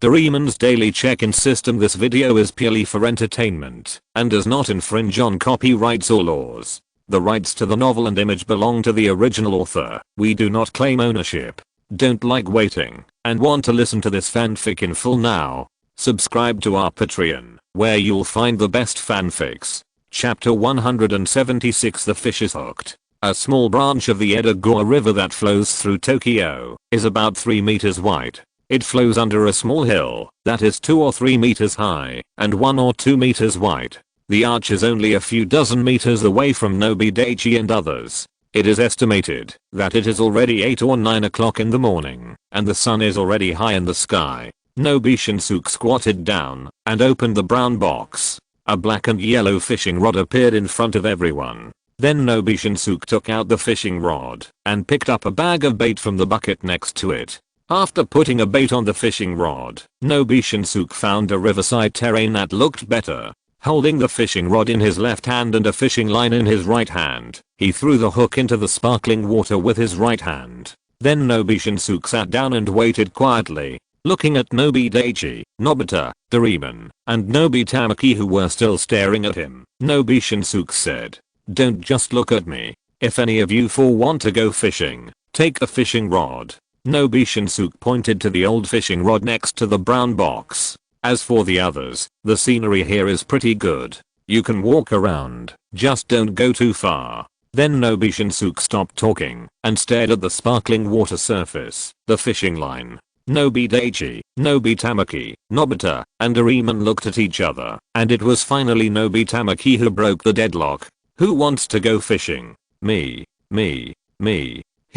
Doraemon's daily check-in system. This video is purely for entertainment and does not infringe on copyrights or laws. The rights to the novel and image belong to the original author. We do not claim ownership. Don't like waiting and want to listen to this fanfic in full now? Subscribe to our Patreon, where you'll find the best fanfics. Chapter 176. The Fish is Hooked. A small branch of the Edo River that flows through Tokyo is about 3 meters wide. It flows under a small hill that is 2 or 3 meters high and 1 or 2 meters wide. The arch is only a few dozen meters away from Nobi Daichi and others. It is estimated that it is already 8 or 9 o'clock in the morning and the sun is already high in the sky. Nobi Shinsuke squatted down and opened the brown box. A black and yellow fishing rod appeared in front of everyone. Then Nobi Shinsuke took out the fishing rod and picked up a bag of bait from the bucket next to it. After putting a bait on the fishing rod, Nobi Shinsuke found a riverside terrain that looked better. Holding the fishing rod in his left hand and a fishing line in his right hand, he threw the hook into the sparkling water with his right hand. Then Nobi Shinsuke sat down and waited quietly, looking at Nobi Daichi, Nobita, Doraemon, and Nobi Tamaki, who were still staring at him. Nobi Shinsuke said, "Don't just look at me. If any of you four want to go fishing, take the fishing rod." Nobi Shinsuke pointed to the old fishing rod next to the brown box. "As for the others, the scenery here is pretty good. You can walk around, just don't go too far." Then Nobi Shinsuke stopped talking and stared at the sparkling water surface, the fishing line. Nobi Daichi, Nobi Tamaki, Nobita, and Doraemon looked at each other, and it was finally Nobi Tamaki who broke the deadlock. "Who wants to go fishing?" Me.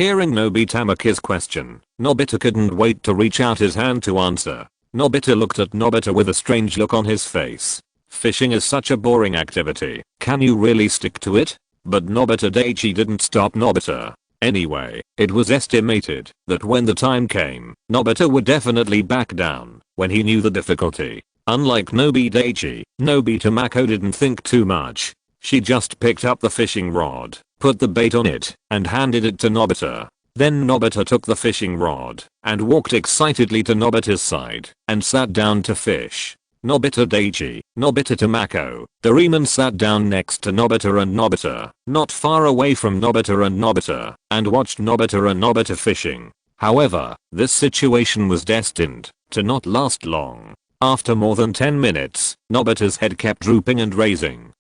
Hearing Nobi Tamaki's question, Nobita couldn't wait to reach out his hand to answer. Nobita looked at Nobita with a strange look on his face. "Fishing is such a boring activity. Can you really stick to it?" But Nobita Daichi didn't stop Nobita. Anyway, it was estimated that when the time came, Nobita would definitely back down when he knew the difficulty. Unlike Nobi Daichi, Nobi Tamako didn't think too much. She just picked up the fishing rod, put the bait on it, and handed it to Nobita. Then Nobita took the fishing rod and walked excitedly to Nobita's side and sat down to fish. Nobita Daichi, Nobita Tamako, Doraemon sat down next to Nobita and Nobita, not far away from Nobita and Nobita, and watched Nobita and Nobita fishing. However, this situation was destined to not last long. After more than 10 minutes, Nobita's head kept drooping and raising,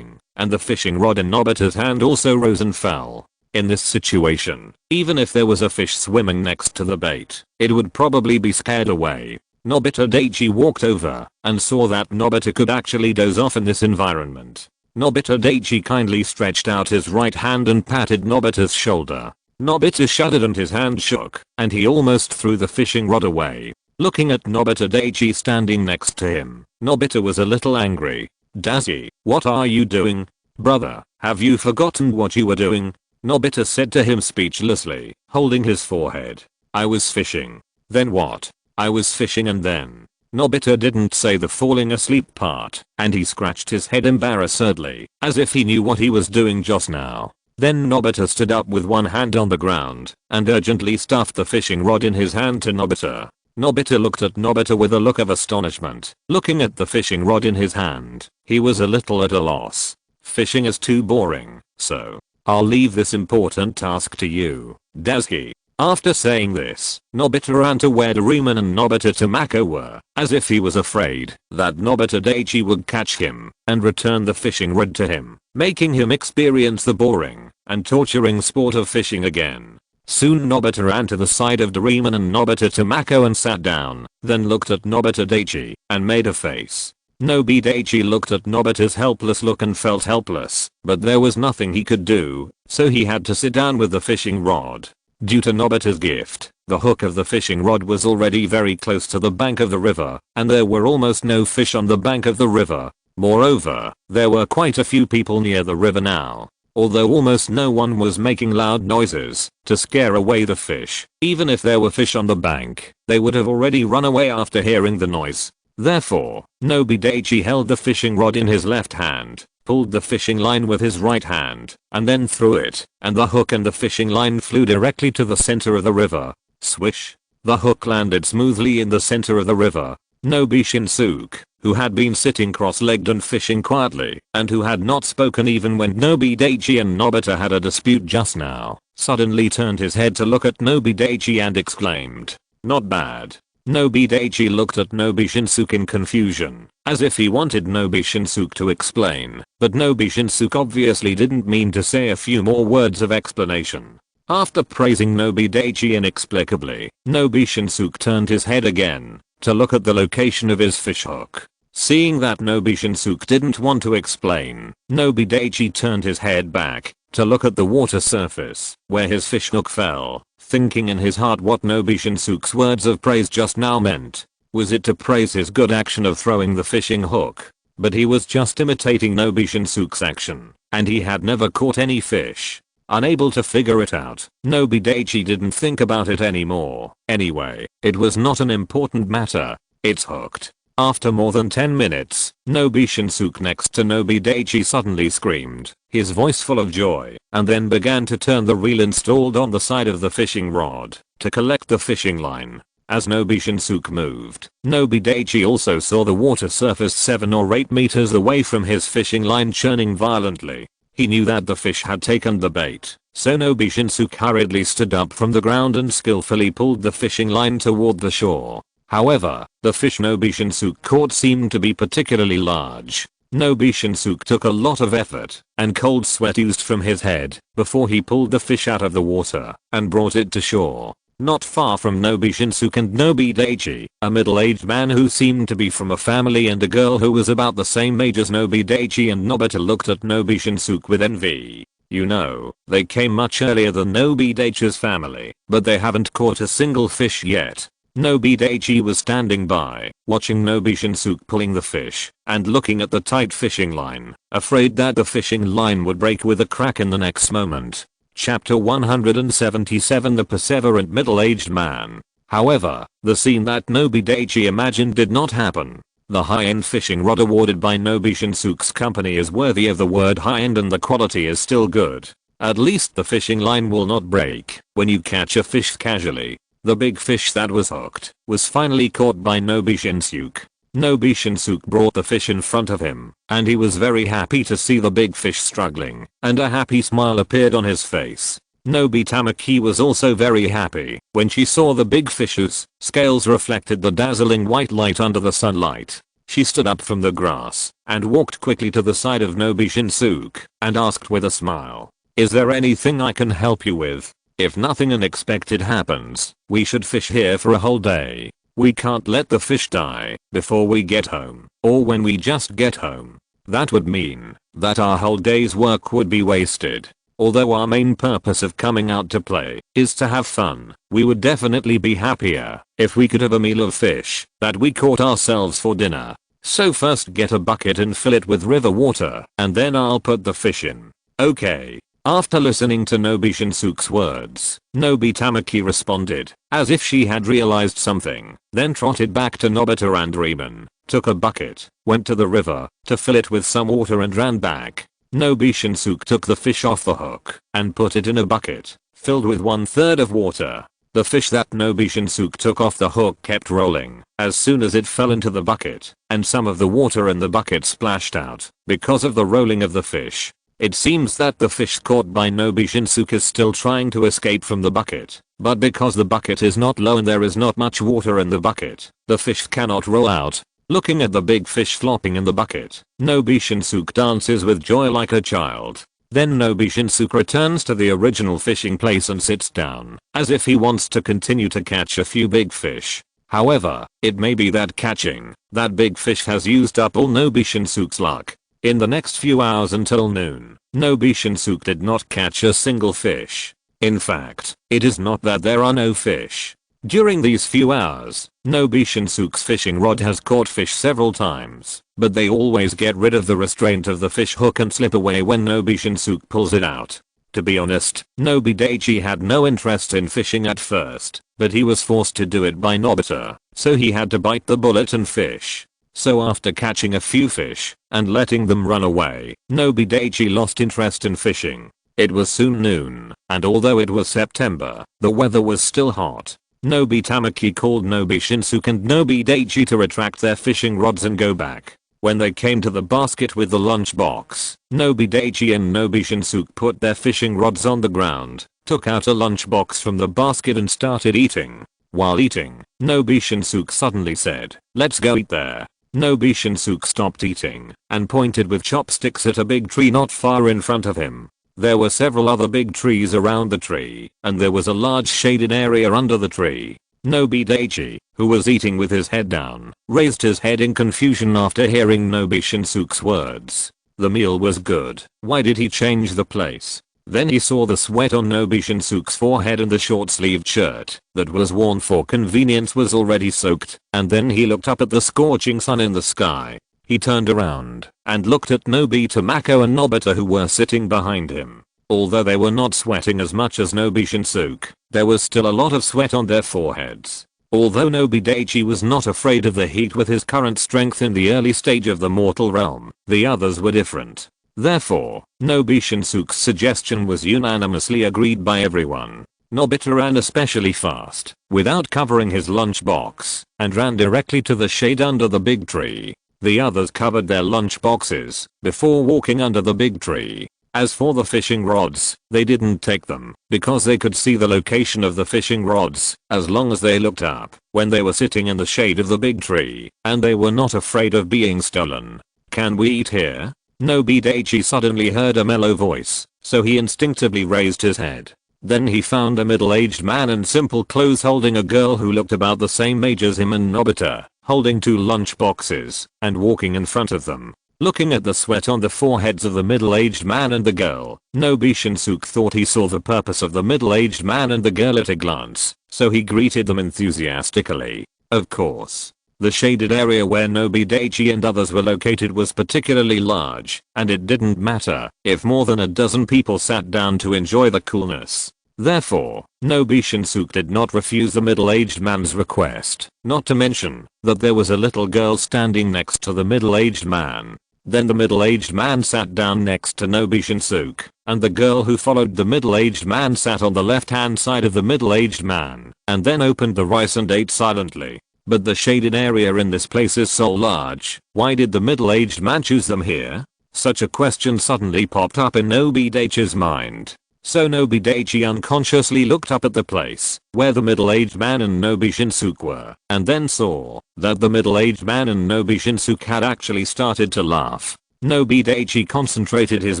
and the fishing rod in Nobita's hand also rose and fell. In this situation, even if there was a fish swimming next to the bait, it would probably be scared away. Nobita Daichi walked over and saw that Nobita could actually doze off in this environment. Nobita Daichi kindly stretched out his right hand and patted Nobita's shoulder. Nobita shuddered and his hand shook, and he almost threw the fishing rod away. Looking at Nobita Daichi standing next to him, Nobita was a little angry. "Daichi, what are you doing? Brother, have you forgotten what you were doing?" Nobita said to him speechlessly, holding his forehead. "I was fishing." "Then what?" "I was fishing and then." Nobita didn't say the falling asleep part, and he scratched his head embarrassedly, as if he knew what he was doing just now. Then Nobita stood up with one hand on the ground and urgently stuffed the fishing rod in his hand to Nobita. Nobita looked at Nobita with a look of astonishment. Looking at the fishing rod in his hand, he was a little at a loss. "Fishing is too boring, so I'll leave this important task to you, Daichi." After saying this, Nobita ran to where Doraemon and Nobita Tamako were, as if he was afraid that Nobita Daichi would catch him and return the fishing rod to him, making him experience the boring and torturing sport of fishing again. Soon Nobita ran to the side of Doraemon and Nobita Tamako and sat down, then looked at Nobita Daichi and made a face. Nobi Daichi looked at Nobita's helpless look and felt helpless, but there was nothing he could do, so he had to sit down with the fishing rod. Due to Nobita's gift, the hook of the fishing rod was already very close to the bank of the river, and there were almost no fish on the bank of the river. Moreover, there were quite a few people near the river now. Although almost no one was making loud noises to scare away the fish, even if there were fish on the bank, they would have already run away after hearing the noise. Therefore, Nobi Daichi held the fishing rod in his left hand, pulled the fishing line with his right hand, and then threw it, and the hook and the fishing line flew directly to the center of the river. Swish! The hook landed smoothly in the center of the river. Nobi Shinsuke, who had been sitting cross-legged and fishing quietly, and who had not spoken even when Nobi Daichi and Nobita had a dispute just now, suddenly turned his head to look at Nobi Daichi and exclaimed, "Not bad." Nobi Daichi looked at Nobi Shinsuke in confusion, as if he wanted Nobi Shinsuke to explain, but Nobi Shinsuke obviously didn't mean to say a few more words of explanation. After praising Nobi Daichi inexplicably, Nobi Shinsuke turned his head again to look at the location of his fishhook. Seeing that Nobi Shinsuke didn't want to explain, Nobi Daichi turned his head back to look at the water surface where his fishhook fell, thinking in his heart what Nobi Shinsuke's words of praise just now meant. Was it to praise his good action of throwing the fishing hook? But he was just imitating Nobi Shinsuke's action, and he had never caught any fish. Unable to figure it out, Nobi Daichi didn't think about it anymore. Anyway, it was not an important matter. It's hooked. After more than 10 minutes, Nobi Shinsuke next to Nobi Daichi suddenly screamed, his voice full of joy, and then began to turn the reel installed on the side of the fishing rod to collect the fishing line. As Nobi Shinsuke moved, Nobi Daichi also saw the water surface 7 or 8 meters away from his fishing line churning violently. He knew that the fish had taken the bait, so Nobi Shinsuke hurriedly stood up from the ground and skillfully pulled the fishing line toward the shore. However, the fish Nobi Shinsuke caught seemed to be particularly large. Nobi Shinsuke took a lot of effort, and cold sweat oozed from his head before he pulled the fish out of the water and brought it to shore. Not far from Nobi Shinsuke and Nobi Daichi, a middle-aged man who seemed to be from a family and a girl who was about the same age as Nobi Daichi and Nobita looked at Nobi Shinsuke with envy. You know, they came much earlier than Nobi Daichi's family, but they haven't caught a single fish yet. Nobi Daichi was standing by, watching Nobi Shinsuke pulling the fish, and looking at the tight fishing line, afraid that the fishing line would break with a crack in the next moment. Chapter 177 The Perseverant Middle-Aged Man. However, the scene that Nobi Daichi imagined did not happen. The high-end fishing rod awarded by Nobi Shinsuke's company is worthy of the word high-end and the quality is still good. At least the fishing line will not break when you catch a fish casually. The big fish that was hooked was finally caught by Nobi Shinsuke. Nobi Shinsuke brought the fish in front of him, and he was very happy to see the big fish struggling, and a happy smile appeared on his face. Nobi Tamaki was also very happy when she saw the big fish's scales reflected the dazzling white light under the sunlight. She stood up from the grass and walked quickly to the side of Nobi Shinsuke and asked with a smile, "Is there anything I can help you with? If nothing unexpected happens, we should fish here for a whole day. We can't let the fish die before we get home, or when we just get home. That would mean that our whole day's work would be wasted. Although our main purpose of coming out to play is to have fun, we would definitely be happier if we could have a meal of fish that we caught ourselves for dinner. So first get a bucket and fill it with river water, and then I'll put the fish in. Okay." After listening to Nobi Shinsuke's words, Nobi Tamaki responded, as if she had realized something, then trotted back to Nobita and Doraemon, took a bucket, went to the river to fill it with some water and ran back. Nobi Shinsuke took the fish off the hook and put it in a bucket, filled with 1/3 of water. The fish that Nobi Shinsuke took off the hook kept rolling as soon as it fell into the bucket, and some of the water in the bucket splashed out because of the rolling of the fish. It seems that the fish caught by Nobi Shinsuke is still trying to escape from the bucket, but because the bucket is not low and there is not much water in the bucket, the fish cannot roll out. Looking at the big fish flopping in the bucket, Nobi Shinsuke dances with joy like a child. Then Nobi Shinsuke returns to the original fishing place and sits down, as if he wants to continue to catch a few big fish. However, it may be that catching that big fish has used up all Nobi Shinsuke's luck. In the next few hours until noon, Nobi Shinsuke did not catch a single fish. In fact, it is not that there are no fish. During these few hours, Nobi Shinsuke's fishing rod has caught fish several times, but they always get rid of the restraint of the fish hook and slip away when Nobi Shinsuke pulls it out. To be honest, Nobi Daichi had no interest in fishing at first, but he was forced to do it by Nobita, so he had to bite the bullet and fish. So after catching a few fish and letting them run away, Nobi Daichi lost interest in fishing. It was soon noon, and although it was September, the weather was still hot. Nobi Tamaki called Nobi Shinsuke and Nobi Daichi to retract their fishing rods and go back. When they came to the basket with the lunchbox, Nobi Daichi and Nobi Shinsuke put their fishing rods on the ground, took out a lunchbox from the basket and started eating. While eating, Nobi Shinsuke suddenly said, "Let's go eat there." Nobi Shinsuke stopped eating and pointed with chopsticks at a big tree not far in front of him. There were several other big trees around the tree, and there was a large shaded area under the tree. Nobi Daichi, who was eating with his head down, raised his head in confusion after hearing Nobi Shinsuke's words. The meal was good. Why did he change the place? Then he saw the sweat on Nobi Shinsuke's forehead and the short-sleeved shirt that was worn for convenience was already soaked, and then he looked up at the scorching sun in the sky. He turned around and looked at Nobita, Mako and Nobita who were sitting behind him. Although they were not sweating as much as Nobi Shinsuke, there was still a lot of sweat on their foreheads. Although Nobi Daichi was not afraid of the heat with his current strength in the early stage of the mortal realm, the others were different. Therefore, Nobi Shinsuke's suggestion was unanimously agreed by everyone. Nobita ran especially fast, without covering his lunchbox, and ran directly to the shade under the big tree. The others covered their lunchboxes before walking under the big tree. As for the fishing rods, they didn't take them because they could see the location of the fishing rods as long as they looked up when they were sitting in the shade of the big tree, and they were not afraid of being stolen. "Can we eat here?" Nobi Daichi suddenly heard a mellow voice, so he instinctively raised his head. Then he found a middle-aged man in simple clothes holding a girl who looked about the same age as him and Nobita, holding two lunch boxes and walking in front of them. Looking at the sweat on the foreheads of the middle-aged man and the girl, Nobi Shinsuke thought he saw the purpose of the middle-aged man and the girl at a glance, so he greeted them enthusiastically. Of course, the shaded area where Nobi Daichi and others were located was particularly large, and it didn't matter if more than a dozen people sat down to enjoy the coolness. Therefore, Nobi Shinsuke did not refuse the middle-aged man's request, not to mention that there was a little girl standing next to the middle-aged man. Then the middle-aged man sat down next to Nobi Shinsuke, and the girl who followed the middle-aged man sat on the left-hand side of the middle-aged man, and then opened the rice and ate silently. But the shaded area in this place is so large, why did the middle-aged man choose them here? Such a question suddenly popped up in Nobi Daichi's mind. So Nobi Daichi unconsciously looked up at the place where the middle-aged man and Nobi Shinsuke were, and then saw that the middle-aged man and Nobi Shinsuke had actually started to laugh. Nobi Daichi concentrated his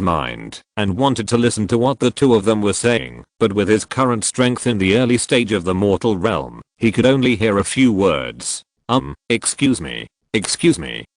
mind and wanted to listen to what the two of them were saying, but with his current strength in the early stage of the mortal realm, he could only hear a few words. Excuse me,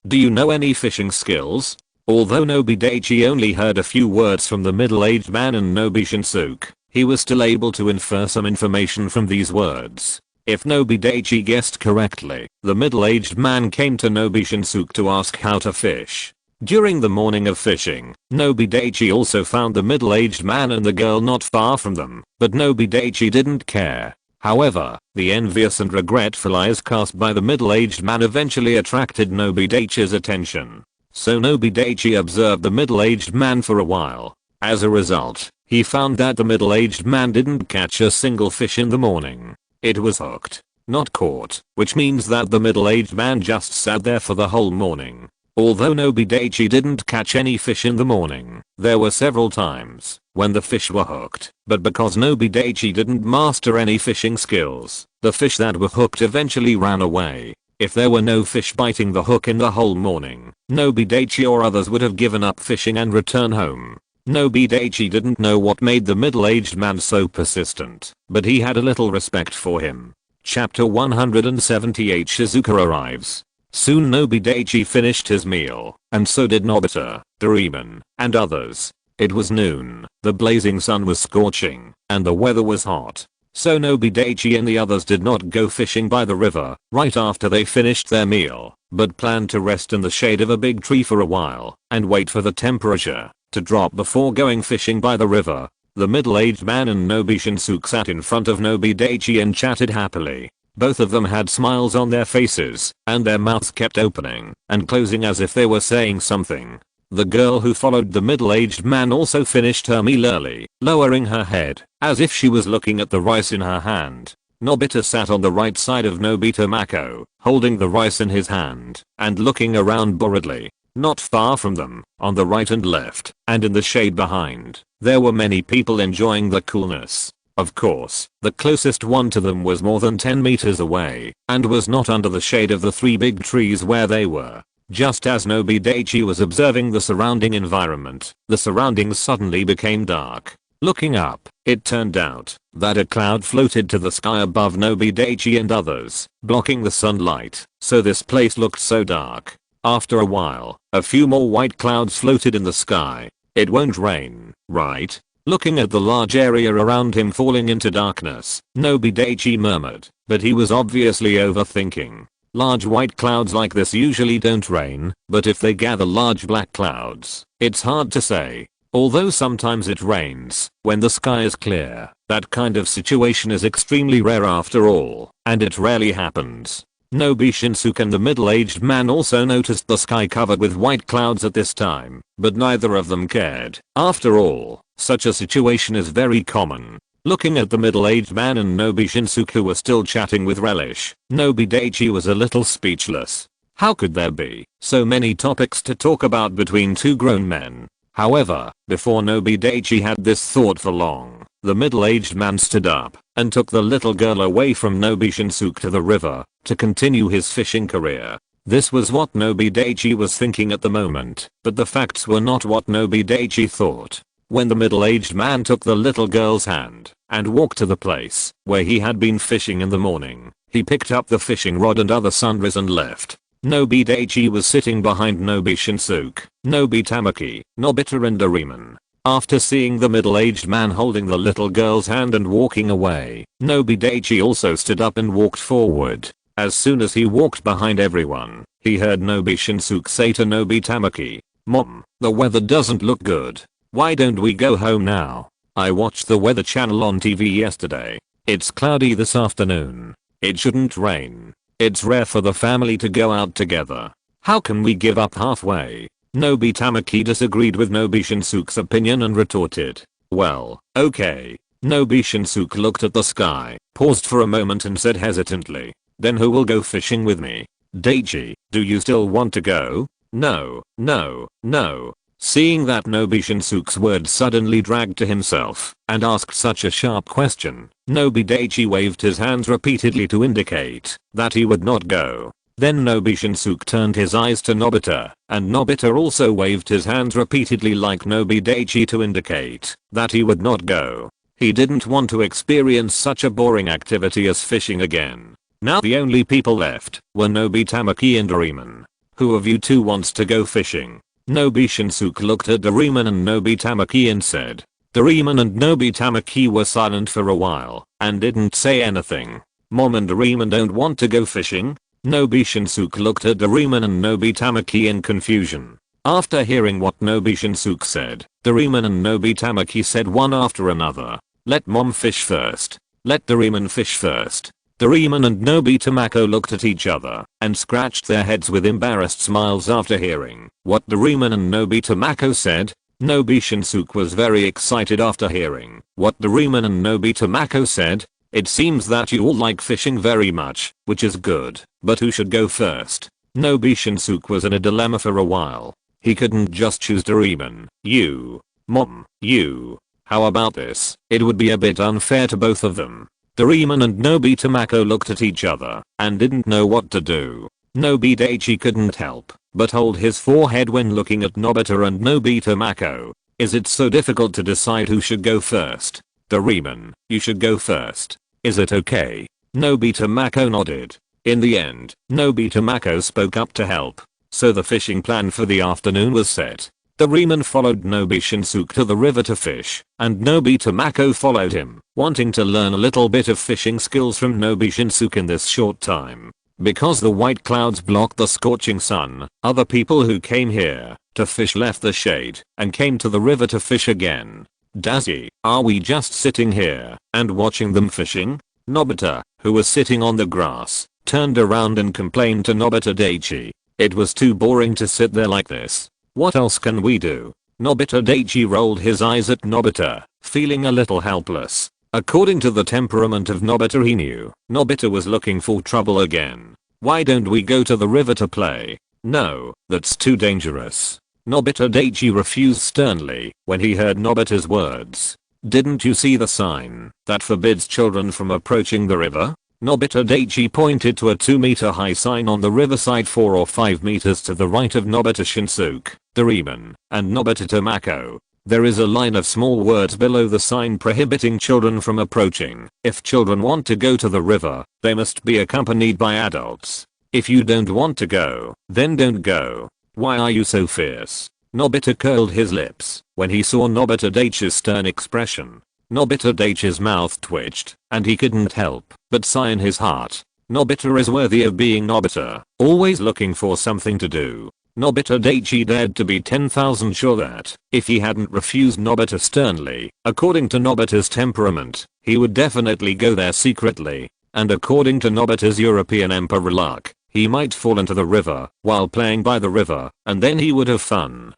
do you know any fishing skills? Although Nobi Daichi only heard a few words from the middle-aged man and Nobi Shinsuke, he was still able to infer some information from these words. If Nobi Daichi guessed correctly, the middle-aged man came to Nobi Shinsuke to ask how to fish. During the morning of fishing, Nobi Daichi also found the middle-aged man and the girl not far from them, but Nobi Daichi didn't care. However, the envious and regretful eyes cast by the middle-aged man eventually attracted Nobi Daichi's attention. So Nobi Daichi observed the middle-aged man for a while. As a result, he found that the middle-aged man didn't catch a single fish in the morning. It was hooked, not caught, which means that the middle-aged man just sat there for the whole morning. Although Nobi Daichi didn't catch any fish in the morning, there were several times when the fish were hooked, but because Nobi Daichi didn't master any fishing skills, the fish that were hooked eventually ran away. If there were no fish biting the hook in the whole morning, Nobi Daichi or others would have given up fishing and returned home. Nobi Daichi didn't know what made the middle-aged man so persistent, but he had a little respect for him. Chapter 178 Shizuka arrives. Soon Nobi Daichi finished his meal, and so did Nobita, Doraemon, and others. It was noon, the blazing sun was scorching, and the weather was hot. So Nobi Daichi and the others did not go fishing by the river right after they finished their meal, but planned to rest in the shade of a big tree for a while and wait for the temperature to drop before going fishing by the river. The middle-aged man and Nobi Shinsuke sat in front of Nobi Daichi and chatted happily. Both of them had smiles on their faces, and their mouths kept opening and closing as if they were saying something. The girl who followed the middle-aged man also finished her meal early, lowering her head, as if she was looking at the rice in her hand. Nobita sat on the right side of Nobita Mako, holding the rice in his hand and looking around boredly. Not far from them, on the right and left, and in the shade behind, there were many people enjoying the coolness. Of course, the closest one to them was more than 10 meters away, and was not under the shade of the 3 big trees where they were. Just as Nobi Daichi was observing the surrounding environment, the surroundings suddenly became dark. Looking up, it turned out that a cloud floated to the sky above Nobi Daichi and others, blocking the sunlight, so this place looked so dark. After a while, a few more white clouds floated in the sky. It won't rain, right? Looking at the large area around him falling into darkness, Nobi Daichi murmured, but he was obviously overthinking. Large white clouds like this usually don't rain, but if they gather large black clouds, it's hard to say. Although sometimes it rains when the sky is clear, that kind of situation is extremely rare after all, and it rarely happens. Nobi Shinsuke and the middle-aged man also noticed the sky covered with white clouds at this time, but neither of them cared. After all, such a situation is very common. Looking at the middle-aged man and Nobi Shinsuke who were still chatting with relish, Nobi Daichi was a little speechless. How could there be so many topics to talk about between two grown men? However, before Nobi Daichi had this thought for long, the middle-aged man stood up and took the little girl away from Nobi Shinsuke to the river to continue his fishing career. This was what Nobi Daichi was thinking at the moment, but the facts were not what Nobi Daichi thought. When the middle-aged man took the little girl's hand and walked to the place where he had been fishing in the morning, he picked up the fishing rod and other sundries and left. Nobi Daichi was sitting behind Nobi Shinsuke, Nobi Tamaki, Nobita and Doraemon. After seeing the middle-aged man holding the little girl's hand and walking away, Nobi Daichi also stood up and walked forward. As soon as he walked behind everyone, he heard Nobi Shinsuke say to Nobi Tamaki, "Mom, the weather doesn't look good. Why don't we go home now? I watched the weather channel on TV yesterday. It's cloudy this afternoon. It shouldn't rain. It's rare for the family to go out together. How can we give up halfway?" Nobi Tamaki disagreed with Nobi Shinsuke's opinion and retorted, "Well, okay." Nobi Shinsuke looked at the sky, paused for a moment and said hesitantly, "Then who will go fishing with me? Daichi, do you still want to go?" "No, no, no." Seeing that Nobi Shinsuke's words suddenly dragged to himself and asked such a sharp question, Nobi Daichi waved his hands repeatedly to indicate that he would not go. Then Nobi Shinsuke turned his eyes to Nobita, and Nobita also waved his hands repeatedly like Nobi Daichi to indicate that he would not go. He didn't want to experience such a boring activity as fishing again. Now the only people left were Nobi Tamaki and Doraemon. "Who of you two wants to go fishing?" Nobi Shinsuke looked at Doraemon and Nobi Tamaki and said. Doraemon and Nobi Tamaki were silent for a while and didn't say anything. "Mom and Doraemon don't want to go fishing?" Nobi Shinsuke looked at Doraemon and Nobi Tamaki in confusion. After hearing what Nobi Shinsuke said, Doraemon and Nobi Tamaki said one after another, "Let Mom fish first. Let Doraemon fish first." Doraemon and Nobita Mako looked at each other and scratched their heads with embarrassed smiles after hearing what Doraemon and Nobita Mako said. Nobi Shinsuke was very excited after hearing what Doraemon and Nobita Mako said. "It seems that you all like fishing very much, which is good, but who should go first?" Nobi Shinsuke was in a dilemma for a while. He couldn't just choose Doraemon. "You. Mom, you. How about this? It would be a bit unfair to both of them." Doraemon and Nobita Mako looked at each other and didn't know what to do. Nobi Daichi couldn't help but hold his forehead when looking at Nobita and Nobita Mako. "Is it so difficult to decide who should go first? Doraemon, you should go first. Is it okay?" Nobita Mako nodded. In the end, Nobita Mako spoke up to help. So the fishing plan for the afternoon was set. Doraemon followed Nobi Shinsuke to the river to fish, and Nobita Mako followed him, wanting to learn a little bit of fishing skills from Nobi Shinsuke in this short time. Because the white clouds blocked the scorching sun, other people who came here to fish left the shade and came to the river to fish again. "Dazzy, are we just sitting here and watching them fishing?" Nobita, who was sitting on the grass, turned around and complained to Nobita Daichi. "It was too boring to sit there like this. What else can we do?" Nobita Daichi rolled his eyes at Nobita, feeling a little helpless. According to the temperament of Nobita, he knew Nobita was looking for trouble again. Why don't we go to the river to play? No, that's too dangerous. Nobi Daichi refused sternly when he heard Nobita's words. Didn't you see the sign that forbids children from approaching the river? Nobi Daichi pointed to a 2-meter high sign on the riverside 4 or 5 meters to the right of Nobita Shinsuke, Doraemon, and Nobita Tamako. There is a line of small words below the sign prohibiting children from approaching. If children want to go to the river, they must be accompanied by adults. If you don't want to go, then don't go. Why are you so fierce? Nobita curled his lips when he saw Nobita Daichi's stern expression. Nobita Daichi's mouth twitched, and he couldn't help but sigh in his heart. Nobita is worthy of being Nobita, always looking for something to do. Nobita Daichi dared to be 10,000 sure that if he hadn't refused Nobita sternly, according to Nobita's temperament, he would definitely go there secretly. And according to Nobita's European Emperor luck, he might fall into the river while playing by the river, and then he would have fun.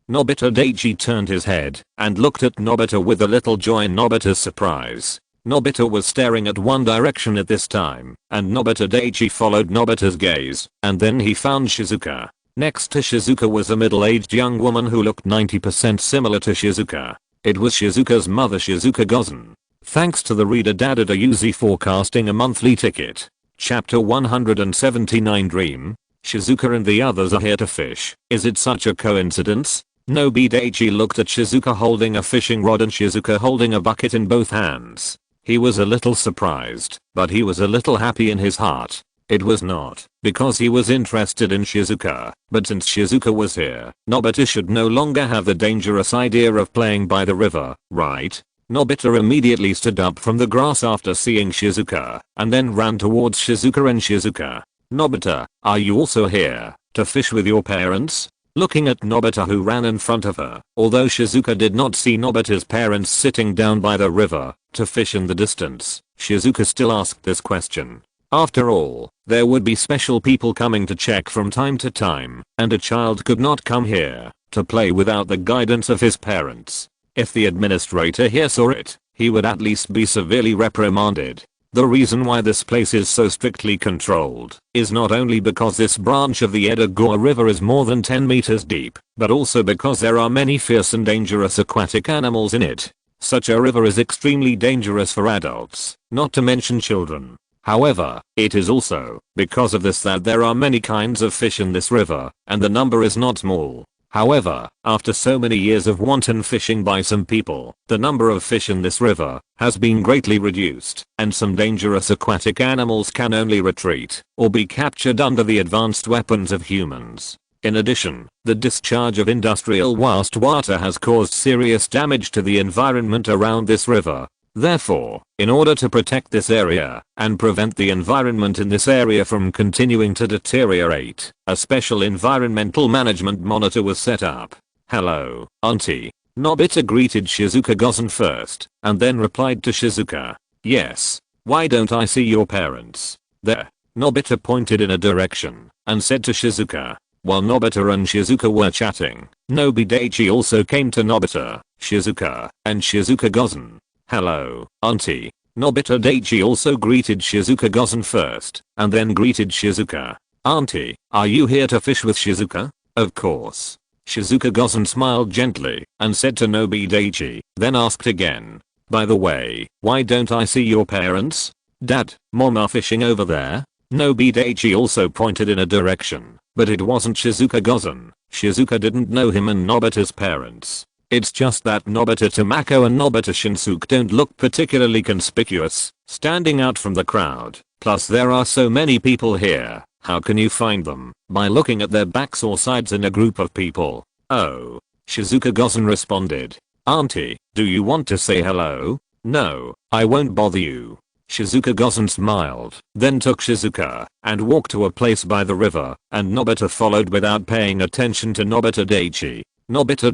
Nobita Daichi turned his head and looked at Nobita with a little joy in Nobita's surprise. Nobita was staring at one direction at this time, and Nobita Daichi followed Nobita's gaze, and then he found Shizuka. Next to Shizuka was a middle-aged young woman who looked 90% similar to Shizuka. It was Shizuka's mother, Shizuka Gozen. Thanks to the reader Dada Yuzi forecasting a monthly ticket. Chapter 179 Dream. Shizuka and the others are here to fish. Is it such a coincidence? Nobi Daichi looked at Shizuka holding a fishing rod and Shizuka holding a bucket in both hands. He was a little surprised, but he was a little happy in his heart. It was not because he was interested in Shizuka, but since Shizuka was here, Nobita should no longer have the dangerous idea of playing by the river, right? Nobita immediately stood up from the grass after seeing Shizuka, and then ran towards Shizuka and Shizuka. Nobita, are you also here to fish with your parents? Looking at Nobita who ran in front of her, although Shizuka did not see Nobita's parents sitting down by the river to fish in the distance, Shizuka still asked this question. After all, there would be special people coming to check from time to time, and a child could not come here to play without the guidance of his parents. If the administrator here saw it, he would at least be severely reprimanded. The reason why this place is so strictly controlled is not only because this branch of the Edagore River is more than 10 meters deep, but also because there are many fierce and dangerous aquatic animals in it. Such a river is extremely dangerous for adults, not to mention children. However, it is also because of this that there are many kinds of fish in this river, and the number is not small. However, after so many years of wanton fishing by some people, the number of fish in this river has been greatly reduced, and some dangerous aquatic animals can only retreat or be captured under the advanced weapons of humans. In addition, the discharge of industrial wastewater has caused serious damage to the environment around this river. Therefore, in order to protect this area and prevent the environment in this area from continuing to deteriorate, a special environmental management monitor was set up. Hello, Auntie. Nobita greeted Shizuka Gozen first, and then replied to Shizuka. Yes. Why don't I see your parents? There. Nobita pointed in a direction and said to Shizuka. While Nobita and Shizuka were chatting, Nobi Daichi also came to Nobita, Shizuka, and Shizuka Gozen. Hello, Auntie. Nobita Daichi also greeted Shizuka Gozen first, and then greeted Shizuka. Auntie, are you here to fish with Shizuka? Of course. Shizuka Gozen smiled gently, and said to Nobi Daichi, then asked again. By the way, why don't I see your parents? Dad, Mom are fishing over there? Nobi Daichi also pointed in a direction, but it wasn't Shizuka Gozen. Shizuka didn't know him and Nobita's parents. It's just that Nobita Tamako and Nobita Shinsuke don't look particularly conspicuous, standing out from the crowd. Plus there are so many people here. How can you find them? By looking at their backs or sides in a group of people. Oh. Shizuka Gozen responded. Auntie, do you want to say hello? No, I won't bother you. Shizuka Gozen smiled, then took Shizuka and walked to a place by the river, and Nobita followed without paying attention to Nobita Daichi. Nobita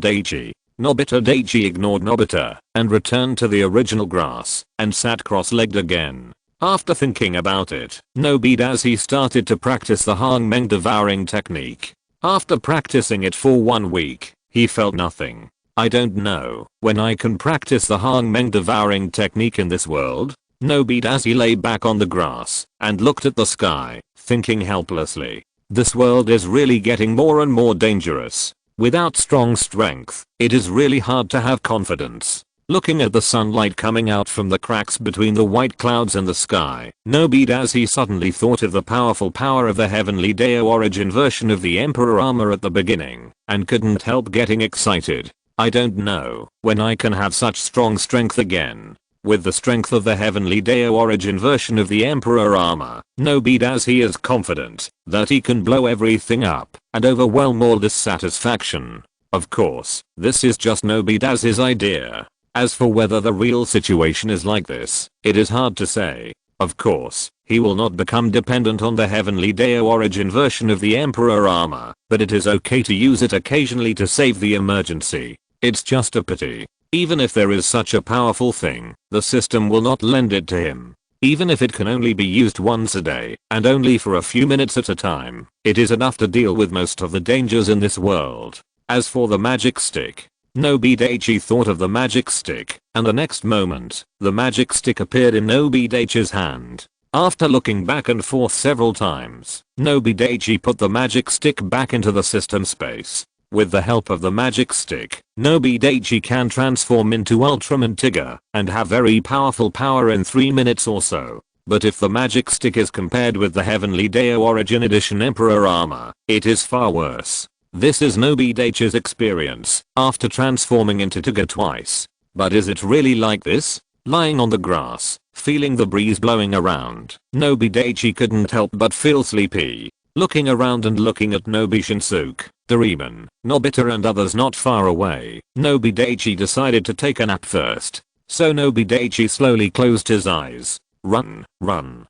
Daichi ignored Nobita and returned to the original grass and sat cross-legged again. After thinking about it, Nobi Daichi started to practice the hangmen devouring technique. After practicing it for 1 week, he felt nothing. I don't know when I can practice the hangmen devouring technique in this world. Nobi Daichi lay back on the grass and looked at the sky, thinking helplessly. This world is really getting more and more dangerous. Without strong strength, it is really hard to have confidence. Looking at the sunlight coming out from the cracks between the white clouds in the sky, Nobi Daichi suddenly thought of the powerful power of the heavenly Deo origin version of the Emperor Armor at the beginning, and couldn't help getting excited. I don't know when I can have such strong strength again. With the strength of the heavenly Deo origin version of the Emperor Armor, Nobi Daichi is confident that he can blow everything up and overwhelm all dissatisfaction. Of course, this is just Nobi Daichi's idea. As for whether the real situation is like this, it is hard to say. Of course, he will not become dependent on the heavenly Deo origin version of the Emperor Armor, but it is okay to use it occasionally to save the emergency. It's just a pity. Even if there is such a powerful thing, the system will not lend it to him. Even if it can only be used once a day, and only for a few minutes at a time, it is enough to deal with most of the dangers in this world. As for the magic stick, Nobi Daichi thought of the magic stick, and the next moment, the magic stick appeared in Nobi Daichi's hand. After looking back and forth several times, Nobi Daichi put the magic stick back into the system space. With the help of the magic stick, Nobi Daichi can transform into Ultraman Tiger and have very powerful power in 3 minutes or so. But if the magic stick is compared with the heavenly Deo origin edition Emperor Armor, it is far worse. This is Nobi Daichi's experience after transforming into Tiger twice. But is it really like this? Lying on the grass, feeling the breeze blowing around, Nobi Daichi couldn't help but feel sleepy. Looking around and looking at Nobi Shinsuke, Doraemon, Nobita and others not far away, Nobi Daichi decided to take a nap first. So Nobi Daichi slowly closed his eyes. Run, run.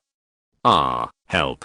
Ah, help.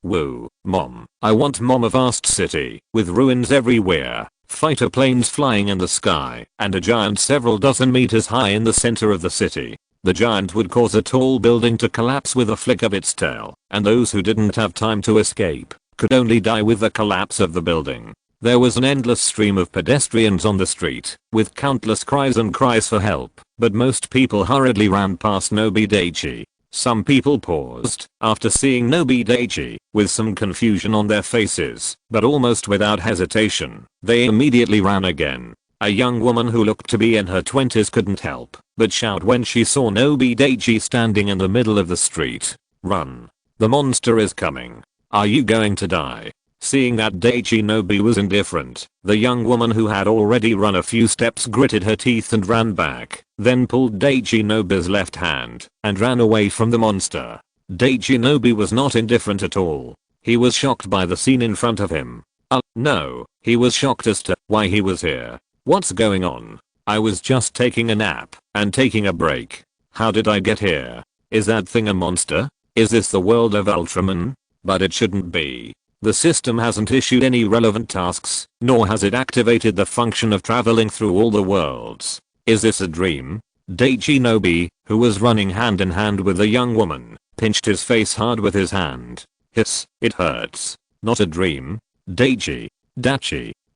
Woo, mom. I want mom. A vast city, with ruins everywhere, fighter planes flying in the sky, and a giant several dozen meters high in the center of the city. The giant would cause a tall building to collapse with a flick of its tail, and those who didn't have time to escape could only die with the collapse of the building. There was an endless stream of pedestrians on the street, with countless cries and cries for help, but most people hurriedly ran past Nobi Daichi. Some people paused after seeing Nobi Daichi, with some confusion on their faces, but almost without hesitation, they immediately ran again. A young woman who looked to be in her 20s couldn't help but shout when she saw Nobi Daichi standing in the middle of the street. Run. The monster is coming. Are you going to die? Seeing that Daichi Nobi was indifferent, the young woman who had already run a few steps gritted her teeth and ran back, then pulled Daichi Nobi's left hand and ran away from the monster. Daichi Nobi was not indifferent at all. He was shocked by the scene in front of him. No, he was shocked as to why he was here. What's going on? I was just taking a nap and taking a break. How did I get here? Is that thing a monster? Is this the world of Ultraman? But it shouldn't be. The system hasn't issued any relevant tasks, nor has it activated the function of traveling through all the worlds. Is this a dream? Daichi Nobi, who was running hand in hand with the young woman, pinched his face hard with his hand. Hiss, it hurts. Not a dream. Daichi.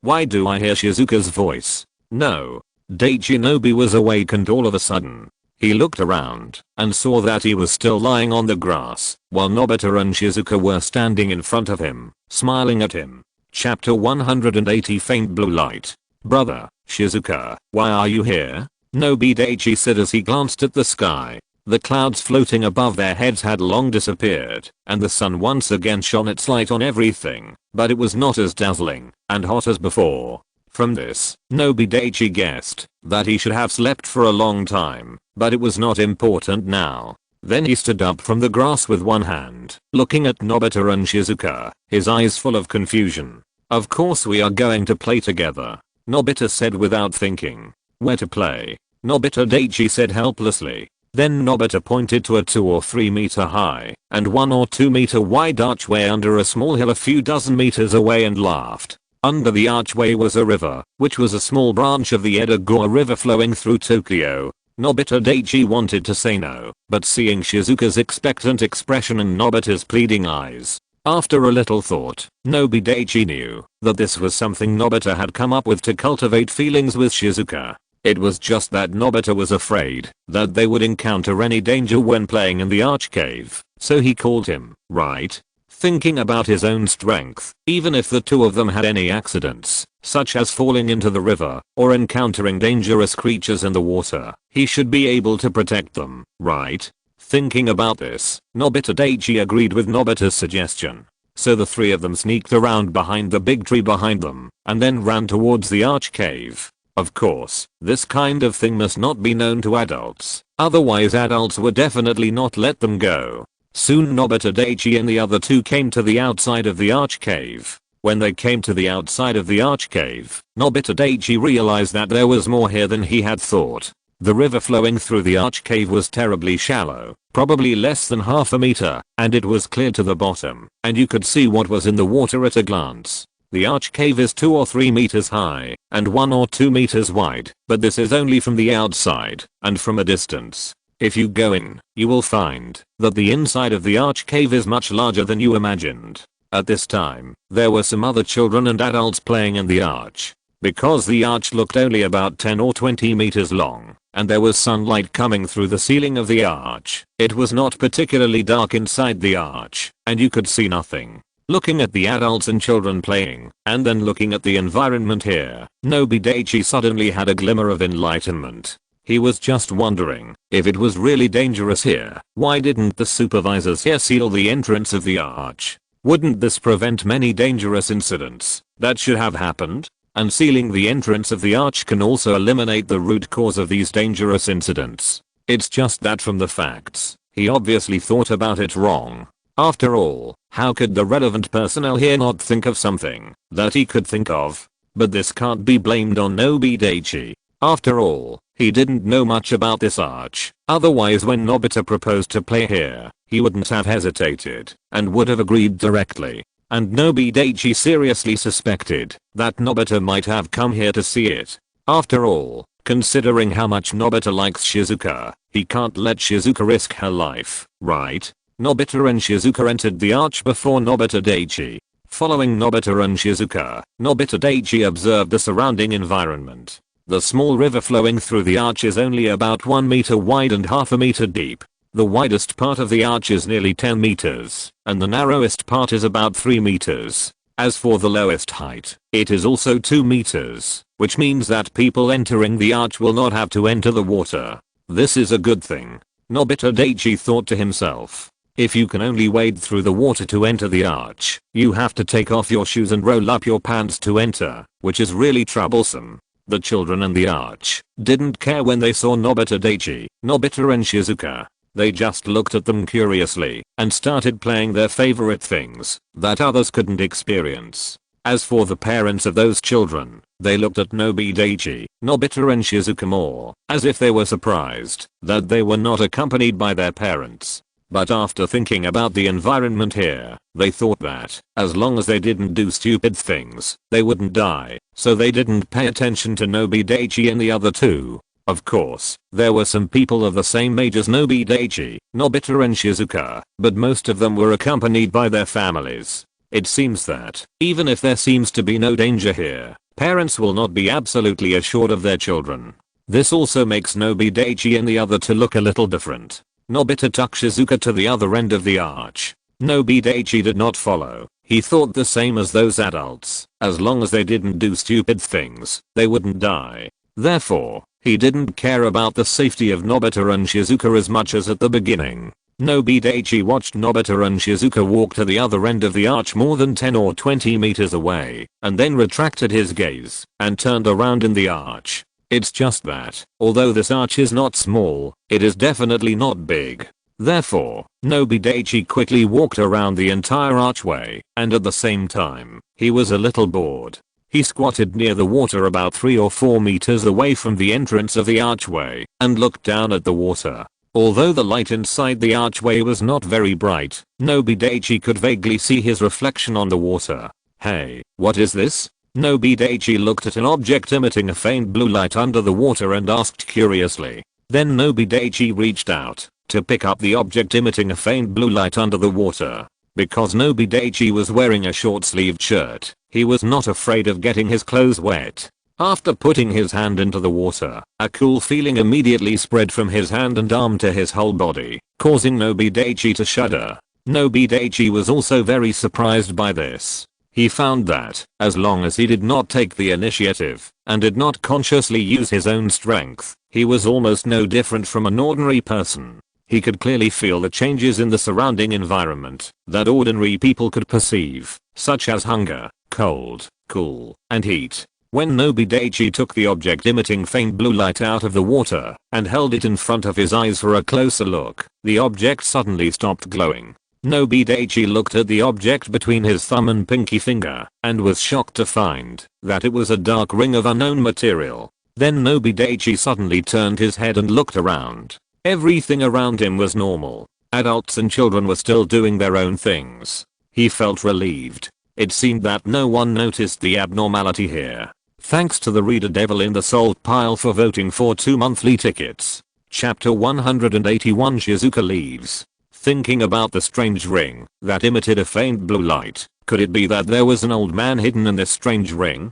Why do I hear Shizuka's voice? No. Daichi Nobi was awakened all of a sudden. He looked around and saw that he was still lying on the grass, while Nobita and Shizuka were standing in front of him, smiling at him. Chapter 180 Faint Blue Light. Brother, Shizuka, why are you here? Nobi Daichi said as he glanced at the sky. The clouds floating above their heads had long disappeared, and the sun once again shone its light on everything, but it was not as dazzling and hot as before. From this, Nobi Daichi guessed that he should have slept for a long time, but it was not important now. Then he stood up from the grass with one hand, looking at Nobita and Shizuka, his eyes full of confusion. Of course we are going to play together, Nobita said without thinking. Where to play? Nobita Daichi said helplessly. Then Nobita pointed to a 2 or 3 meter high and 1 or 2 meter wide archway under a small hill a few dozen meters away and laughed. Under the archway was a river, which was a small branch of the Edogawa River flowing through Tokyo. Nobita Daichi wanted to say no, but seeing Shizuka's expectant expression and Nobita's pleading eyes, After a little thought, Nobi Daichi knew that this was something Nobita had come up with to cultivate feelings with Shizuka. It was just that Nobita was afraid that they would encounter any danger when playing in the arch cave, so he called him, right? Thinking about his own strength, even if the two of them had any accidents, such as falling into the river or encountering dangerous creatures in the water, he should be able to protect them, right? Thinking about this, Nobita Daichi agreed with Nobita's suggestion. So the three of them sneaked around behind the big tree behind them and then ran towards the arch cave. Of course, this kind of thing must not be known to adults, otherwise adults would definitely not let them go. Soon Nobita Daichi and the other two came to the outside of the arch cave. When they came to the outside of the arch cave, Nobita Daichi realized that there was more here than he had thought. The river flowing through the arch cave was terribly shallow, probably less than half a meter, and it was clear to the bottom, and you could see what was in the water at a glance. The arch cave is 2 or 3 meters high and 1 or 2 meters wide, but this is only from the outside and from a distance. If you go in, you will find that the inside of the arch cave is much larger than you imagined. At this time, there were some other children and adults playing in the arch. Because the arch looked only about 10 or 20 meters long, and there was sunlight coming through the ceiling of the arch, it was not particularly dark inside the arch, and you could see nothing. Looking at the adults and children playing, and then looking at the environment here, Nobi Daichi suddenly had a glimmer of enlightenment. He was just wondering, if it was really dangerous here, why didn't the supervisors here seal the entrance of the arch? Wouldn't this prevent many dangerous incidents that should have happened? And sealing the entrance of the arch can also eliminate the root cause of these dangerous incidents. It's just that from the facts, he obviously thought about it wrong. After all, how could the relevant personnel here not think of something that he could think of? But this can't be blamed on Nobi Daichi. After all, he didn't know much about this arch. Otherwise when Nobita proposed to play here, he wouldn't have hesitated and would have agreed directly. And Nobi Daichi seriously suspected that Nobita might have come here to see it. After all, considering how much Nobita likes Shizuka, he can't let Shizuka risk her life, right? Nobita and Shizuka entered the arch before Nobita Daichi. Following Nobita and Shizuka, Nobita Daichi observed the surrounding environment. The small river flowing through the arch is only about 1 meter wide and half a meter deep. The widest part of the arch is nearly 10 meters, and the narrowest part is about 3 meters. As for the lowest height, it is also 2 meters, which means that people entering the arch will not have to enter the water. This is a good thing. Nobita Daichi thought to himself. If you can only wade through the water to enter the arch, you have to take off your shoes and roll up your pants to enter, which is really troublesome. The children in the arch didn't care when they saw Nobita Daichi, Nobita and Shizuka. They just looked at them curiously and started playing their favorite things that others couldn't experience. As for the parents of those children, they looked at Nobi Daichi, Nobita and Shizuka more as if they were surprised that they were not accompanied by their parents. But after thinking about the environment here, they thought that, as long as they didn't do stupid things, they wouldn't die, so they didn't pay attention to Nobi Daichi and the other two. Of course, there were some people of the same age as Nobi Daichi, Nobita and Shizuka, but most of them were accompanied by their families. It seems that, even if there seems to be no danger here, parents will not be absolutely assured of their children. This also makes Nobi Daichi and the other two look a little different. Nobita took Shizuka to the other end of the arch. Nobi Daichi did not follow. He thought the same as those adults. As long as they didn't do stupid things, they wouldn't die. Therefore, he didn't care about the safety of Nobita and Shizuka as much as at the beginning. Nobi Daichi watched Nobita and Shizuka walk to the other end of the arch more than 10 or 20 meters away, and then retracted his gaze and turned around in the arch. It's just that, although this arch is not small, it is definitely not big. Therefore, Nobi Daichi quickly walked around the entire archway, and at the same time, he was a little bored. He squatted near the water about 3 or 4 meters away from the entrance of the archway, and looked down at the water. Although the light inside the archway was not very bright, Nobi Daichi could vaguely see his reflection on the water. Hey, what is this? Nobi Daichi looked at an object emitting a faint blue light under the water and asked curiously. Then Nobi Daichi reached out to pick up the object emitting a faint blue light under the water. Because Nobi Daichi was wearing a short-sleeved shirt, he was not afraid of getting his clothes wet. After putting his hand into the water, a cool feeling immediately spread from his hand and arm to his whole body, causing Nobi Daichi to shudder. Nobi Daichi was also very surprised by this. He found that, as long as he did not take the initiative, and did not consciously use his own strength, he was almost no different from an ordinary person. He could clearly feel the changes in the surrounding environment that ordinary people could perceive, such as hunger, cold, cool, and heat. When Nobi Daichi took the object emitting faint blue light out of the water and held it in front of his eyes for a closer look, the object suddenly stopped glowing. Nobi Daichi looked at the object between his thumb and pinky finger and was shocked to find that it was a dark ring of unknown material. Then Nobi Daichi suddenly turned his head and looked around. Everything around him was normal. Adults and children were still doing their own things. He felt relieved. It seemed that no one noticed the abnormality here. Thanks to the reader Devil in the Salt Pile for voting for 2 monthly tickets. Chapter 181 Shizuka leaves. Thinking about the strange ring that emitted a faint blue light, could it be that there was an old man hidden in this strange ring?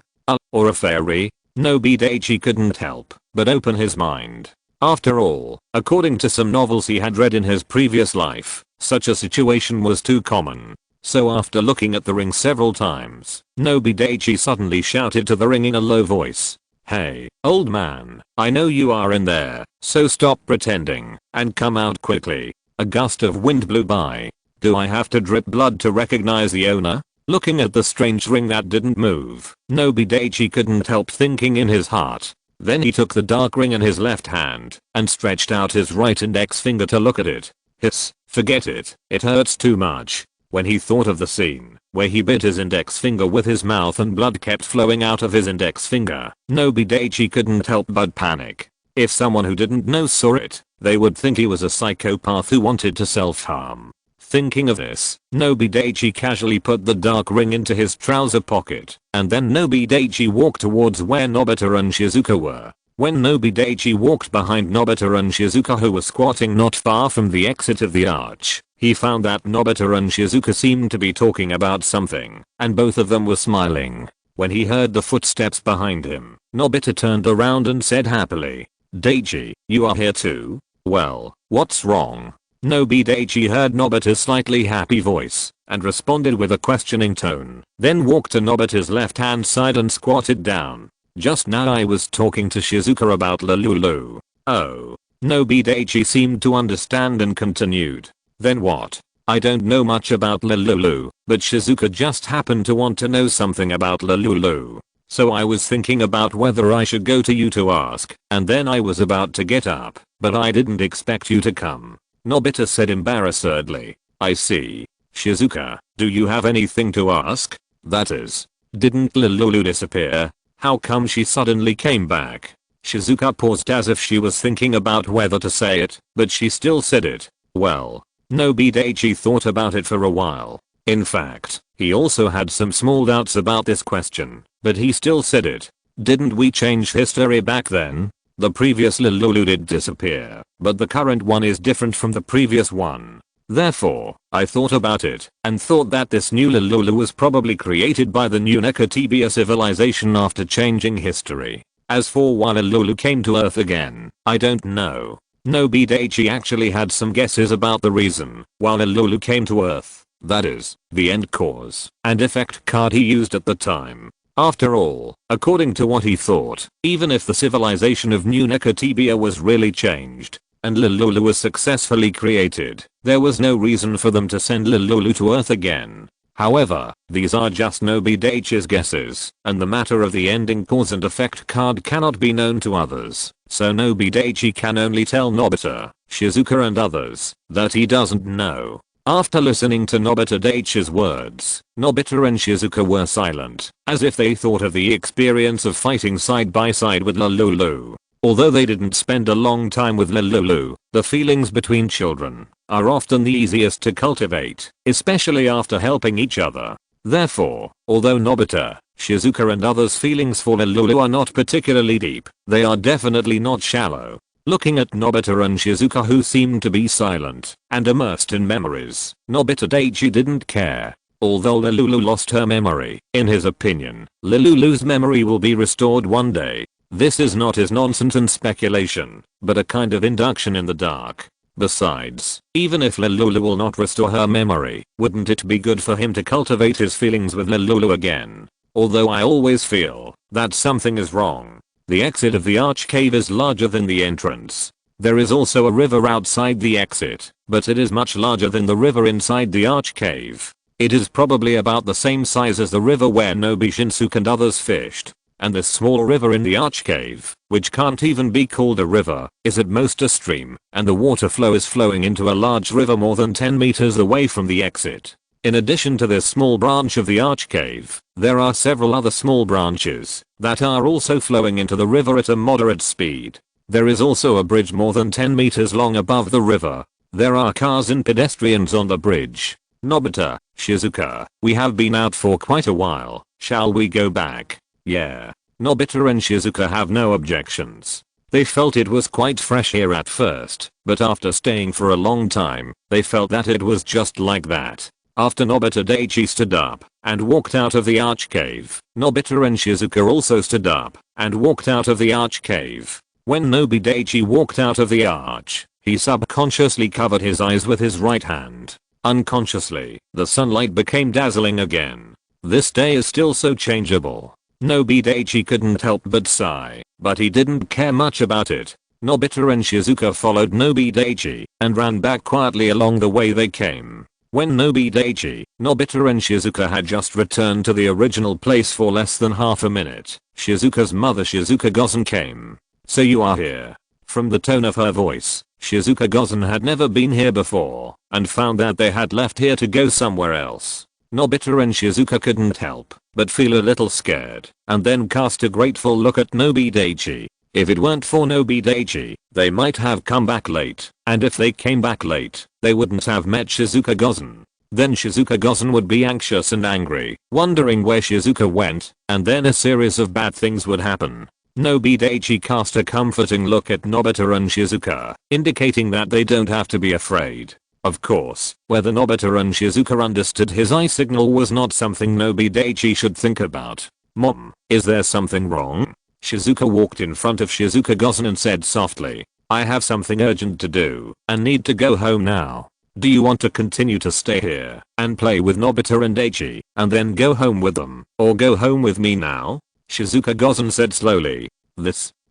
Or a fairy? Nobi Daichi couldn't help but open his mind. After all, according to some novels he had read in his previous life, such a situation was too common. So after looking at the ring several times, Nobi Daichi suddenly shouted to the ring in a low voice. "Hey, old man, I know you are in there, so stop pretending and come out quickly." A gust of wind blew by. Do I have to drip blood to recognize the owner? Looking at the strange ring that didn't move, Nobi Daichi couldn't help thinking in his heart. Then he took the dark ring in his left hand and stretched out his right index finger to look at it. Hiss, forget it, it hurts too much. When he thought of the scene where he bit his index finger with his mouth and blood kept flowing out of his index finger, Nobi Daichi couldn't help but panic. If someone who didn't know saw it, they would think he was a psychopath who wanted to self-harm. Thinking of this, Nobi Daichi casually put the dark ring into his trouser pocket, and then Nobi Daichi walked towards where Nobita and Shizuka were. When Nobi Daichi walked behind Nobita and Shizuka, who were squatting not far from the exit of the arch, he found that Nobita and Shizuka seemed to be talking about something, and both of them were smiling. When he heard the footsteps behind him, Nobita turned around and said happily, "Daichi, you are here too? Well, what's wrong?" Nobi Daichi heard Nobita's slightly happy voice and responded with a questioning tone, then walked to Nobita's left-hand side and squatted down. "Just now I was talking to Shizuka about Lululu." "Oh." Nobi Daichi seemed to understand and continued. "Then what? I don't know much about Lululu, but Shizuka just happened to want to know something about Lululu. So I was thinking about whether I should go to you to ask, and then I was about to get up, but I didn't expect you to come." Nobita said embarrassedly. "I see. Shizuka, do you have anything to ask? That is, didn't Lululu disappear? How come she suddenly came back?" Shizuka paused as if she was thinking about whether to say it, but she still said it. "Well." Nobi Daichi thought about it for a while. In fact, he also had some small doubts about this question, but he still said it. "Didn't we change history back then? The previous Lululu did disappear, but the current one is different from the previous one. Therefore, I thought about it and thought that this new Lululu was probably created by the new Nekotibia civilization after changing history. As for why Lululu came to Earth again, I don't know." Nobi Daichi actually had some guesses about the reason why Lululu came to Earth, that is, the end cause and effect card he used at the time. After all, according to what he thought, even if the civilization of New Nekotibia was really changed, and Lululu was successfully created, there was no reason for them to send Lululu to Earth again. However, these are just Nobi Daichi's guesses, and the matter of the ending cause and effect card cannot be known to others, so Nobi Daichi can only tell Nobita, Shizuka and others that he doesn't know. After listening to Nobita Daichi's words, Nobita and Shizuka were silent, as if they thought of the experience of fighting side by side with Lululu. Although they didn't spend a long time with Lululu, the feelings between children are often the easiest to cultivate, especially after helping each other. Therefore, although Nobita, Shizuka and others' feelings for Lululu are not particularly deep, they are definitely not shallow. looking at Nobita and Shizuka, who seemed to be silent and immersed in memories. Nobi Daichi didn't care. Although Lululu lost her memory, in his opinion, Lululu's memory will be restored one day. This is not his nonsense and speculation, but a kind of induction in the dark. Besides, even if Lululu will not restore her memory, wouldn't it be good for him to cultivate his feelings with Lululu again? Although I always feel that something is wrong. The exit of the arch cave is larger than the entrance. There is also a river outside the exit, but it is much larger than the river inside the arch cave. It is probably about the same size as the river where Nobi, Shinsuke and others fished. And this small river in the arch cave, which can't even be called a river, is at most a stream, and the water flow is flowing into a large river more than 10 meters away from the exit. In addition to this small branch of the arch cave, there are several other small branches that are also flowing into the river at a moderate speed. There is also a bridge more than 10 meters long above the river. There are cars and pedestrians on the bridge. Nobita, Shizuka, we have been out for quite a while. Shall we go back? Yeah. Nobita and Shizuka have no objections. They felt it was quite fresh here at first, but after staying for a long time, they felt that it was just like that. After Nobi Daichi stood up and walked out of the arch cave, Nobita and Shizuka also stood up and walked out of the arch cave. When Nobi Daichi walked out of the arch, he subconsciously covered his eyes with his right hand. Unconsciously, the sunlight became dazzling again. This day is still so changeable. Nobi Daichi couldn't help but sigh, but he didn't care much about it. Nobita and Shizuka followed Nobi Daichi and ran back quietly along the way they came. When Nobi Daichi, Nobita and Shizuka had just returned to the original place for less than half a minute, Shizuka's mother Shizuka Gozen came. So you are here. From the tone of her voice, Shizuka Gozen had never been here before and found that they had left here to go somewhere else. Nobita and Shizuka couldn't help but feel a little scared and then cast a grateful look at Nobi Daichi. If it weren't for Nobi Daichi, they might have come back late, and if they came back late, they wouldn't have met Shizuka Gozen. Then Shizuka Gozen would be anxious and angry, wondering where Shizuka went, and then a series of bad things would happen. Nobi Daichi cast a comforting look at Nobita and Shizuka, indicating that they don't have to be afraid. Of course, whether Nobita and Shizuka understood his eye signal was not something Nobi Daichi should think about. Mom, is there something wrong? Shizuka walked in front of Shizuka Gozen and said softly, I have something urgent to do and need to go home now. Do you want to continue to stay here and play with Nobita and Daichi and then go home with them, or go home with me now? Shizuka Gozen said slowly.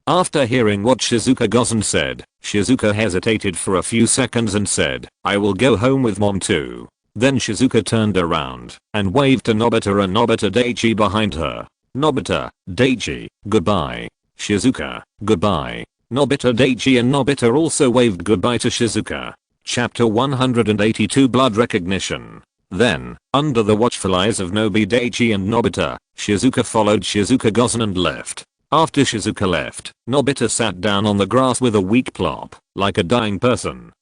After hearing what Shizuka Gozen said, Shizuka hesitated for a few seconds and said, I will go home with mom too. Then Shizuka turned around and waved to Nobita and Nobita Daichi behind her. Nobita, Daichi, goodbye. Shizuka, goodbye. Nobita Daichi and Nobita also waved goodbye to Shizuka. Chapter 182 Blood Recognition. Then, under the watchful eyes of Nobi Daichi and Nobita, Shizuka followed Shizuka Gozen and left. After Shizuka left, Nobita sat down on the grass with a weak plop, like a dying person.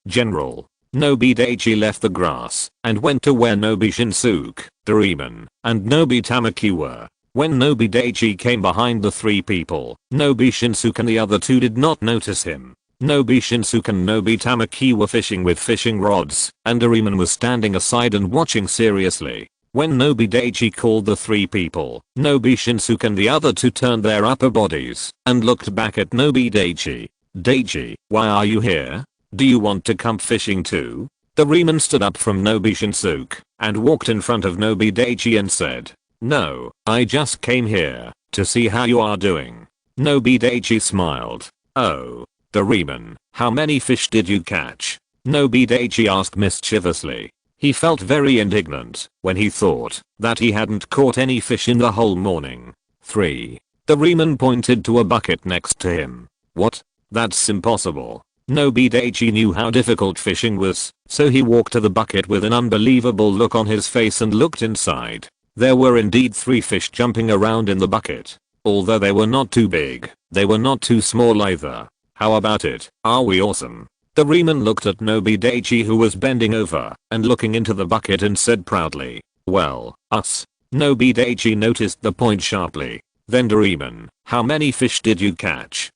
General. Nobi Daichi left the grass and went to where Nobi Shinsuke, Doraemon, and Nobi Tamaki were. When Nobi Daichi came behind the three people, Nobi Shinsuke and the other two did not notice him. Nobi Shinsuke and Nobi Tamaki were fishing with fishing rods, and Doraemon was standing aside and watching seriously. When Nobi Daichi called the three people, Nobi Shinsuke and the other two turned their upper bodies and looked back at Nobi Daichi. Daichi, why are you here? Do you want to come fishing too? Doraemon stood up from Nobi Shinsuke and walked in front of Nobi Daichi and said, no, I just came here to see how you are doing. Nobi Daichi smiled. Oh, Doraemon, how many fish did you catch? Nobi Daichi asked mischievously. He felt very indignant when he thought that he hadn't caught any fish in the whole morning. 3. Doraemon pointed to a bucket next to him. What? That's impossible. Nobi Daichi knew how difficult fishing was, so he walked to the bucket with an unbelievable look on his face and looked inside. There were indeed 3 fish jumping around in the bucket. Although they were not too big, they were not too small either. How about it? Are we awesome? Doraemon looked at Nobi Daichi, who was bending over and looking into the bucket, and said proudly, well, us. Nobi Daichi noticed the point sharply. Then Doraemon, how many fish did you catch?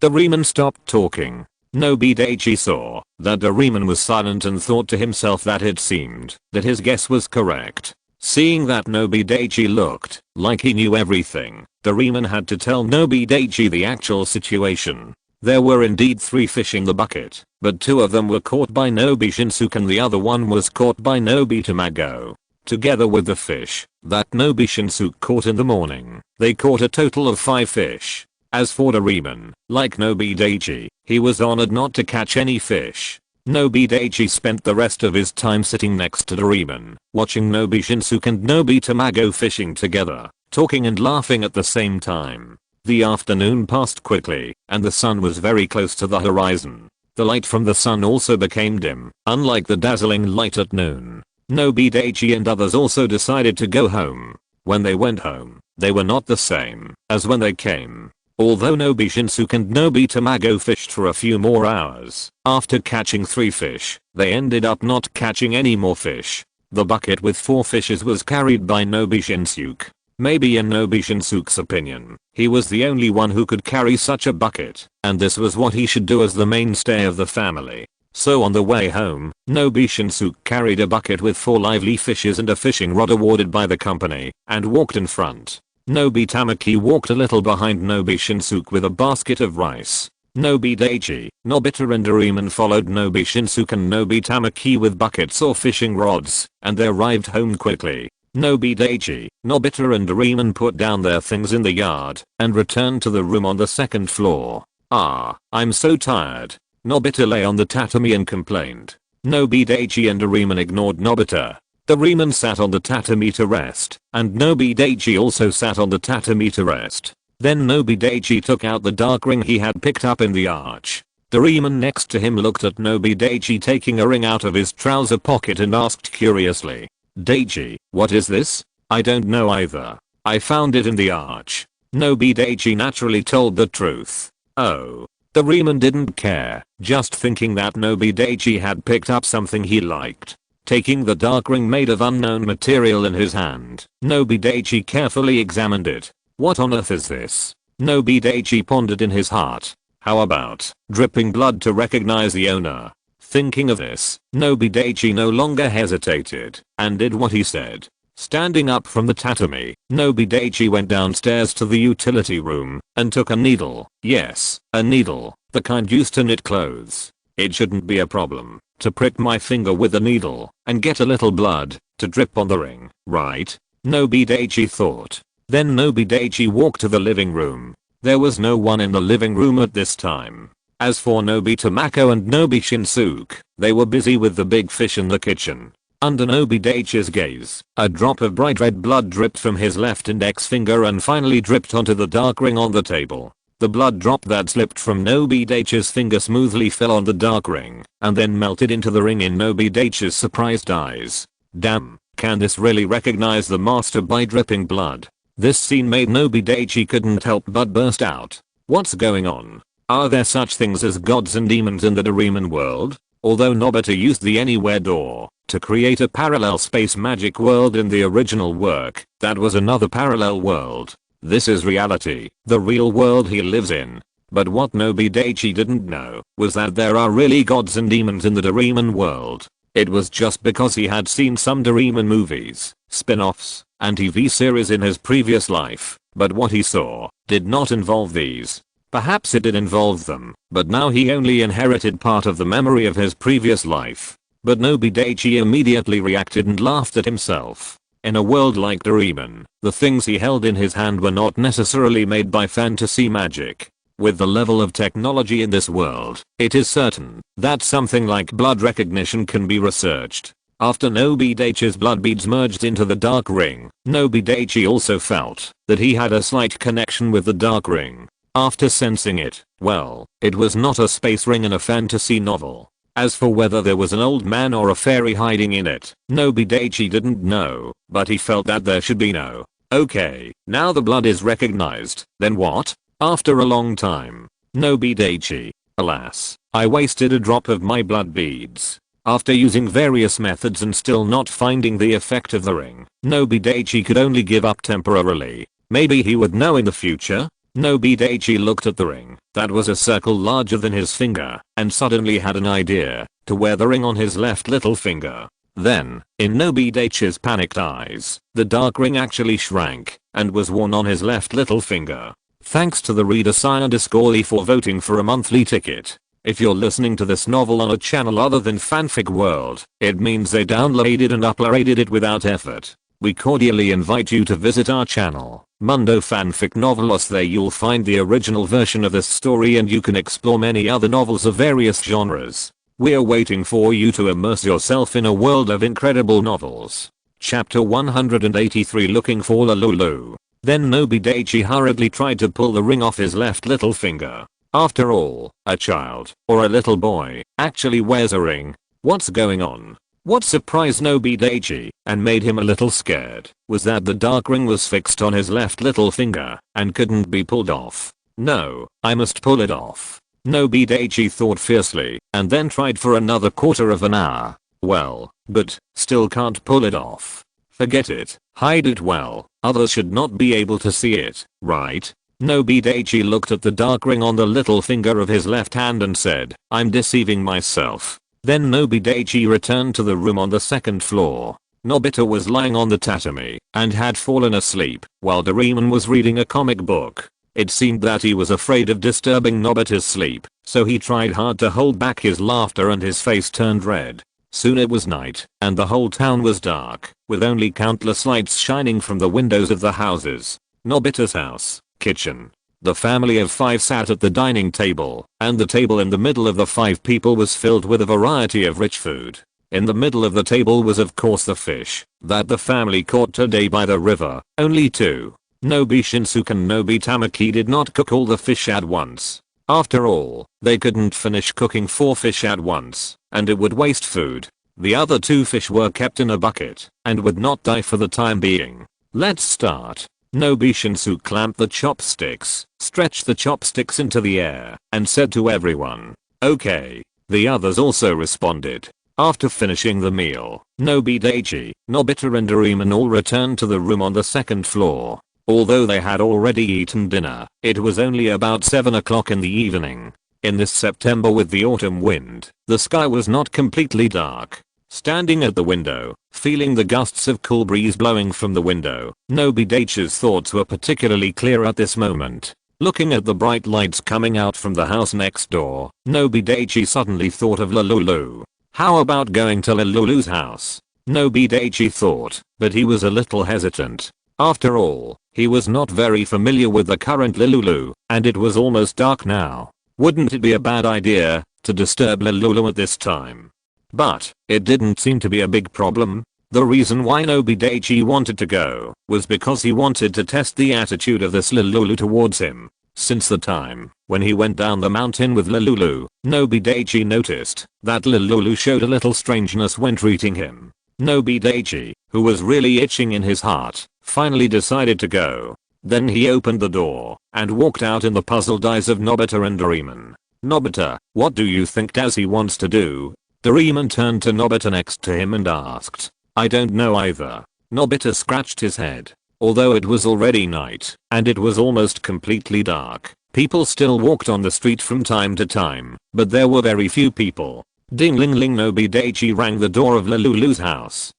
Doraemon stopped talking. Nobi Daichi saw that Doraemon was silent and thought to himself that it seemed that his guess was correct. Seeing that Nobi Daichi looked like he knew everything, Doraemon had to tell Nobi Daichi the actual situation. There were indeed 3 fish in the bucket, but 2 of them were caught by Nobi Shinsuke and the other one was caught by Nobita Mago. Together with the fish that Nobi Shinsuke caught in the morning, they caught a total of 5 fish. As for Doraemon, like Nobi Daichi, he was honored not to catch any fish. Nobi Daichi spent the rest of his time sitting next to Doraemon, watching Nobi Shinsuke and Nobita Mago fishing together, talking and laughing at the same time. The afternoon passed quickly, and the sun was very close to the horizon. The light from the sun also became dim, unlike the dazzling light at noon. Nobi Daichi and others also decided to go home. When they went home, they were not the same as when they came. Although Nobi Shinsuke and Nobita Mago fished for a few more hours, after catching 3 fish, they ended up not catching any more fish. The bucket with 4 fishes was carried by Nobi Shinsuke. Maybe in Nobi Shinsuke's opinion, he was the only one who could carry such a bucket, and this was what he should do as the mainstay of the family. So on the way home, Nobi Shinsuke carried a bucket with 4 lively fishes and a fishing rod awarded by the company, and walked in front. Nobi Tamaki walked a little behind Nobi Shinsuke with a basket of rice. Nobi Daichi, Nobita and Doraemon followed Nobi Shinsuke and Nobi Tamaki with buckets or fishing rods, and they arrived home quickly. Nobi Daichi, Nobita and Doraemon put down their things in the yard and returned to the room on the 2nd floor. I'm so tired. Nobita lay on the tatami and complained. Nobi Daichi and Doraemon ignored Nobita. Doraemon sat on the tatami to rest, and Nobi Daichi also sat on the tatami to rest. Then Nobi Daichi took out the dark ring he had picked up in the arch. Doraemon next to him looked at Nobi Daichi taking a ring out of his trouser pocket and asked curiously, "Daichi, what is this?" "I don't know either. I found it in the arch." Nobi Daichi naturally told the truth. Oh. Doraemon didn't care, just thinking that Nobi Daichi had picked up something he liked. Taking the dark ring made of unknown material in his hand, Nobi Daichi carefully examined it. What on earth is this? Nobi Daichi pondered in his heart. How about dripping blood to recognize the owner? Thinking of this, Nobi Daichi no longer hesitated and did what he said. Standing up from the tatami, Nobi Daichi went downstairs to the utility room and took a needle. Yes, a needle, the kind used to knit clothes. It shouldn't be a problem to prick my finger with a needle and get a little blood to drip on the ring, right? Nobi Daichi thought. Then Nobi Daichi walked to the living room. There was no one in the living room at this time. As for Nobita Mago and Nobi Shinsuke, they were busy with the big fish in the kitchen. Under Nobi Daichi's gaze, a drop of bright red blood dripped from his left index finger and finally dripped onto the dark ring on the table. The blood drop that slipped from Nobi Daichi's finger smoothly fell on the dark ring, and then melted into the ring in Nobi Daichi's surprised eyes. Damn, can this really recognize the master by dripping blood? This scene made Nobi Daichi couldn't help but burst out. What's going on? Are there such things as gods and demons in the Doraemon world? Although Nobita used the Anywhere door to create a parallel space magic world in the original work, that was another parallel world. This is reality, the real world he lives in. But what Nobi Daichi didn't know was that there are really gods and demons in the Doraemon world. It was just because he had seen some Doraemon movies, spin-offs, and TV series in his previous life, but what he saw did not involve these. Perhaps it did involve them, but now he only inherited part of the memory of his previous life. But Nobi Daichi immediately reacted and laughed at himself. In a world like Doraemon, the things he held in his hand were not necessarily made by fantasy magic. With the level of technology in this world, it is certain that something like blood recognition can be researched. After Nobi Daichi's blood beads merged into the dark ring, Nobi Daichi also felt that he had a slight connection with the dark ring. After sensing it, well, it was not a space ring in a fantasy novel. As for whether there was an old man or a fairy hiding in it, Nobi Daichi didn't know, but he felt that there should be no. Okay, now the blood is recognized, then what? After a long time, Nobi Daichi. Alas, I wasted a drop of my blood beads. After using various methods and still not finding the effect of the ring, Nobi Daichi could only give up temporarily. Maybe he would know in the future? Nobi Daichi looked at the ring that was a circle larger than his finger and suddenly had an idea to wear the ring on his left little finger. Then, in Nobi Daichi's panicked eyes, the dark ring actually shrank and was worn on his left little finger. Thanks to the reader Scientist for voting for a monthly ticket. If you're listening to this novel on a channel other than Fanfic World, it means they downloaded and uploaded it without effort. We cordially invite you to visit our channel, Mundo Fanfic Novelos. There you'll find the original version of this story and you can explore many other novels of various genres. We're waiting for you to immerse yourself in a world of incredible novels. Chapter 183, Looking for Lululu. Then Nobi Daichi hurriedly tried to pull the ring off his left little finger. After all, a child, or a little boy, actually wears a ring. What's going on? What surprised Nobi Daichi and made him a little scared was that the dark ring was fixed on his left little finger and couldn't be pulled off. No, I must pull it off. Nobi Daichi thought fiercely and then tried for another quarter of an hour. Well, but still can't pull it off. Forget it. Hide it well. Others should not be able to see it, right? Nobi Daichi looked at the dark ring on the little finger of his left hand and said, I'm deceiving myself. Then Nobi Daichi returned to the room on the second floor. Nobita was lying on the tatami and had fallen asleep while Doraemon was reading a comic book. It seemed that he was afraid of disturbing Nobita's sleep, so he tried hard to hold back his laughter and his face turned red. Soon it was night and the whole town was dark, with only countless lights shining from the windows of the houses. Nobita's house, kitchen. The family of 5 sat at the dining table, and the table in the middle of the 5 people was filled with a variety of rich food. In the middle of the table was of course the fish that the family caught today by the river. Only 2. Nobi Shinsuke and Nobi Tamaki did not cook all the fish at once. After all, they couldn't finish cooking 4 fish at once, and it would waste food. The other 2 fish were kept in a bucket and would not die for the time being. Let's start. Nobi Shinsuke clamped the chopsticks, stretched the chopsticks into the air, and said to everyone, okay. The others also responded. After finishing the meal, Nobi Daichi, Nobita and Doraemon all returned to the room on the second floor. Although they had already eaten dinner, it was only about 7 o'clock in the evening. In this September with the autumn wind, the sky was not completely dark. Standing at the window, feeling the gusts of cool breeze blowing from the window, Nobi Daichi's thoughts were particularly clear at this moment. Looking at the bright lights coming out from the house next door, Nobi Daichi suddenly thought of Lululu. How about going to Lululu's house? Nobi Daichi thought, but he was a little hesitant. After all, he was not very familiar with the current Lululu, and it was almost dark now. Wouldn't it be a bad idea to disturb Lululu at this time? But it didn't seem to be a big problem. The reason why Nobi Daichi wanted to go was because he wanted to test the attitude of this Lululu towards him. Since the time when he went down the mountain with Lululu, Nobi Daichi noticed that Lululu showed a little strangeness when treating him. Nobi Daichi, who was really itching in his heart, finally decided to go. Then he opened the door and walked out in the puzzled eyes of Nobita and Doraemon. Nobita, what do you think does he wants to do? Doraemon turned to Nobita next to him and asked. I don't know either. Nobita scratched his head. Although it was already night and it was almost completely dark, people still walked on the street from time to time, but there were very few people. Ding ling ling. Nobi Daichi rang the door of Lululu's house.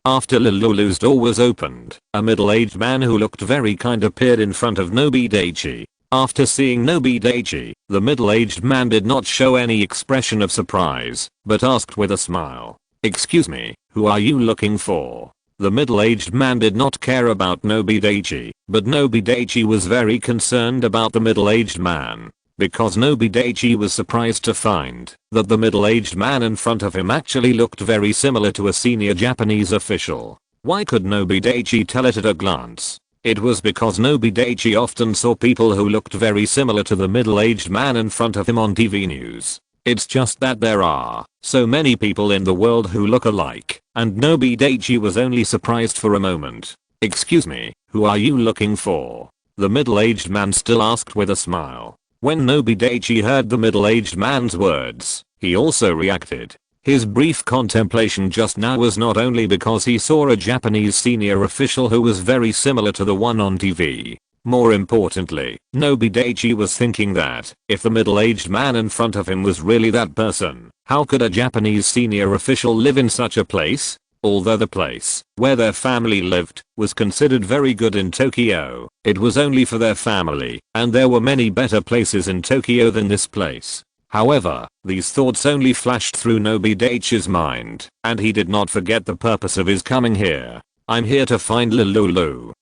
After Lululu's door was opened, a middle-aged man who looked very kind appeared in front of Nobi Daichi. After seeing Nobi Daichi, the middle-aged man did not show any expression of surprise, but asked with a smile, excuse me, who are you looking for? The middle-aged man did not care about Nobi Daichi, but Nobi Daichi was very concerned about the middle-aged man. Because Nobi Daichi was surprised to find that the middle-aged man in front of him actually looked very similar to a senior Japanese official. Why could Nobi Daichi tell it at a glance? It was because Nobi Daichi often saw people who looked very similar to the middle-aged man in front of him on TV news. It's just that there are so many people in the world who look alike, and Nobi Daichi was only surprised for a moment. Excuse me, who are you looking for? The middle-aged man still asked with a smile. When Nobi Daichi heard the middle-aged man's words, he also reacted. His brief contemplation just now was not only because he saw a Japanese senior official who was very similar to the one on TV. More importantly, Nobi Daichi was thinking that if the middle-aged man in front of him was really that person, how could a Japanese senior official live in such a place? Although the place where their family lived was considered very good in Tokyo, it was only for their family, and there were many better places in Tokyo than this place. However, these thoughts only flashed through Nobi Daichi's mind, and he did not forget the purpose of his coming here. I'm here to find Lulu.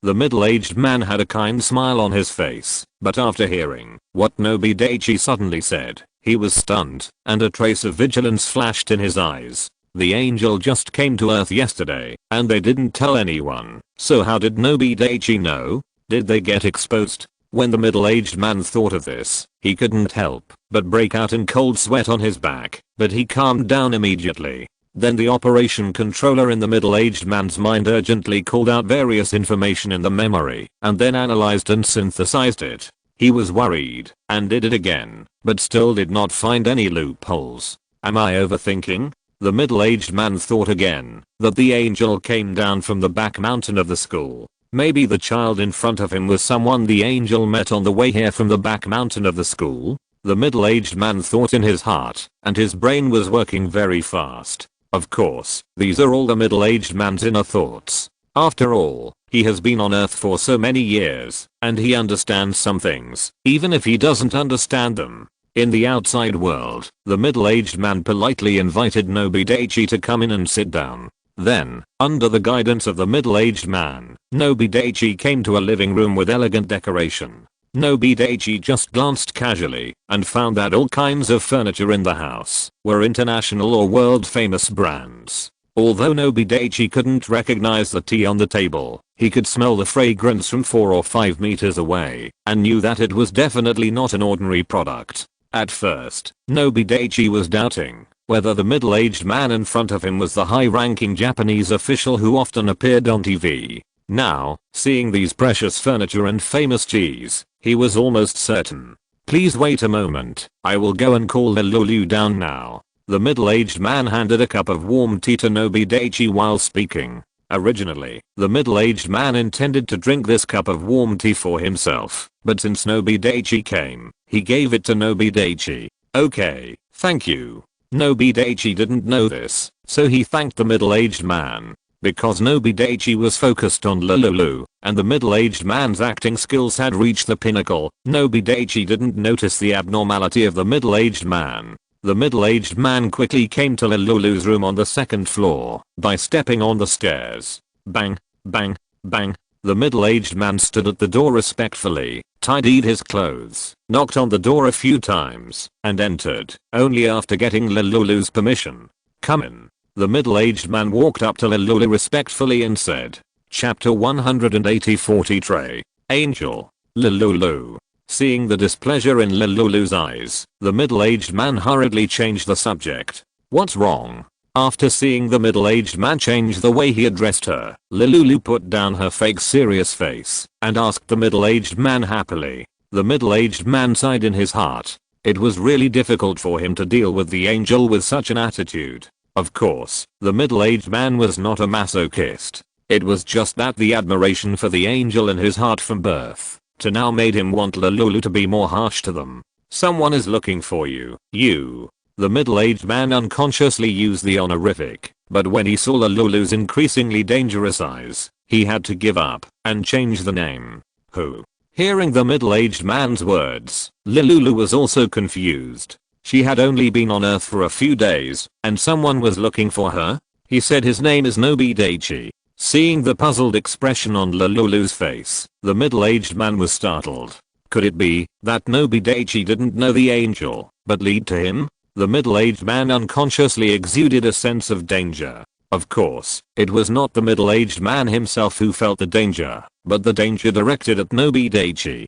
The middle-aged man had a kind smile on his face, but after hearing what Nobi Daichi suddenly said, he was stunned, and a trace of vigilance flashed in his eyes. The angel just came to Earth yesterday, and they didn't tell anyone, so how did Nobi Daichi know? Did they get exposed? When the middle-aged man thought of this, he couldn't help but break out in cold sweat on his back, but he calmed down immediately. Then the operation controller in the middle-aged man's mind urgently called out various information in the memory, and then analyzed and synthesized it. He was worried, and did it again, but still did not find any loopholes. Am I overthinking? The middle-aged man thought again that the angel came down from the back mountain of the school. Maybe the child in front of him was someone the angel met on the way here from the back mountain of the school. The middle-aged man thought in his heart, and his brain was working very fast. Of course, these are all the middle-aged man's inner thoughts. After all, he has been on Earth for so many years, and he understands some things, even if he doesn't understand them. In the outside world, the middle-aged man politely invited Nobi Daichi to come in and sit down. Then, under the guidance of the middle-aged man, Nobi Daichi came to a living room with elegant decoration. Nobi Daichi just glanced casually and found that all kinds of furniture in the house were international or world famous brands. Although Nobi Daichi couldn't recognize the tea on the table, he could smell the fragrance from 4 or 5 meters away and knew that it was definitely not an ordinary product. At first, Nobi Daichi was doubting whether the middle-aged man in front of him was the high-ranking Japanese official who often appeared on TV. Now, seeing these precious furniture and famous cheese, he was almost certain. Please wait a moment, I will go and call Lulu down now. The middle-aged man handed a cup of warm tea to Nobi Daichi while speaking. Originally, the middle-aged man intended to drink this cup of warm tea for himself, but since Nobi Daichi came, he gave it to Nobi Daichi. Okay, thank you. Nobi Daichi didn't know this, so he thanked the middle-aged man. Because Nobi Daichi was focused on Lulu, and the middle-aged man's acting skills had reached the pinnacle, Nobi Daichi didn't notice the abnormality of the middle-aged man. The middle-aged man quickly came to Lulu's room on the 2nd floor by stepping on the stairs. Bang, bang, bang. The middle-aged man stood at the door respectfully, tidied his clothes, knocked on the door a few times, and entered, only after getting Lulu's permission. Come in. The middle-aged man walked up to Lulu respectfully and said, Chapter 180 Tray. Angel. Lulu. Seeing the displeasure in Lulu's eyes, the middle-aged man hurriedly changed the subject. What's wrong? After seeing the middle-aged man change the way he addressed her, Lulu put down her fake serious face and asked the middle-aged man happily. The middle-aged man sighed in his heart. It was really difficult for him to deal with the angel with such an attitude. Of course, the middle-aged man was not a masochist. It was just that the admiration for the angel in his heart from birth to now made him want Lulu to be more harsh to them. Someone is looking for you. You. The middle-aged man unconsciously used the honorific, but when he saw Lulu's increasingly dangerous eyes, he had to give up and change the name. Who? Hearing the middle-aged man's words, Lulu was also confused. She had only been on Earth for a few days, and someone was looking for her? He said his name is Nobi Daichi. Seeing the puzzled expression on Lulu's face, the middle-aged man was startled. Could it be that Nobi Daichi didn't know the angel, but lied to him? The middle-aged man unconsciously exuded a sense of danger. Of course, it was not the middle-aged man himself who felt the danger, but the danger directed at Nobi Daichi.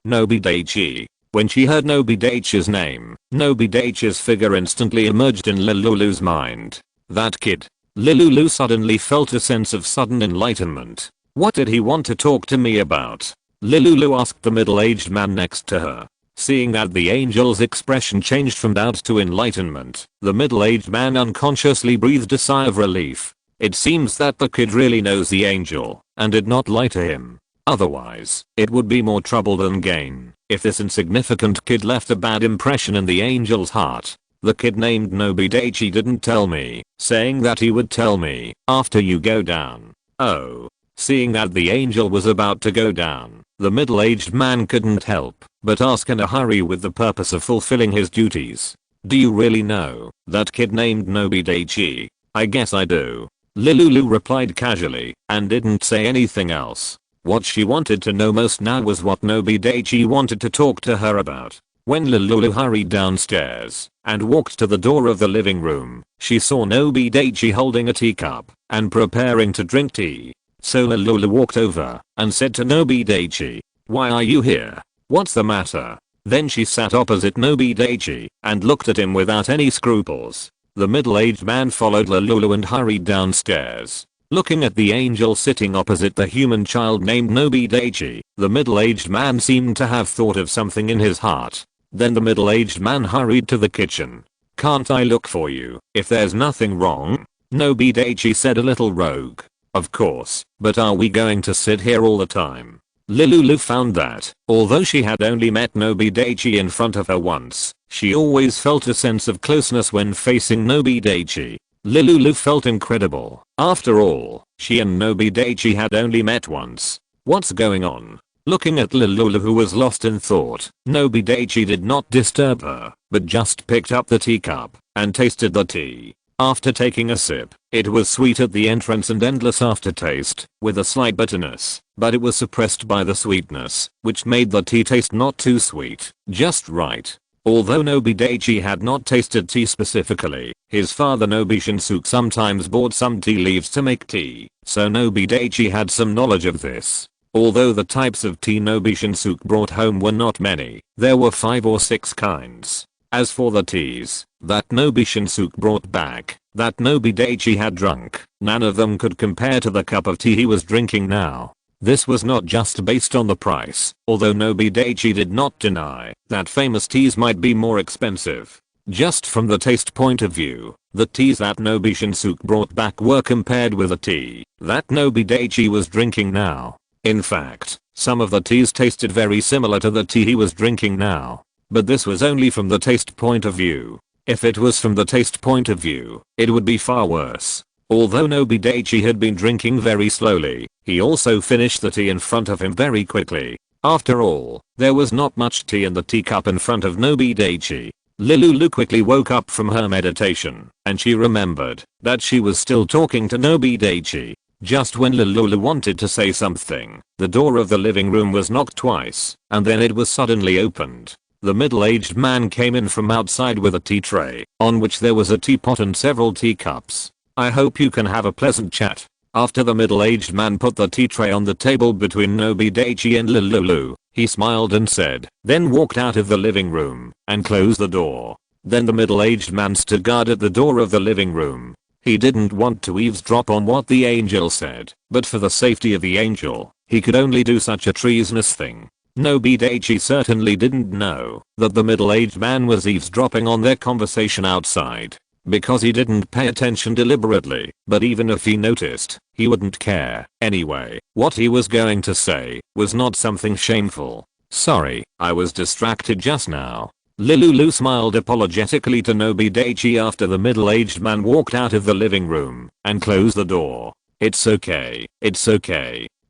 Nobi Daichi. When she heard Nobi Daichi's name, Nobi Daichi's figure instantly emerged in Lulu's mind. That kid. Lulu suddenly felt a sense of sudden enlightenment. What did he want to talk to me about? Lulu asked the middle-aged man next to her. Seeing that the angel's expression changed from doubt to enlightenment, the middle-aged man unconsciously breathed a sigh of relief. It seems that the kid really knows the angel and did not lie to him. Otherwise, it would be more trouble than gain if this insignificant kid left a bad impression in the angel's heart. The kid named Nobi Daichi didn't tell me, saying that he would tell me after you go down. Oh. Seeing that the angel was about to go down, the middle-aged man couldn't help but ask in a hurry with the purpose of fulfilling his duties. Do you really know that kid named Nobi Daichi? I guess I do. Lulu replied casually and didn't say anything else. What she wanted to know most now was what Nobi Daichi wanted to talk to her about. When Lulu hurried downstairs and walked to the door of the living room, she saw Nobi Daichi holding a teacup and preparing to drink tea. So Lulu walked over and said to Nobi Daichi, "Why are you here? What's the matter?" Then she sat opposite Nobi Daichi and looked at him without any scruples. The middle-aged man followed Lulu and hurried downstairs. Looking at the angel sitting opposite the human child named Nobi Daichi, the middle-aged man seemed to have thought of something in his heart. Then the middle-aged man hurried to the kitchen. "Can't I look for you if there's nothing wrong?" Nobi Daichi said, a little rogue. "Of course, but are we going to sit here all the time?" Lulu found that, although she had only met Nobi Daichi in front of her once, she always felt a sense of closeness when facing Nobi Daichi. Lulu felt incredible. After all, she and Nobi Daichi had only met once. What's going on? Looking at Lulu, who was lost in thought, Nobi Daichi did not disturb her, but just picked up the teacup and tasted the tea. After taking a sip, it was sweet at the entrance and endless aftertaste, with a slight bitterness, but it was suppressed by the sweetness, which made the tea taste not too sweet, just right. Although Nobi Daichi had not tasted tea specifically, his father Nobi Shinsuke sometimes bought some tea leaves to make tea, so Nobi Daichi had some knowledge of this. Although the types of tea Nobi Shinsuke brought home were not many, there were 5 or 6 kinds. As for the teas that Nobi Shinsuke brought back, that Nobi Daichi had drunk, none of them could compare to the cup of tea he was drinking now. This was not just based on the price, although Nobi Daichi did not deny that famous teas might be more expensive. Just from the taste point of view, the teas that Nobi Shinsuke brought back were compared with the tea that Nobi Daichi was drinking now. In fact, some of the teas tasted very similar to the tea he was drinking now. But this was only from the taste point of view. If it was from the taste point of view, it would be far worse. Although Nobi Daichi had been drinking very slowly, he also finished the tea in front of him very quickly. After all, there was not much tea in the teacup in front of Nobi Daichi. Lulu quickly woke up from her meditation, and she remembered that she was still talking to Nobi Daichi. Just when Lulu wanted to say something, the door of the living room was knocked twice, and then it was suddenly opened. The middle-aged man came in from outside with a tea tray, on which there was a teapot and several teacups. "I hope you can have a pleasant chat." After the middle-aged man put the tea tray on the table between Nobi Daichi and Lulu, he smiled and said, then walked out of the living room and closed the door. Then the middle-aged man stood guard at the door of the living room. He didn't want to eavesdrop on what the angel said, but for the safety of the angel, he could only do such a treasonous thing. Nobi Daichi certainly didn't know that the middle-aged man was eavesdropping on their conversation outside, because he didn't pay attention deliberately, but even if he noticed, he wouldn't care. Anyway, what he was going to say was not something shameful. "Sorry, I was distracted just now." Lulu smiled apologetically to Nobi Daichi after the middle-aged man walked out of the living room and closed the door. It's okay,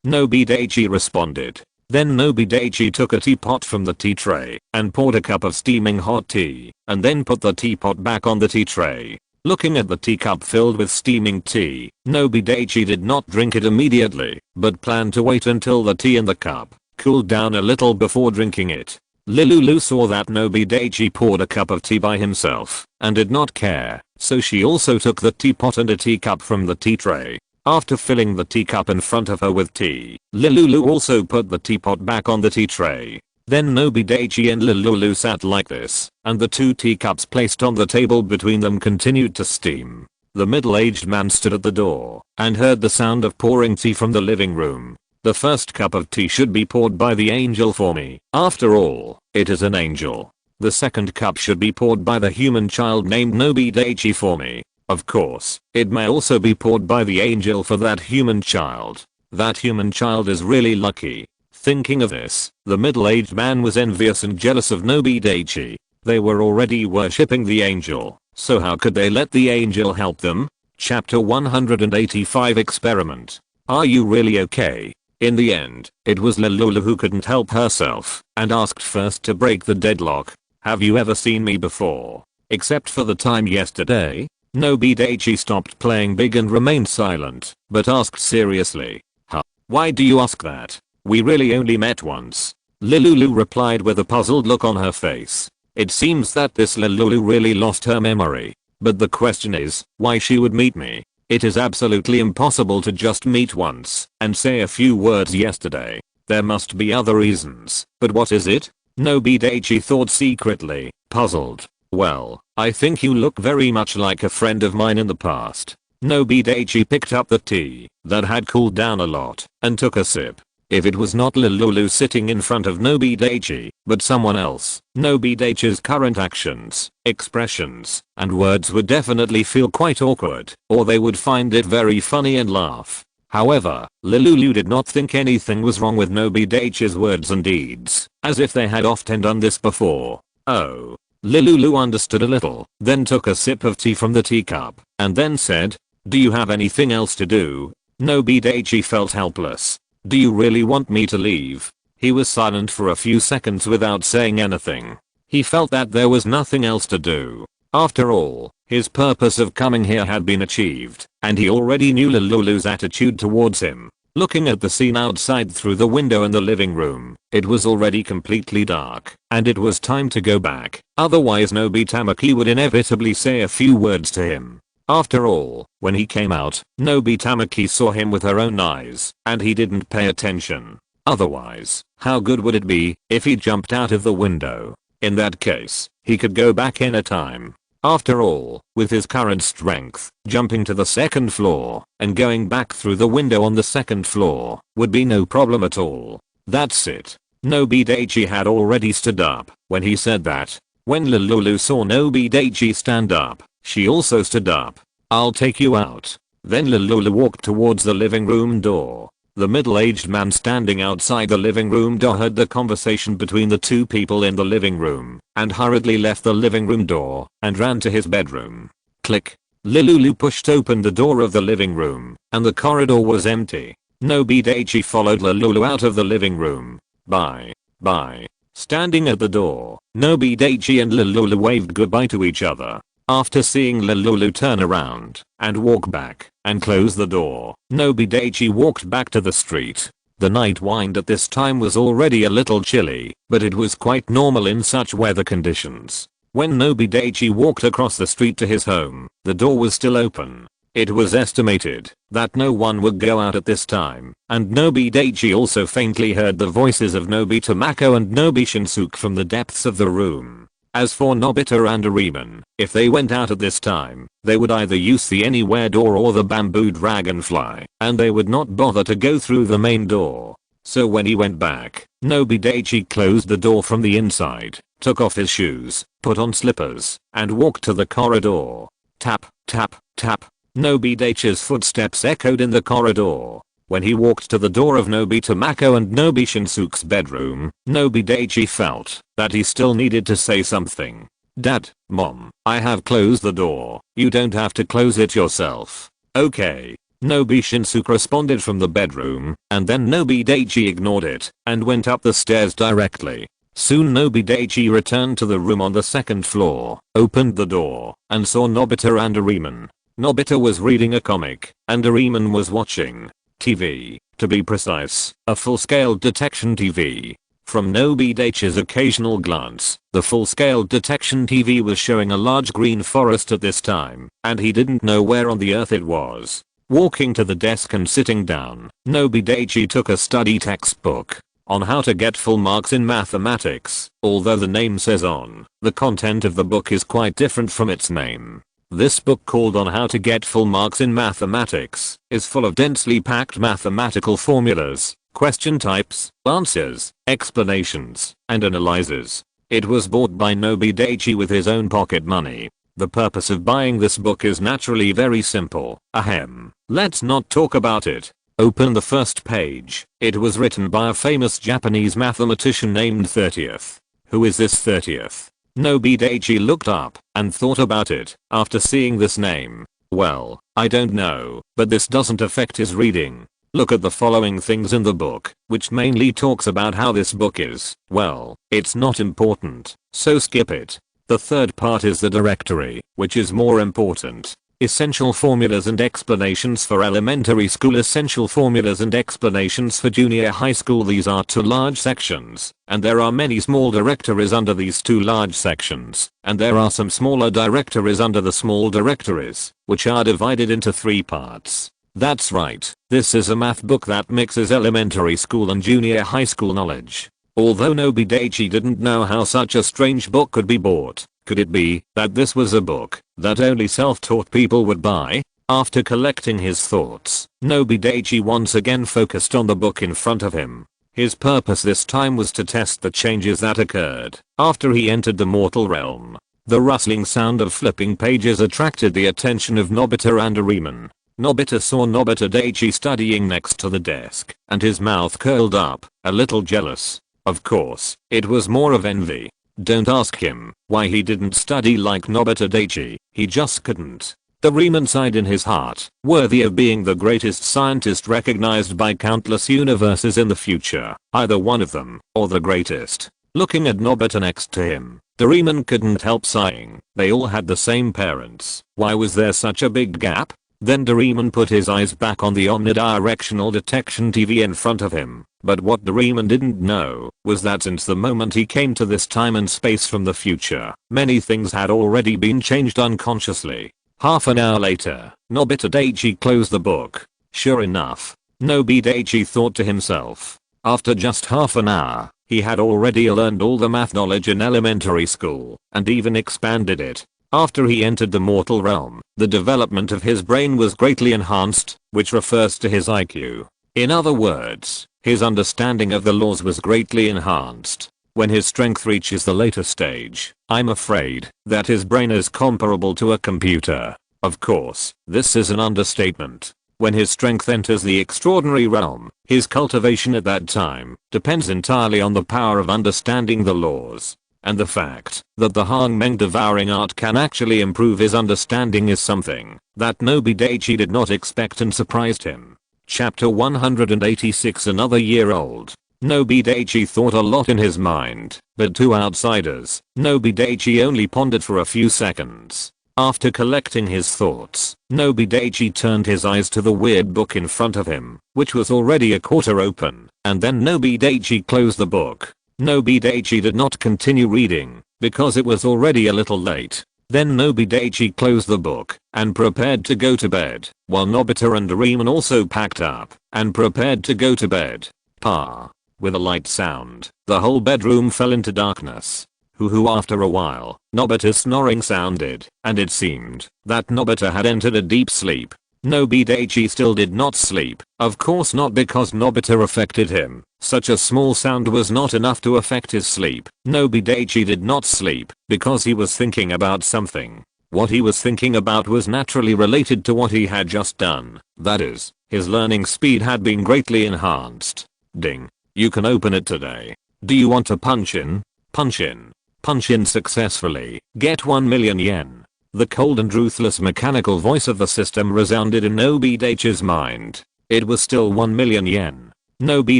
Nobi Daichi responded. Then Nobi Daichi took a teapot from the tea tray and poured a cup of steaming hot tea, and then put the teapot back on the tea tray. Looking at the teacup filled with steaming tea, Nobi Daichi did not drink it immediately, but planned to wait until the tea in the cup cooled down a little before drinking it. Lulu saw that Nobi Daichi poured a cup of tea by himself and did not care, so she also took the teapot and a teacup from the tea tray. After filling the teacup in front of her with tea, Lulu also put the teapot back on the tea tray. Then Nobi Daichi and Lulu sat like this, and the 2 teacups placed on the table between them continued to steam. The middle-aged man stood at the door and heard the sound of pouring tea from the living room. "The first cup of tea should be poured by the angel for me. After all, it is an angel. The second cup should be poured by the human child named Nobi Daichi for me. Of course, it may also be poured by the angel for that human child." That human child is really lucky. Thinking of this, the middle-aged man was envious and jealous of Nobi Daichi. They were already worshipping the angel, so how could they let the angel help them? Chapter 185 Experiment. Are you really okay? In the end, it was Lulu who couldn't help herself and asked first to break the deadlock. Have you ever seen me before? Except for the time yesterday? Nobi Daichi stopped playing big and remained silent, but asked seriously. Huh? Why do you ask that? We really only met once. Lulu replied with a puzzled look on her face. It seems that this Lulu really lost her memory. But the question is, why she would meet me? It is absolutely impossible to just meet once and say a few words yesterday. There must be other reasons, but what is it? Nobi Daichi thought secretly, puzzled. Well, I think you look very much like a friend of mine in the past. Nobi Daichi picked up the tea that had cooled down a lot and took a sip. If it was not Lulu sitting in front of Nobi Daichi, but someone else, Nobi Daichi's current actions, expressions, and words would definitely feel quite awkward, or they would find it very funny and laugh. However, Lulu did not think anything was wrong with Nobi Daichi's words and deeds, as if they had often done this before. Oh. Lulu understood a little, then took a sip of tea from the teacup, and then said, do you have anything else to do? Nobi Daichi felt helpless. Do you really want me to leave? He was silent for a few seconds without saying anything. He felt that there was nothing else to do. After all, his purpose of coming here had been achieved, and he already knew Lulu's attitude towards him. Looking at the scene outside through the window in the living room, it was already completely dark, and it was time to go back, otherwise Nobita would inevitably say a few words to him. After all, when he came out, Nobita saw him with her own eyes, and he didn't pay attention. Otherwise, how good would it be if he jumped out of the window? In that case, he could go back in a time. After all, with his current strength, jumping to the second floor and going back through the window on the second floor would be no problem at all. That's it. Nobi Daichi had already stood up when he said that. When Lulu saw Nobi Daichi stand up, she also stood up. I'll take you out. Then Lulu walked towards the living room door. The middle-aged man standing outside the living room door heard the conversation between the two people in the living room and hurriedly left the living room door and ran to his bedroom. Click. Lulu pushed open the door of the living room and the corridor was empty. Nobi Daichi followed Lulu out of the living room. Bye. Bye. Standing at the door, Nobi Daichi and Lulu waved goodbye to each other. After seeing Lulu turn around and walk back and close the door, Nobi Daichi walked back to the street. The night wind at this time was already a little chilly, but it was quite normal in such weather conditions. When Nobi Daichi walked across the street to his home, the door was still open. It was estimated that no one would go out at this time, and Nobi Daichi also faintly heard the voices of Nobita and Nobi Shinsuke from the depths of the room. As for Nobita and Doraemon, if they went out at this time, they would either use the anywhere door or the bamboo dragonfly, and they would not bother to go through the main door. So when he went back, Nobi Daichi closed the door from the inside, took off his shoes, put on slippers, and walked to the corridor. Tap, tap, tap. Nobi Daichi's footsteps echoed in the corridor. When he walked to the door of Nobita and Nobi Shinsuke's bedroom, Nobi Daichi felt that he still needed to say something. Dad, Mom, I have closed the door. You don't have to close it yourself. Okay. Nobi Shinsuke responded from the bedroom, and then Nobi Daichi ignored it and went up the stairs directly. Soon Nobi Daichi returned to the room on the second floor, opened the door, and saw Nobita and Doraemon. Nobita was reading a comic, and Doraemon was watching TV, to be precise, a full-scale detection TV. From Nobi Daichi's occasional glance, the full-scale detection TV was showing a large green forest at this time, and he didn't know where on the earth it was. Walking to the desk and sitting down, Nobi Daichi took a study textbook on how to get full marks in mathematics. Although the name says on, the content of the book is quite different from its name. This book, called On How to Get Full Marks in Mathematics, is full of densely packed mathematical formulas, question types, answers, explanations, and analyses. It was bought by Nobi Daichi with his own pocket money. The purpose of buying this book is naturally very simple. Ahem. Let's not talk about it. Open the first page. It was written by a famous Japanese mathematician named 30th. Who is this 30th? Nobi Daichi looked up and thought about it after seeing this name. Well, I don't know, but this doesn't affect his reading. Look at the following things in the book, which mainly talks about how this book is, well, it's not important, so skip it. The third part is the directory, which is more important. Essential formulas and explanations for elementary school, essential formulas and explanations for junior high school. These are two large sections, and there are many small directories under these two large sections, and there are some smaller directories under the small directories, which are divided into 3 parts. That's right, this is a math book that mixes elementary school and junior high school knowledge. Although Nobi Daichi didn't know how such a strange book could be bought, could it be that this was a book that only self-taught people would buy? After collecting his thoughts, Nobi Daichi once again focused on the book in front of him. His purpose this time was to test the changes that occurred after he entered the mortal realm. The rustling sound of flipping pages attracted the attention of Nobita and Doraemon. Nobita saw Nobi Daichi studying next to the desk, and his mouth curled up, a little jealous. Of course, it was more of envy. Don't ask him why he didn't study like Nobi Daichi, he just couldn't. Doraemon sighed in his heart, worthy of being the greatest scientist recognized by countless universes in the future, either one of them, or the greatest. Looking at Nobita next to him, Doraemon couldn't help sighing. They all had the same parents. Why was there such a big gap? Then Doraemon put his eyes back on the omnidirectional detection TV in front of him. But what Doraemon didn't know was that since the moment he came to this time and space from the future, many things had already been changed unconsciously. Half an hour later, Nobi Daichi closed the book. Sure enough, Nobi Daichi thought to himself. After just half an hour, he had already learned all the math knowledge in elementary school, and even expanded it. After he entered the mortal realm, the development of his brain was greatly enhanced, which refers to his IQ. In other words, his understanding of the laws was greatly enhanced. When his strength reaches the later stage, I'm afraid that his brain is comparable to a computer. Of course, this is an understatement. When his strength enters the extraordinary realm, his cultivation at that time depends entirely on the power of understanding the laws. And the fact that the Hangmen devouring art can actually improve his understanding is something that Nobi Daichi did not expect and surprised him. Chapter 186. Another year old. Nobi Daichi thought a lot in his mind, but to outsiders, Nobi Daichi only pondered for a few seconds. After collecting his thoughts, Nobi Daichi turned his eyes to the weird book in front of him, which was already a quarter open, and then Nobi Daichi closed the book. Nobi Daichi did not continue reading, because it was already a little late. Then Nobi Daichi closed the book and prepared to go to bed, while Nobita and Doraemon also packed up and prepared to go to bed. Pa. With a light sound, the whole bedroom fell into darkness. After a while, Nobita's snoring sounded, and it seemed that Nobita had entered a deep sleep. Nobi Daichi still did not sleep, of course not because Nobita affected him. Such a small sound was not enough to affect his sleep. Nobi Daichi did not sleep because he was thinking about something. What he was thinking about was naturally related to what he had just done. That is, his learning speed had been greatly enhanced. Ding. You can open it today. Do you want to punch in? Punch in. Punch in successfully. Get 1 million yen. The cold and ruthless mechanical voice of the system resounded in Nobi Daichi's mind. It was still 1 million yen. Nobi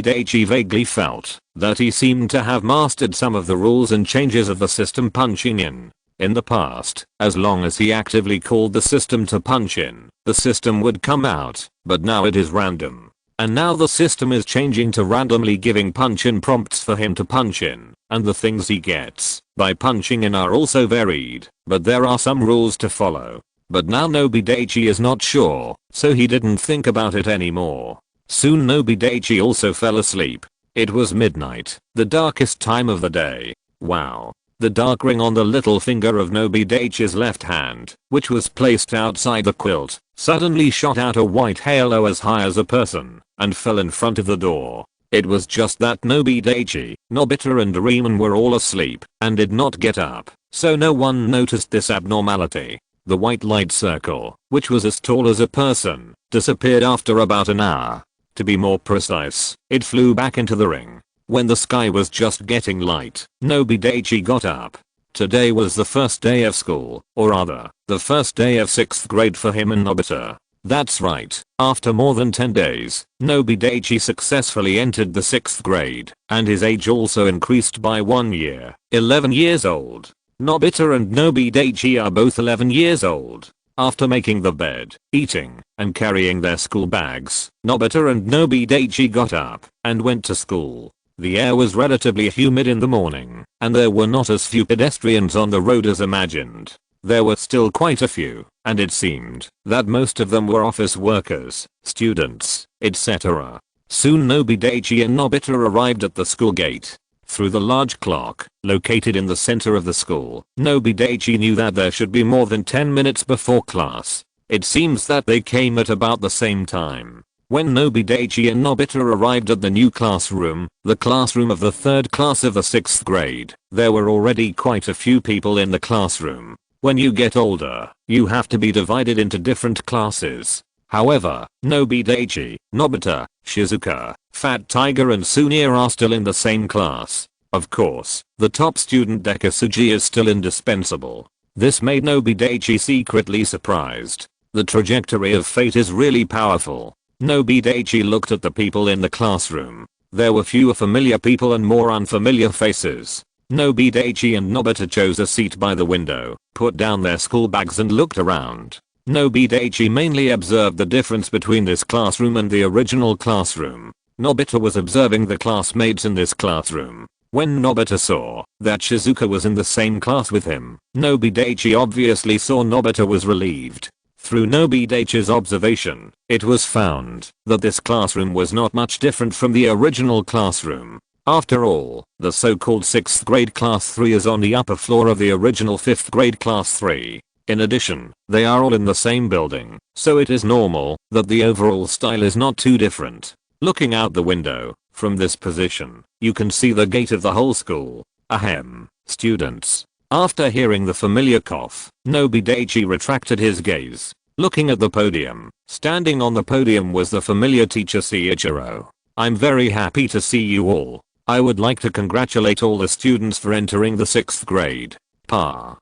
Daichi vaguely felt that he seemed to have mastered some of the rules and changes of the system punching in. In the past, as long as he actively called the system to punch in, the system would come out, but now it is random. And now the system is changing to randomly giving punch-in prompts for him to punch in, and the things he gets by punching in are also varied, but there are some rules to follow. But now Nobi Daichi is not sure, so he didn't think about it anymore. Soon Nobi Daichi also fell asleep. It was midnight, the darkest time of the day. Wow. The dark ring on the little finger of Nobi Daichi's left hand, which was placed outside the quilt, suddenly shot out a white halo as high as a person, and fell in front of the door. It was just that Nobi Daichi, Nobita and Doraemon were all asleep, and did not get up, so no one noticed this abnormality. The white light circle, which was as tall as a person, disappeared after about an hour. To be more precise, it flew back into the ring. When the sky was just getting light, Nobi Daichi got up. Today was the first day of school, or rather, the first day of 6th grade for him and Nobita. That's right, after more than 10 days, Nobi Daichi successfully entered the 6th grade, and his age also increased by 1 year, 11 years old. Nobita and Nobi Daichi are both 11 years old. After making the bed, eating, and carrying their school bags, Nobita and Nobi Daichi got up and went to school. The air was relatively humid in the morning, and there were not as few pedestrians on the road as imagined. There were still quite a few, and it seemed that most of them were office workers, students, etc. Soon Nobi Daichi and Nobita arrived at the school gate. Through the large clock, located in the center of the school, Nobi Daichi knew that there should be more than 10 minutes before class. It seems that they came at about the same time. When Nobi Daichi and Nobita arrived at the new classroom, the classroom of the 3rd class of the 6th grade, there were already quite a few people in the classroom. When you get older, you have to be divided into different classes. However, Nobi Daichi, Nobita, Shizuka, Fat Tiger and Sunia are still in the same class. Of course, the top student Dekasuji is still indispensable. This made Nobi Daichi secretly surprised. The trajectory of fate is really powerful. Nobi Daichi looked at the people in the classroom. There were fewer familiar people and more unfamiliar faces. Nobi Daichi and Nobita chose a seat by the window, put down their school bags and looked around. Nobi Daichi mainly observed the difference between this classroom and the original classroom. Nobita was observing the classmates in this classroom. When Nobita saw that Shizuka was in the same class with him, Nobi Daichi obviously saw Nobita was relieved. Through Nobi Daichi's observation, it was found that this classroom was not much different from the original classroom. After all, the so-called 6th grade class 3 is on the upper floor of the original 5th grade class 3. In addition, they are all in the same building, so it is normal that the overall style is not too different. Looking out the window, from this position, you can see the gate of the whole school. Ahem, students. After hearing the familiar cough, Nobi Daichi retracted his gaze. Looking at the podium, standing on the podium was the familiar teacher Seiichiro. I'm very happy to see you all. I would like to congratulate all the students for entering the 6th grade. Pa.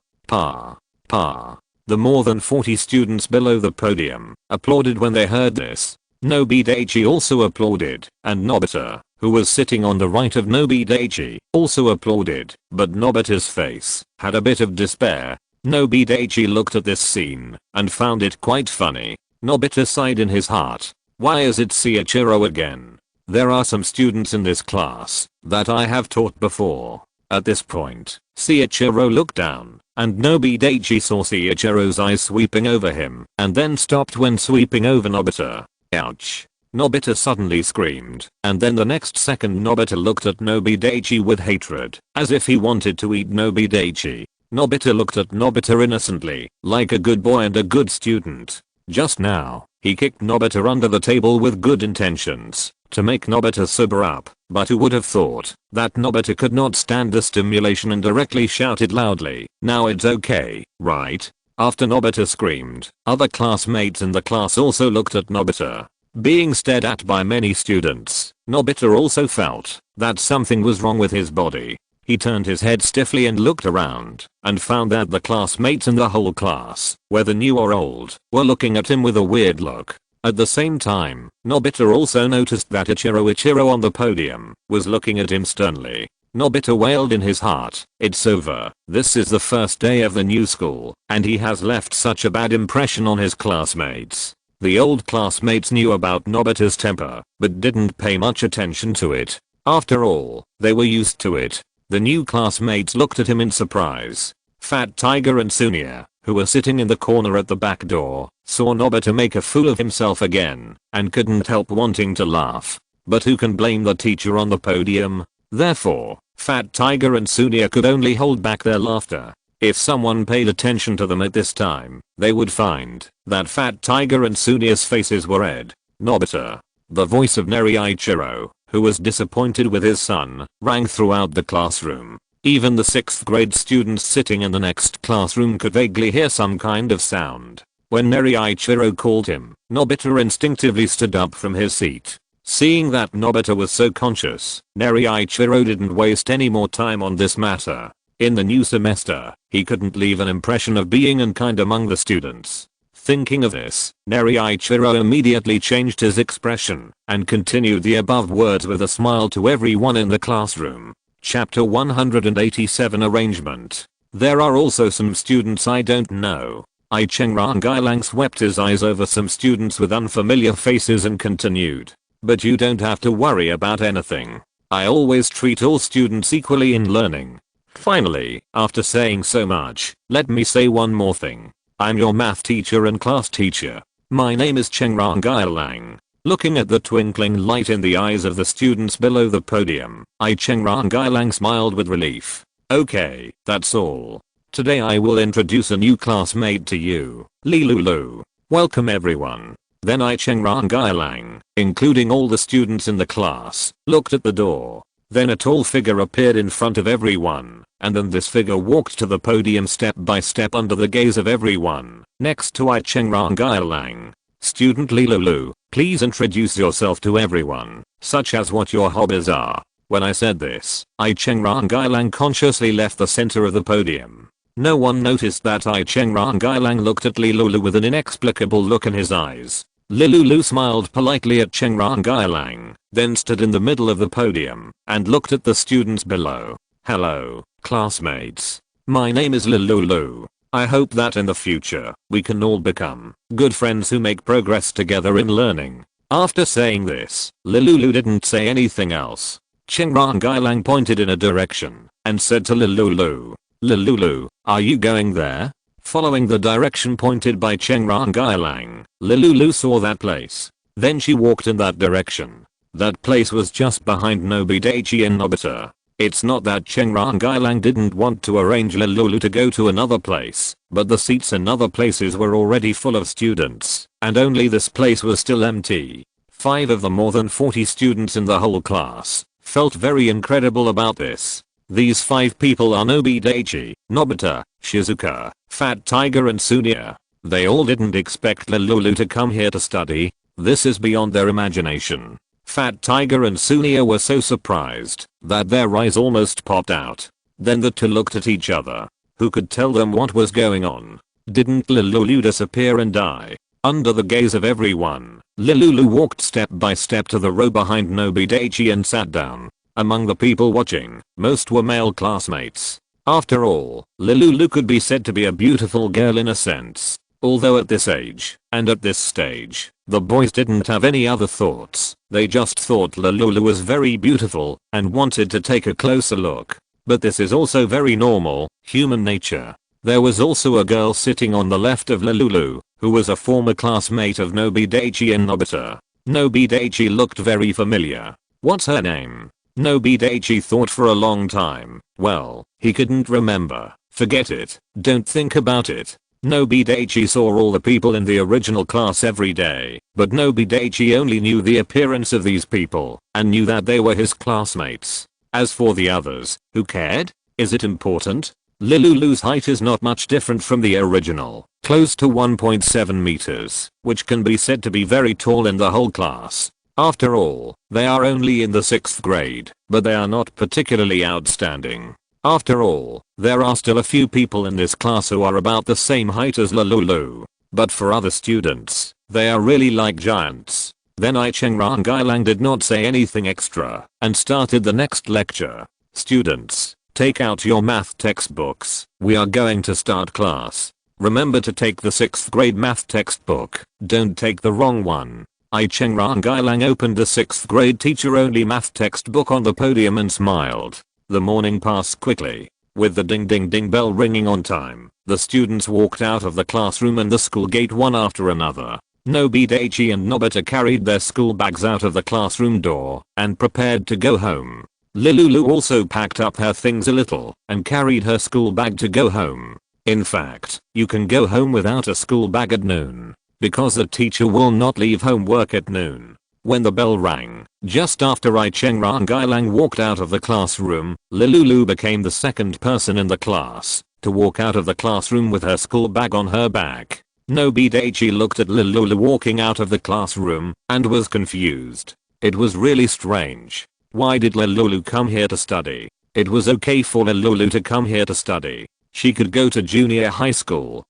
The more than 40 students below the podium applauded when they heard this. Nobi Daichi also applauded, and Nobita, who was sitting on the right of Nobi Daichi, also applauded, but Nobita's face had a bit of despair. Nobi Daichi looked at this scene and found it quite funny. Nobita sighed in his heart. Why is it Seiichiro again? There are some students in this class that I have taught before. At this point, Seiichiro looked down, and Nobi Daichi saw Seiichiro's eyes sweeping over him, and then stopped when sweeping over Nobita. Ouch. Nobita suddenly screamed, and then the next second Nobita looked at Nobi Daichi with hatred, as if he wanted to eat Nobi Daichi. Nobita looked at Nobita innocently, like a good boy and a good student. Just now, he kicked Nobita under the table with good intentions, to make Nobita sober up, but who would have thought that Nobita could not stand the stimulation and directly shouted loudly, "Now it's okay, right?" After Nobita screamed, other classmates in the class also looked at Nobita. Being stared at by many students, Nobita also felt that something was wrong with his body. He turned his head stiffly and looked around, and found that the classmates in the whole class, whether new or old, were looking at him with a weird look. At the same time, Nobita also noticed that Ichiro on the podium was looking at him sternly. Nobita wailed in his heart, "It's over. This is the first day of the new school, and he has left such a bad impression on his classmates." The old classmates knew about Nobita's temper, but didn't pay much attention to it. After all, they were used to it. The new classmates looked at him in surprise. Fat Tiger and Sunia, who were sitting in the corner at the back door, saw Nobita make a fool of himself again, and couldn't help wanting to laugh. But who can blame the teacher on the podium? Therefore, Fat Tiger and Sunia could only hold back their laughter. If someone paid attention to them at this time, they would find that Fat Tiger and Sunia's faces were red. Nobita. The voice of Neriichiro, who was disappointed with his son, rang throughout the classroom. Even the 6th grade students sitting in the next classroom could vaguely hear some kind of sound. When Neriichiro called him, Nobita instinctively stood up from his seat. Seeing that Nobita was so conscious, Neriichiro didn't waste any more time on this matter. In the new semester, he couldn't leave an impression of being unkind among the students. Thinking of this, Neriichiro immediately changed his expression and continued the above words with a smile to everyone in the classroom. Chapter 187 Arrangement. There are also some students I don't know. Ichenrangailang swept his eyes over some students with unfamiliar faces and continued. But you don't have to worry about anything. I always treat all students equally in learning. Finally, after saying so much, let me say one more thing. I'm your math teacher and class teacher. My name is Chenrangailang. Looking at the twinkling light in the eyes of the students below the podium, Chenrangailang smiled with relief. Okay, that's all. Today I will introduce a new classmate to you, Lilulu. Welcome everyone. Then Chenrangailang, including all the students in the class, looked at the door. Then a tall figure appeared in front of everyone, and then this figure walked to the podium step by step under the gaze of everyone, next to Chenrangailang. Student Lilulu, please introduce yourself to everyone, such as what your hobbies are. When I said this, Chenrangailang consciously left the center of the podium. No one noticed that Chenrangailang looked at Lilulu with an inexplicable look in his eyes. Lilulu smiled politely at Chenrangailang, then stood in the middle of the podium and looked at the students below. Hello, classmates. My name is Lilulu. I hope that in the future, we can all become good friends who make progress together in learning. After saying this, Lilulu didn't say anything else. Chenrangailang pointed in a direction and said to Lilulu, Lilulu, are you going there? Following the direction pointed by Chenrangailang, Lilulu saw that place. Then she walked in that direction. That place was just behind Nobi Daichi and Nobita. It's not that Chenrangailang didn't want to arrange Lilulu to go to another place, but the seats in other places were already full of students, and only this place was still empty. 5 of the more than 40 students in the whole class felt very incredible about this. These 5 people are Nobi Daichi, Nobita, Shizuka, Fat Tiger and Sunia. They all didn't expect Lilulu to come here to study. This is beyond their imagination. Fat Tiger and Sunia were so surprised that their eyes almost popped out. Then the two looked at each other. Who could tell them what was going on? Didn't Lilulu disappear and die? Under the gaze of everyone, Lilulu walked step by step to the row behind Nobi Daichi and sat down. Among the people watching, most were male classmates. After all, Lilulu could be said to be a beautiful girl in a sense. Although at this age, and at this stage, the boys didn't have any other thoughts. They just thought Lilulu was very beautiful and wanted to take a closer look. But this is also very normal, human nature. There was also a girl sitting on the left of Lilulu, who was a former classmate of Nobi Daichi and Nobita. Nobi Daichi looked very familiar. What's her name? Nobi Daichi thought for a long time. Well, he couldn't remember. Forget it. Don't think about it. Nobi Daichi saw all the people in the original class every day, but Nobi Daichi only knew the appearance of these people and knew that they were his classmates. As for the others, who cared? Is it important? Lilulu's height is not much different from the original, close to 1.7 meters, which can be said to be very tall in the whole class. After all, they are only in the 6th grade, but they are not particularly outstanding. After all, there are still a few people in this class who are about the same height as Lilulu. But for other students, they are really like giants. Then Chenrangailang did not say anything extra and started the next lecture. Students, take out your math textbooks. We are going to start class. Remember to take the 6th grade math textbook. Don't take the wrong one. Chenrangailang opened the 6th grade teacher-only math textbook on the podium and smiled. The morning passed quickly. With the ding ding ding bell ringing on time, the students walked out of the classroom and the school gate one after another. Nobi Daichi and Nobita carried their school bags out of the classroom door and prepared to go home. Lilulu also packed up her things a little and carried her school bag to go home. In fact, you can go home without a school bag at noon, because the teacher will not leave homework at noon. When the bell rang, just after Chenrangailang walked out of the classroom, Lilulu became the second person in the class to walk out of the classroom with her school bag on her back. Nobi Daichi looked at Lilulu walking out of the classroom and was confused. It was really strange. Why did Lulu come here to study? It was okay for Lulu to come here to study. She could go to junior high school,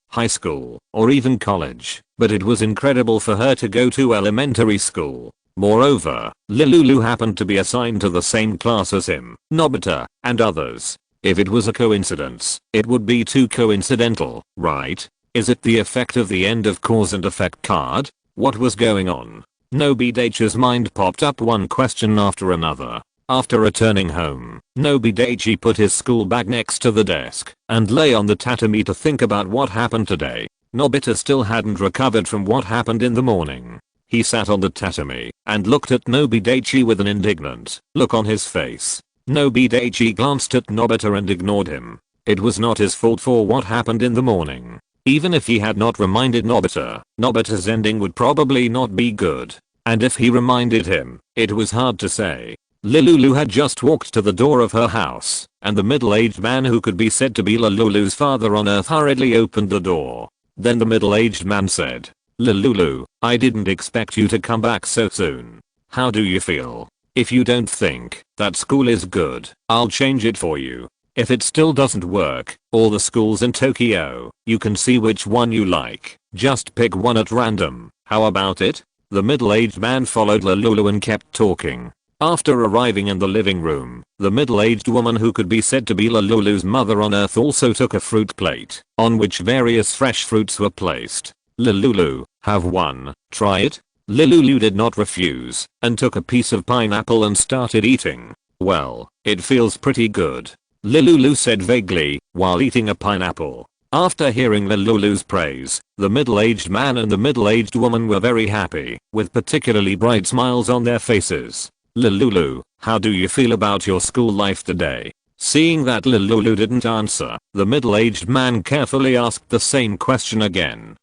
or even college, but it was incredible for her to go to elementary school. Moreover, Lulu happened to be assigned to the same class as him, Nobita, and others. If it was a coincidence, it would be too coincidental, right? Is it the effect of the end of cause and effect card? What was going on? Nobi Daichi's mind popped up one question after another. After returning home, Nobi Daichi put his school bag next to the desk and lay on the tatami to think about what happened today. Nobita still hadn't recovered from what happened in the morning. He sat on the tatami and looked at Nobi Daichi with an indignant look on his face. Nobi Daichi glanced at Nobita and ignored him. It was not his fault for what happened in the morning. Even if he had not reminded Nobita, Nobita's ending would probably not be good. And if he reminded him, it was hard to say. Lulu had just walked to the door of her house, and the middle-aged man who could be said to be Lulu's father on earth hurriedly opened the door. Then the middle-aged man said, "Lulu, I didn't expect you to come back so soon. How do you feel? If you don't think that school is good, I'll change it for you. If it still doesn't work, all the schools in Tokyo, you can see which one you like. Just pick one at random. How about it?" The middle-aged man followed Lulu and kept talking. After arriving in the living room, the middle-aged woman who could be said to be Lulu's mother on earth also took a fruit plate, on which various fresh fruits were placed. "Lulu, have one, try it." Lulu did not refuse, and took a piece of pineapple and started eating. "Well, it feels pretty good," Lulu said vaguely, while eating a pineapple. After hearing Lulu's praise, the middle-aged man and the middle-aged woman were very happy, with particularly bright smiles on their faces. "Lulu, how do you feel about your school life today?" Seeing that Lulu didn't answer, the middle-aged man carefully asked the same question again.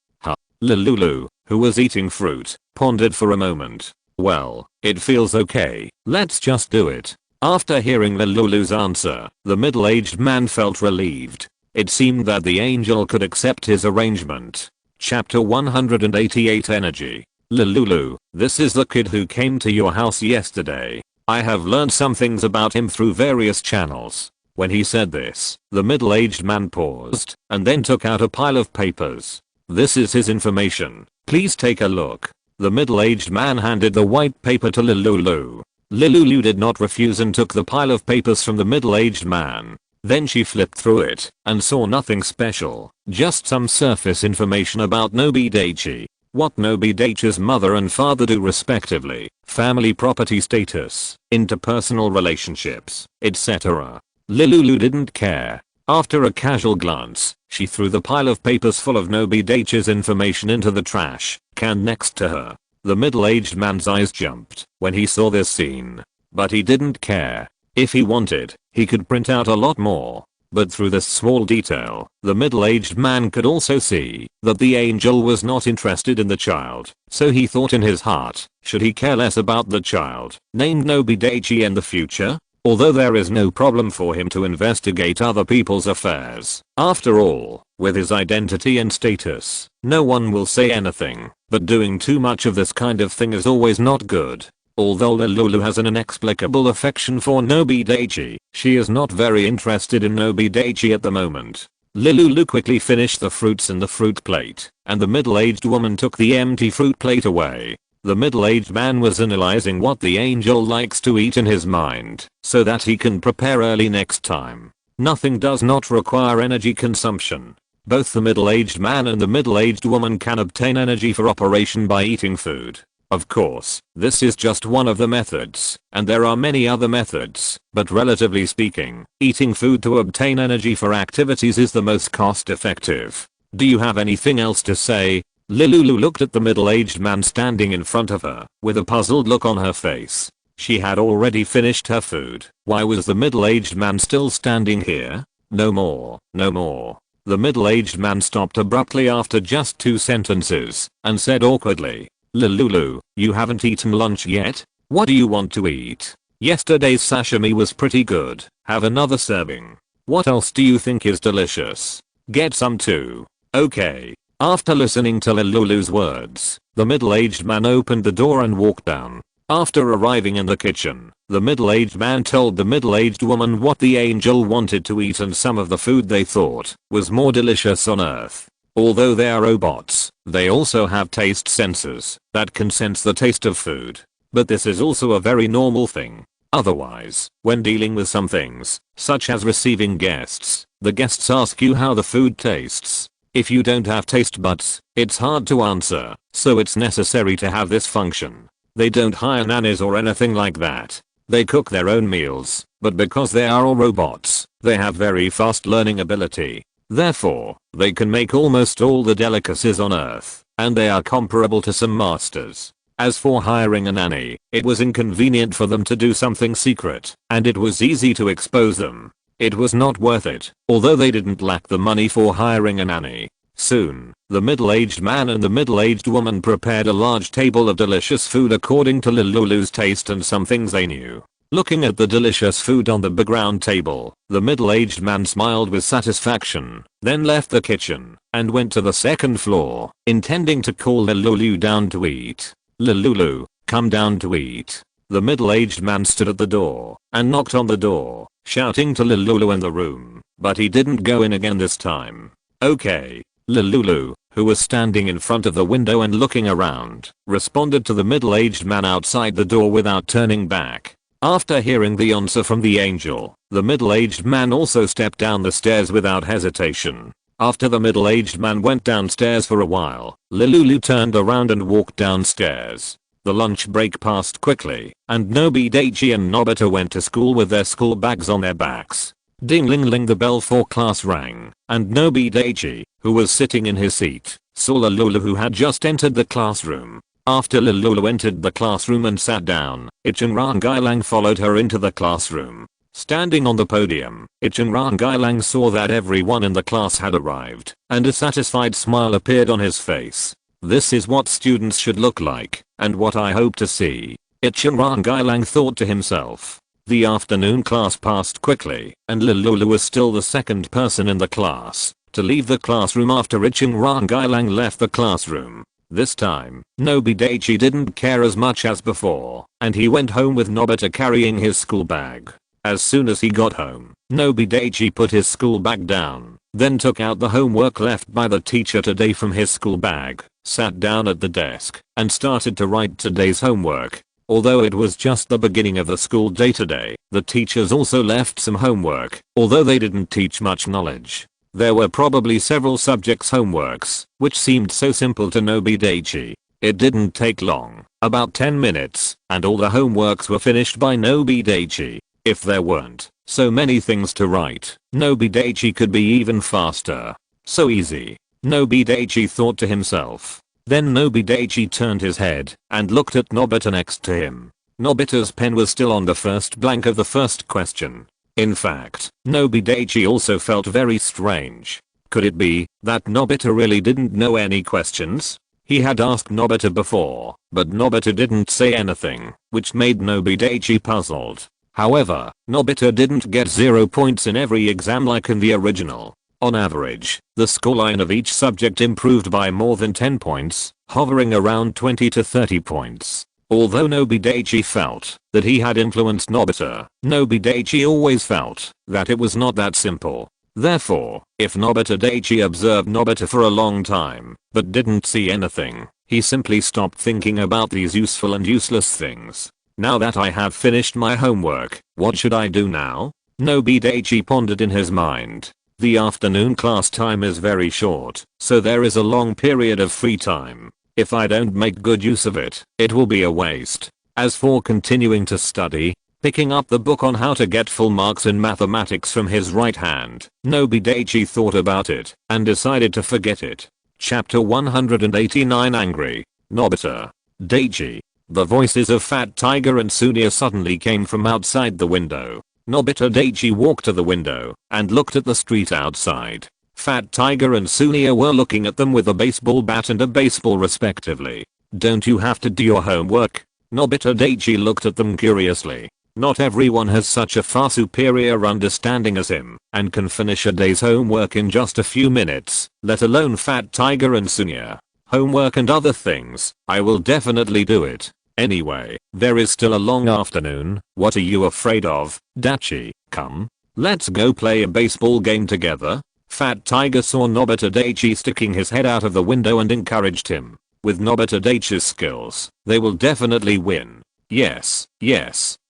Lulu, who was eating fruit, pondered for a moment. "Well, it feels okay. Let's just do it." After hearing Lulu's answer, the middle-aged man felt relieved. It seemed that the angel could accept his arrangement. Chapter 188 Energy. "Lulu, this is the kid who came to your house yesterday. I have learned some things about him through various channels." When he said this, the middle-aged man paused and then took out a pile of papers. "This is his information. Please take a look." The middle-aged man handed the white paper to Lulu. Lulu did not refuse and took the pile of papers from the middle-aged man. Then she flipped through it and saw nothing special, just some surface information about Nobi Daichi. What Nobi Daichi's mother and father do respectively, family property status, interpersonal relationships, etc. Lulu didn't care. After a casual glance, she threw the pile of papers full of Nobi Daichi's information into the trash can next to her. The middle-aged man's eyes jumped when he saw this scene. But he didn't care. If he wanted, he could print out a lot more. But through this small detail, the middle-aged man could also see that the angel was not interested in the child. So he thought in his heart, should he care less about the child, named Nobi Daichi in the future? Although there is no problem for him to investigate other people's affairs. After all, with his identity and status, no one will say anything. But doing too much of this kind of thing is always not good. Although Lulu has an inexplicable affection for Nobi Daichi, she is not very interested in Nobi Daichi at the moment. Lulu quickly finished the fruits in the fruit plate, and the middle-aged woman took the empty fruit plate away. The middle-aged man was analyzing what the angel likes to eat in his mind, so that he can prepare early next time. Nothing does not require energy consumption. Both the middle-aged man and the middle-aged woman can obtain energy for operation by eating food. Of course, this is just one of the methods, and there are many other methods, but relatively speaking, eating food to obtain energy for activities is the most cost-effective. Do you have anything else to say? Lulu looked at the middle-aged man standing in front of her, with a puzzled look on her face. She had already finished her food. Why was the middle-aged man still standing here? No more, no more. The middle-aged man stopped abruptly after just 2 sentences, and said awkwardly, "Lulu, you haven't eaten lunch yet? What do you want to eat? Yesterday's sashimi was pretty good. Have another serving. What else do you think is delicious? Get some too." "Okay." After listening to Lulu's words, the middle-aged man opened the door and walked down. After arriving in the kitchen, the middle-aged man told the middle-aged woman what the angel wanted to eat and some of the food they thought was more delicious on Earth. Although they are robots, they also have taste sensors that can sense the taste of food. But this is also a very normal thing. Otherwise, when dealing with some things, such as receiving guests, the guests ask you how the food tastes. If you don't have taste buds, it's hard to answer, so it's necessary to have this function. They don't hire nannies or anything like that. They cook their own meals, but because they are all robots, they have very fast learning ability. Therefore, they can make almost all the delicacies on Earth, and they are comparable to some masters. As for hiring a nanny, it was inconvenient for them to do something secret, and it was easy to expose them. It was not worth it, although they didn't lack the money for hiring a nanny. Soon, the middle-aged man and the middle-aged woman prepared a large table of delicious food according to Lulu's taste and some things they knew. Looking at the delicious food on the background table, the middle-aged man smiled with satisfaction, then left the kitchen, and went to the second floor, intending to call Lulu down to eat. "Lulu, come down to eat." The middle-aged man stood at the door, and knocked on the door, shouting to Lulu in the room, but he didn't go in again this time. "Okay." Lulu, who was standing in front of the window and looking around, responded to the middle-aged man outside the door without turning back. After hearing the answer from the angel, the middle-aged man also stepped down the stairs without hesitation. After the middle-aged man went downstairs for a while, Lulu turned around and walked downstairs. The lunch break passed quickly, and Nobi Daichi and Nobita went to school with their school bags on their backs. Ding-ling-ling, the bell for class rang, and Nobi Daichi, who was sitting in his seat, saw Lulu who had just entered the classroom. After Lulu entered the classroom and sat down, Ichinrangailang followed her into the classroom. Standing on the podium, Ichinrangailang saw that everyone in the class had arrived, and a satisfied smile appeared on his face. "This is what students should look like, and what I hope to see," Ichinrangailang thought to himself. The afternoon class passed quickly, and Lulu was still the second person in the class to leave the classroom after Ichinrangailang left the classroom. This time, Nobi Daichi didn't care as much as before, and he went home with Nobita carrying his school bag. As soon as he got home, Nobi Daichi put his school bag down, then took out the homework left by the teacher today from his school bag, sat down at the desk, and started to write today's homework. Although it was just the beginning of the school day today, the teachers also left some homework, although they didn't teach much knowledge. There were probably several subjects homeworks, which seemed so simple to Nobi Daichi. It didn't take long, about 10 minutes, and all the homeworks were finished by Nobi Daichi. If there weren't so many things to write, Nobi Daichi could be even faster. So easy, Nobi Daichi thought to himself. Then Nobi Daichi turned his head and looked at Nobita next to him. Nobita's pen was still on the first blank of the first question. In fact, Nobi Daichi also felt very strange. Could it be that Nobita really didn't know any questions? He had asked Nobita before, but Nobita didn't say anything, which made Nobi Daichi puzzled. However, Nobita didn't get 0 points in every exam like in the original. On average, the scoreline of each subject improved by more than 10 points, hovering around 20 to 30 points. Although Nobi Daichi felt that he had influenced Nobita, Nobi Daichi always felt that it was not that simple. Therefore, if Nobita Daichi observed Nobita for a long time, but didn't see anything, he simply stopped thinking about these useful and useless things. Now that I have finished my homework, what should I do now? Nobi Daichi pondered in his mind. The afternoon class time is very short, so there is a long period of free time. If I don't make good use of it, it will be a waste. As for continuing to study, picking up the book on how to get full marks in mathematics from his right hand, Nobi Daichi thought about it and decided to forget it. Chapter 189 Angry Nobita Daichi. The voices of Fat Tiger and Sunia suddenly came from outside the window. Nobita Daichi walked to the window and looked at the street outside. Fat Tiger and Sunia were looking at them with a baseball bat and a baseball respectively. "Don't you have to do your homework?" Nobita Daichi looked at them curiously. Not everyone has such a far superior understanding as him and can finish a day's homework in just a few minutes, let alone Fat Tiger and Sunia. "Homework and other things, I will definitely do it." Anyway, there is still a long afternoon. What are you afraid of, Daichi? Come. Let's go play a baseball game together. Fat Tiger saw Nobita Daichi sticking his head out of the window and encouraged him. With Nobita Daichi's skills, they will definitely win. Yes.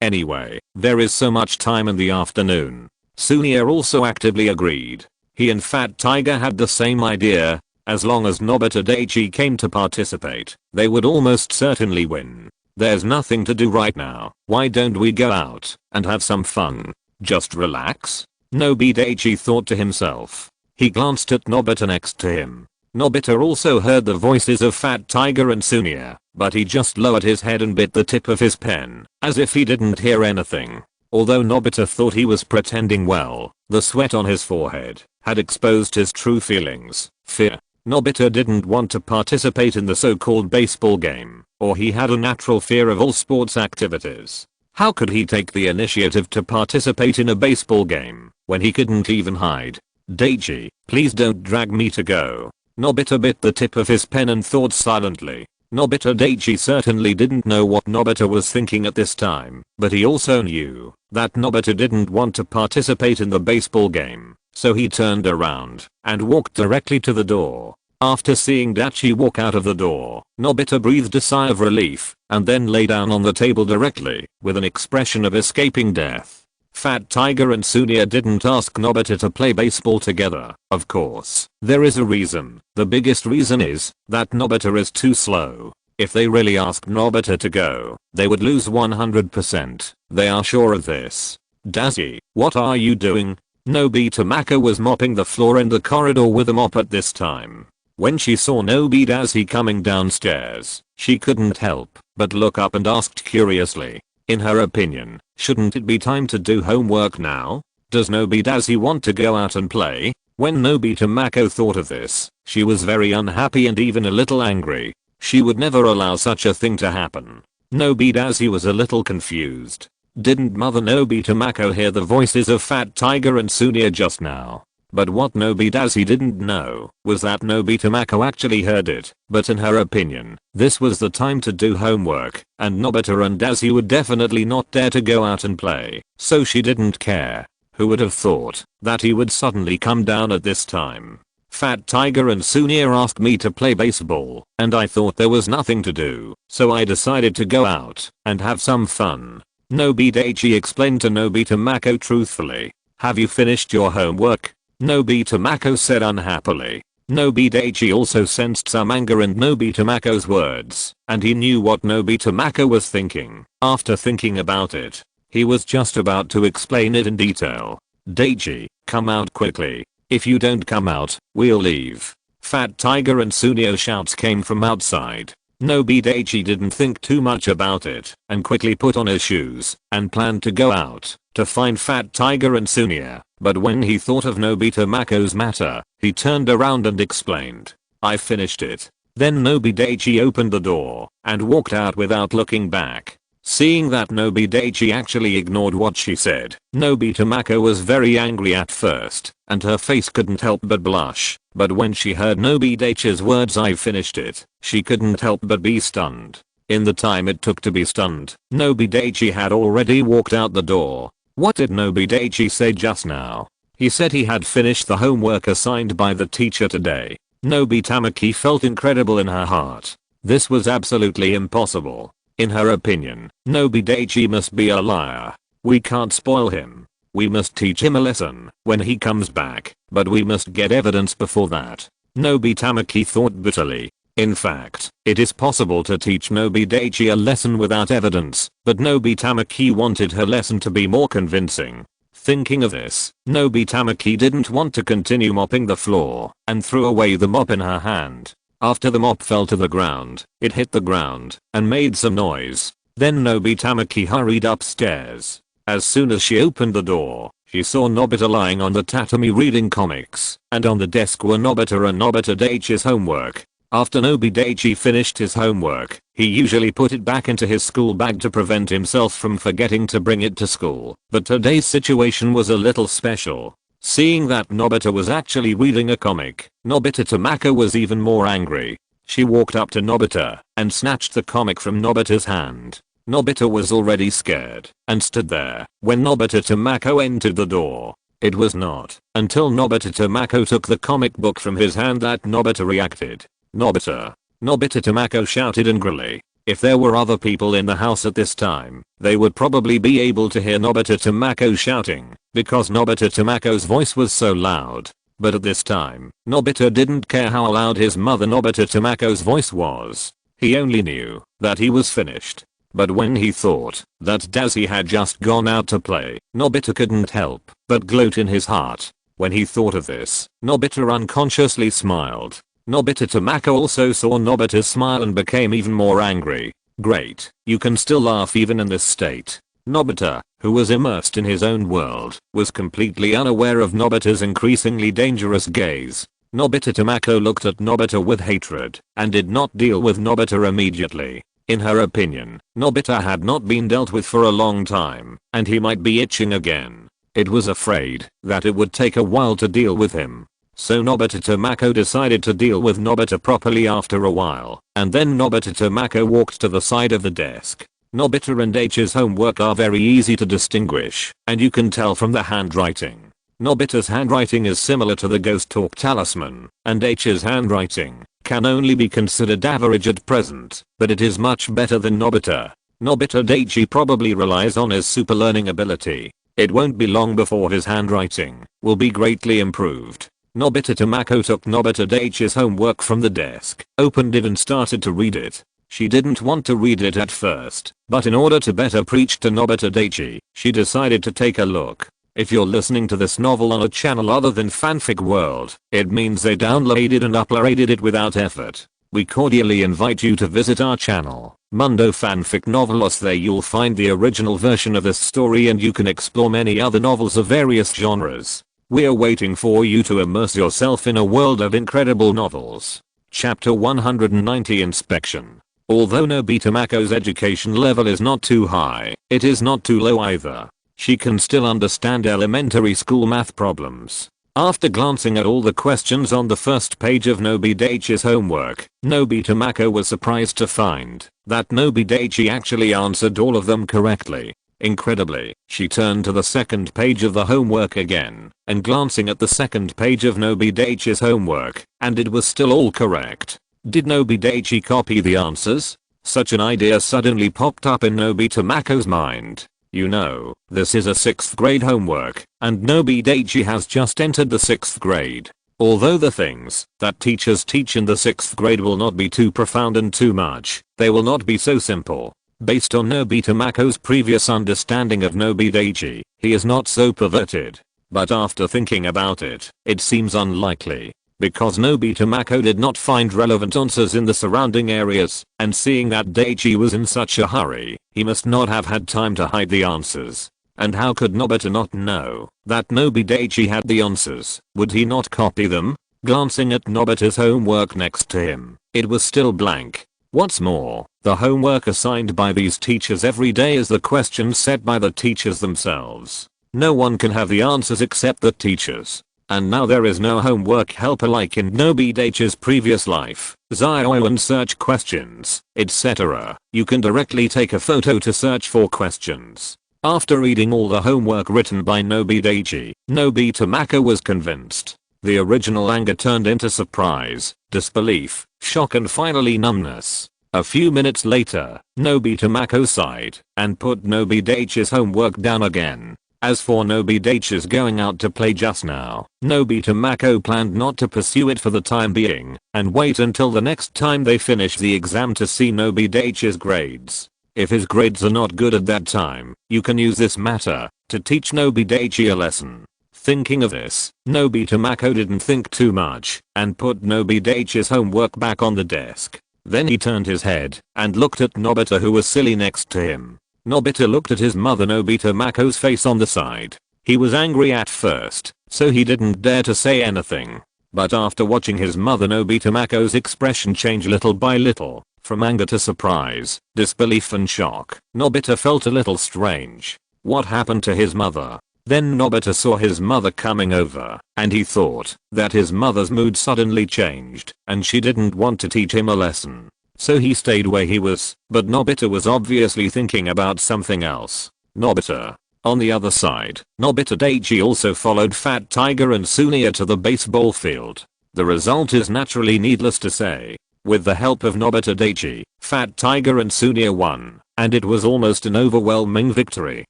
Anyway, there is so much time in the afternoon. Sunya also actively agreed. He and Fat Tiger had the same idea. As long as Nobita Daichi came to participate, they would almost certainly win. There's nothing to do right now. Why don't we go out and have some fun? Just relax? Nobi Daichi thought to himself. He glanced at Nobita next to him. Nobita also heard the voices of Fat Tiger and Sunya, but he just lowered his head and bit the tip of his pen, as if he didn't hear anything. Although Nobita thought he was pretending well, the sweat on his forehead had exposed his true feelings, fear. Nobita didn't want to participate in the so-called baseball game, or he had a natural fear of all sports activities. How could he take the initiative to participate in a baseball game when he couldn't even hide? Daichi, please don't drag me to go. Nobita bit the tip of his pen and thought silently. Nobita Daichi certainly didn't know what Nobita was thinking at this time, but he also knew that Nobita didn't want to participate in the baseball game, so he turned around and walked directly to the door. After seeing Daichi walk out of the door, Nobita breathed a sigh of relief and then lay down on the table directly with an expression of escaping death. Fat Tiger and Sunya didn't ask Nobita to play baseball together, of course. There is a reason. The biggest reason is that Nobita is too slow. If they really asked Nobita to go, they would lose 100%. They are sure of this. Daichi, what are you doing? Nobita Mako was mopping the floor in the corridor with a mop at this time. When she saw Nobi Daichi coming downstairs, she couldn't help but look up and asked curiously. In her opinion, shouldn't it be time to do homework now? Does Nobi Daichi want to go out and play? When Nobita Mako thought of this, she was very unhappy and even a little angry. She would never allow such a thing to happen. Nobi Daichi was a little confused. Didn't Mother Nobita Mako hear the voices of Fat Tiger and Sunya just now? But what Nobi Daichi didn't know was that Nobita Mako actually heard it, but in her opinion, this was the time to do homework, and Nobita and Daichi would definitely not dare to go out and play, so she didn't care. Who would have thought that he would suddenly come down at this time? Fat Tiger and Sunya asked me to play baseball, and I thought there was nothing to do, so I decided to go out and have some fun. Nobi Daichi explained to Nobita Mako truthfully. Have you finished your homework? Nobita Mako said unhappily. Nobi Daichi also sensed some anger in Nobita Mako's words, and he knew what Nobita Mako was thinking. After thinking about it, he was just about to explain it in detail. Daichi, come out quickly. If you don't come out, we'll leave. Fat Tiger and Sunya shouts came from outside. Nobi Daichi didn't think too much about it and quickly put on his shoes and planned to go out to find Fat Tiger and Sunya. But when he thought of Nobita Mako's matter, he turned around and explained. I finished it. Then Nobi Daichi opened the door and walked out without looking back. Seeing that Nobi Daichi actually ignored what she said, Nobita Mako was very angry at first, and her face couldn't help but blush. But when she heard Nobi Daichi's words I finished it, she couldn't help but be stunned. In the time it took to be stunned, Nobi Daichi had already walked out the door. What did Nobi Daichi say just now? He said he had finished the homework assigned by the teacher today. Nobita Mako felt incredible in her heart. This was absolutely impossible. In her opinion, Nobi Daichi must be a liar. We can't spoil him. We must teach him a lesson when he comes back, but we must get evidence before that. Nobita Mako thought bitterly. In fact, it is possible to teach Nobi Daichi a lesson without evidence, but Nobita Mako wanted her lesson to be more convincing. Thinking of this, Nobita Mako didn't want to continue mopping the floor and threw away the mop in her hand. After the mop fell to the ground, it hit the ground and made some noise. Then Nobita Mako hurried upstairs. As soon as she opened the door, she saw Nobita lying on the tatami reading comics, and on the desk were Nobita and Nobita Daichi's homework. After Nobi Daichi finished his homework, he usually put it back into his school bag to prevent himself from forgetting to bring it to school. But today's situation was a little special. Seeing that Nobita was actually reading a comic, Nobita Mako was even more angry. She walked up to Nobita and snatched the comic from Nobita's hand. Nobita was already scared and stood there when Nobita Tamako entered the door. It was not until Nobita Tamako took the comic book from his hand that Nobita reacted. Nobita! Nobita Tamako shouted angrily. If there were other people in the house at this time, they would probably be able to hear Nobita Tamako shouting because Nobita Tamako's voice was so loud. But at this time, Nobita didn't care how loud his mother Nobita Tamako's voice was. He only knew that he was finished. But when he thought that Daisy had just gone out to play, Nobita couldn't help but gloat in his heart. When he thought of this, Nobita unconsciously smiled. Nobita Tamako also saw Nobita's smile and became even more angry. Great, you can still laugh even in this state. Nobita, who was immersed in his own world, was completely unaware of Nobita's increasingly dangerous gaze. Nobita Tamako looked at Nobita with hatred and did not deal with Nobita immediately. In her opinion, Nobita had not been dealt with for a long time, and he might be itching again. It was afraid that it would take a while to deal with him. So Nobita Tamako decided to deal with Nobita properly after a while, and then Nobita Tamako walked to the side of the desk. Nobita and Daichi's homework are very easy to distinguish, and you can tell from the handwriting. Nobita's handwriting is similar to the Ghost Talk talisman, and Daichi's handwriting can only be considered average at present, but it is much better than Nobita. Nobita Daichi probably relies on his super learning ability. It won't be long before his handwriting will be greatly improved. Nobita Tamako took Nobita Daichi's homework from the desk, opened it and started to read it. She didn't want to read it at first, but in order to better preach to Nobita Daichi, she decided to take a look. If you're listening to this novel on a channel other than Fanfic World, it means they downloaded and uploaded it without effort. We cordially invite you to visit our channel, Mundo Fanfic Novelos. There you'll find the original version of this story and you can explore many other novels of various genres. We're waiting for you to immerse yourself in a world of incredible novels. Chapter 190 Inspection. Although Nobita Tamako's education level is not too high, it is not too low either. She can still understand elementary school math problems. After glancing at all the questions on the first page of Nobi Daichi's homework, Nobita Tamako was surprised to find that Nobi Daichi actually answered all of them correctly. Incredibly, she turned to the second page of the homework again, and glancing at the second page of Nobi Daichi's homework, and it was still all correct. Did Nobi Daichi copy the answers? Such an idea suddenly popped up in Nobita Tamako's mind. You know, this is a 6th grade homework, and Nobi Daichi has just entered the 6th grade. Although the things that teachers teach in the 6th grade will not be too profound and too much, they will not be so simple. Based on Nobita Tamako's previous understanding of Nobi Daichi, he is not so perverted. But after thinking about it, it seems unlikely. Because Nobita Tamako did not find relevant answers in the surrounding areas, and seeing that Daichi was in such a hurry, he must not have had time to hide the answers. And how could Nobita not know that Nobi Daichi had the answers? Would he not copy them? Glancing at Nobita's homework next to him, it was still blank. What's more, the homework assigned by these teachers every day is the questions set by the teachers themselves. No one can have the answers except the teachers. And now there is no homework helper like in Nobi Daichi's previous life, Zio and search questions, etc. You can directly take a photo to search for questions. After reading all the homework written by Nobi Daichi, Nobita Tamako was convinced. The original anger turned into surprise, disbelief, shock and finally numbness. A few minutes later, Nobita Tamako sighed and put Nobi Daichi's homework down again. As for Nobi Daichi's going out to play just now, Nobita Tamako planned not to pursue it for the time being, and wait until the next time they finish the exam to see Nobi Daichi's grades. If his grades are not good at that time, you can use this matter to teach Nobi Daichi a lesson. Thinking of this, Nobita Tamako didn't think too much, and put Nobi Daichi's homework back on the desk. Then he turned his head, and looked at Nobita who was silly next to him. Nobita looked at his mother Nobita Tamako's face on the side. He was angry at first, so he didn't dare to say anything. But after watching his mother Nobita Tamako's expression change little by little, from anger to surprise, disbelief and shock, Nobita felt a little strange. What happened to his mother? Then Nobita saw his mother coming over, and he thought that his mother's mood suddenly changed and she didn't want to teach him a lesson. So he stayed where he was, but Nobita was obviously thinking about something else. Nobita. On the other side, Nobi Daichi also followed Fat Tiger and Sunia to the baseball field. The result is naturally needless to say. With the help of Nobi Daichi, Fat Tiger and Sunia won, and it was almost an overwhelming victory.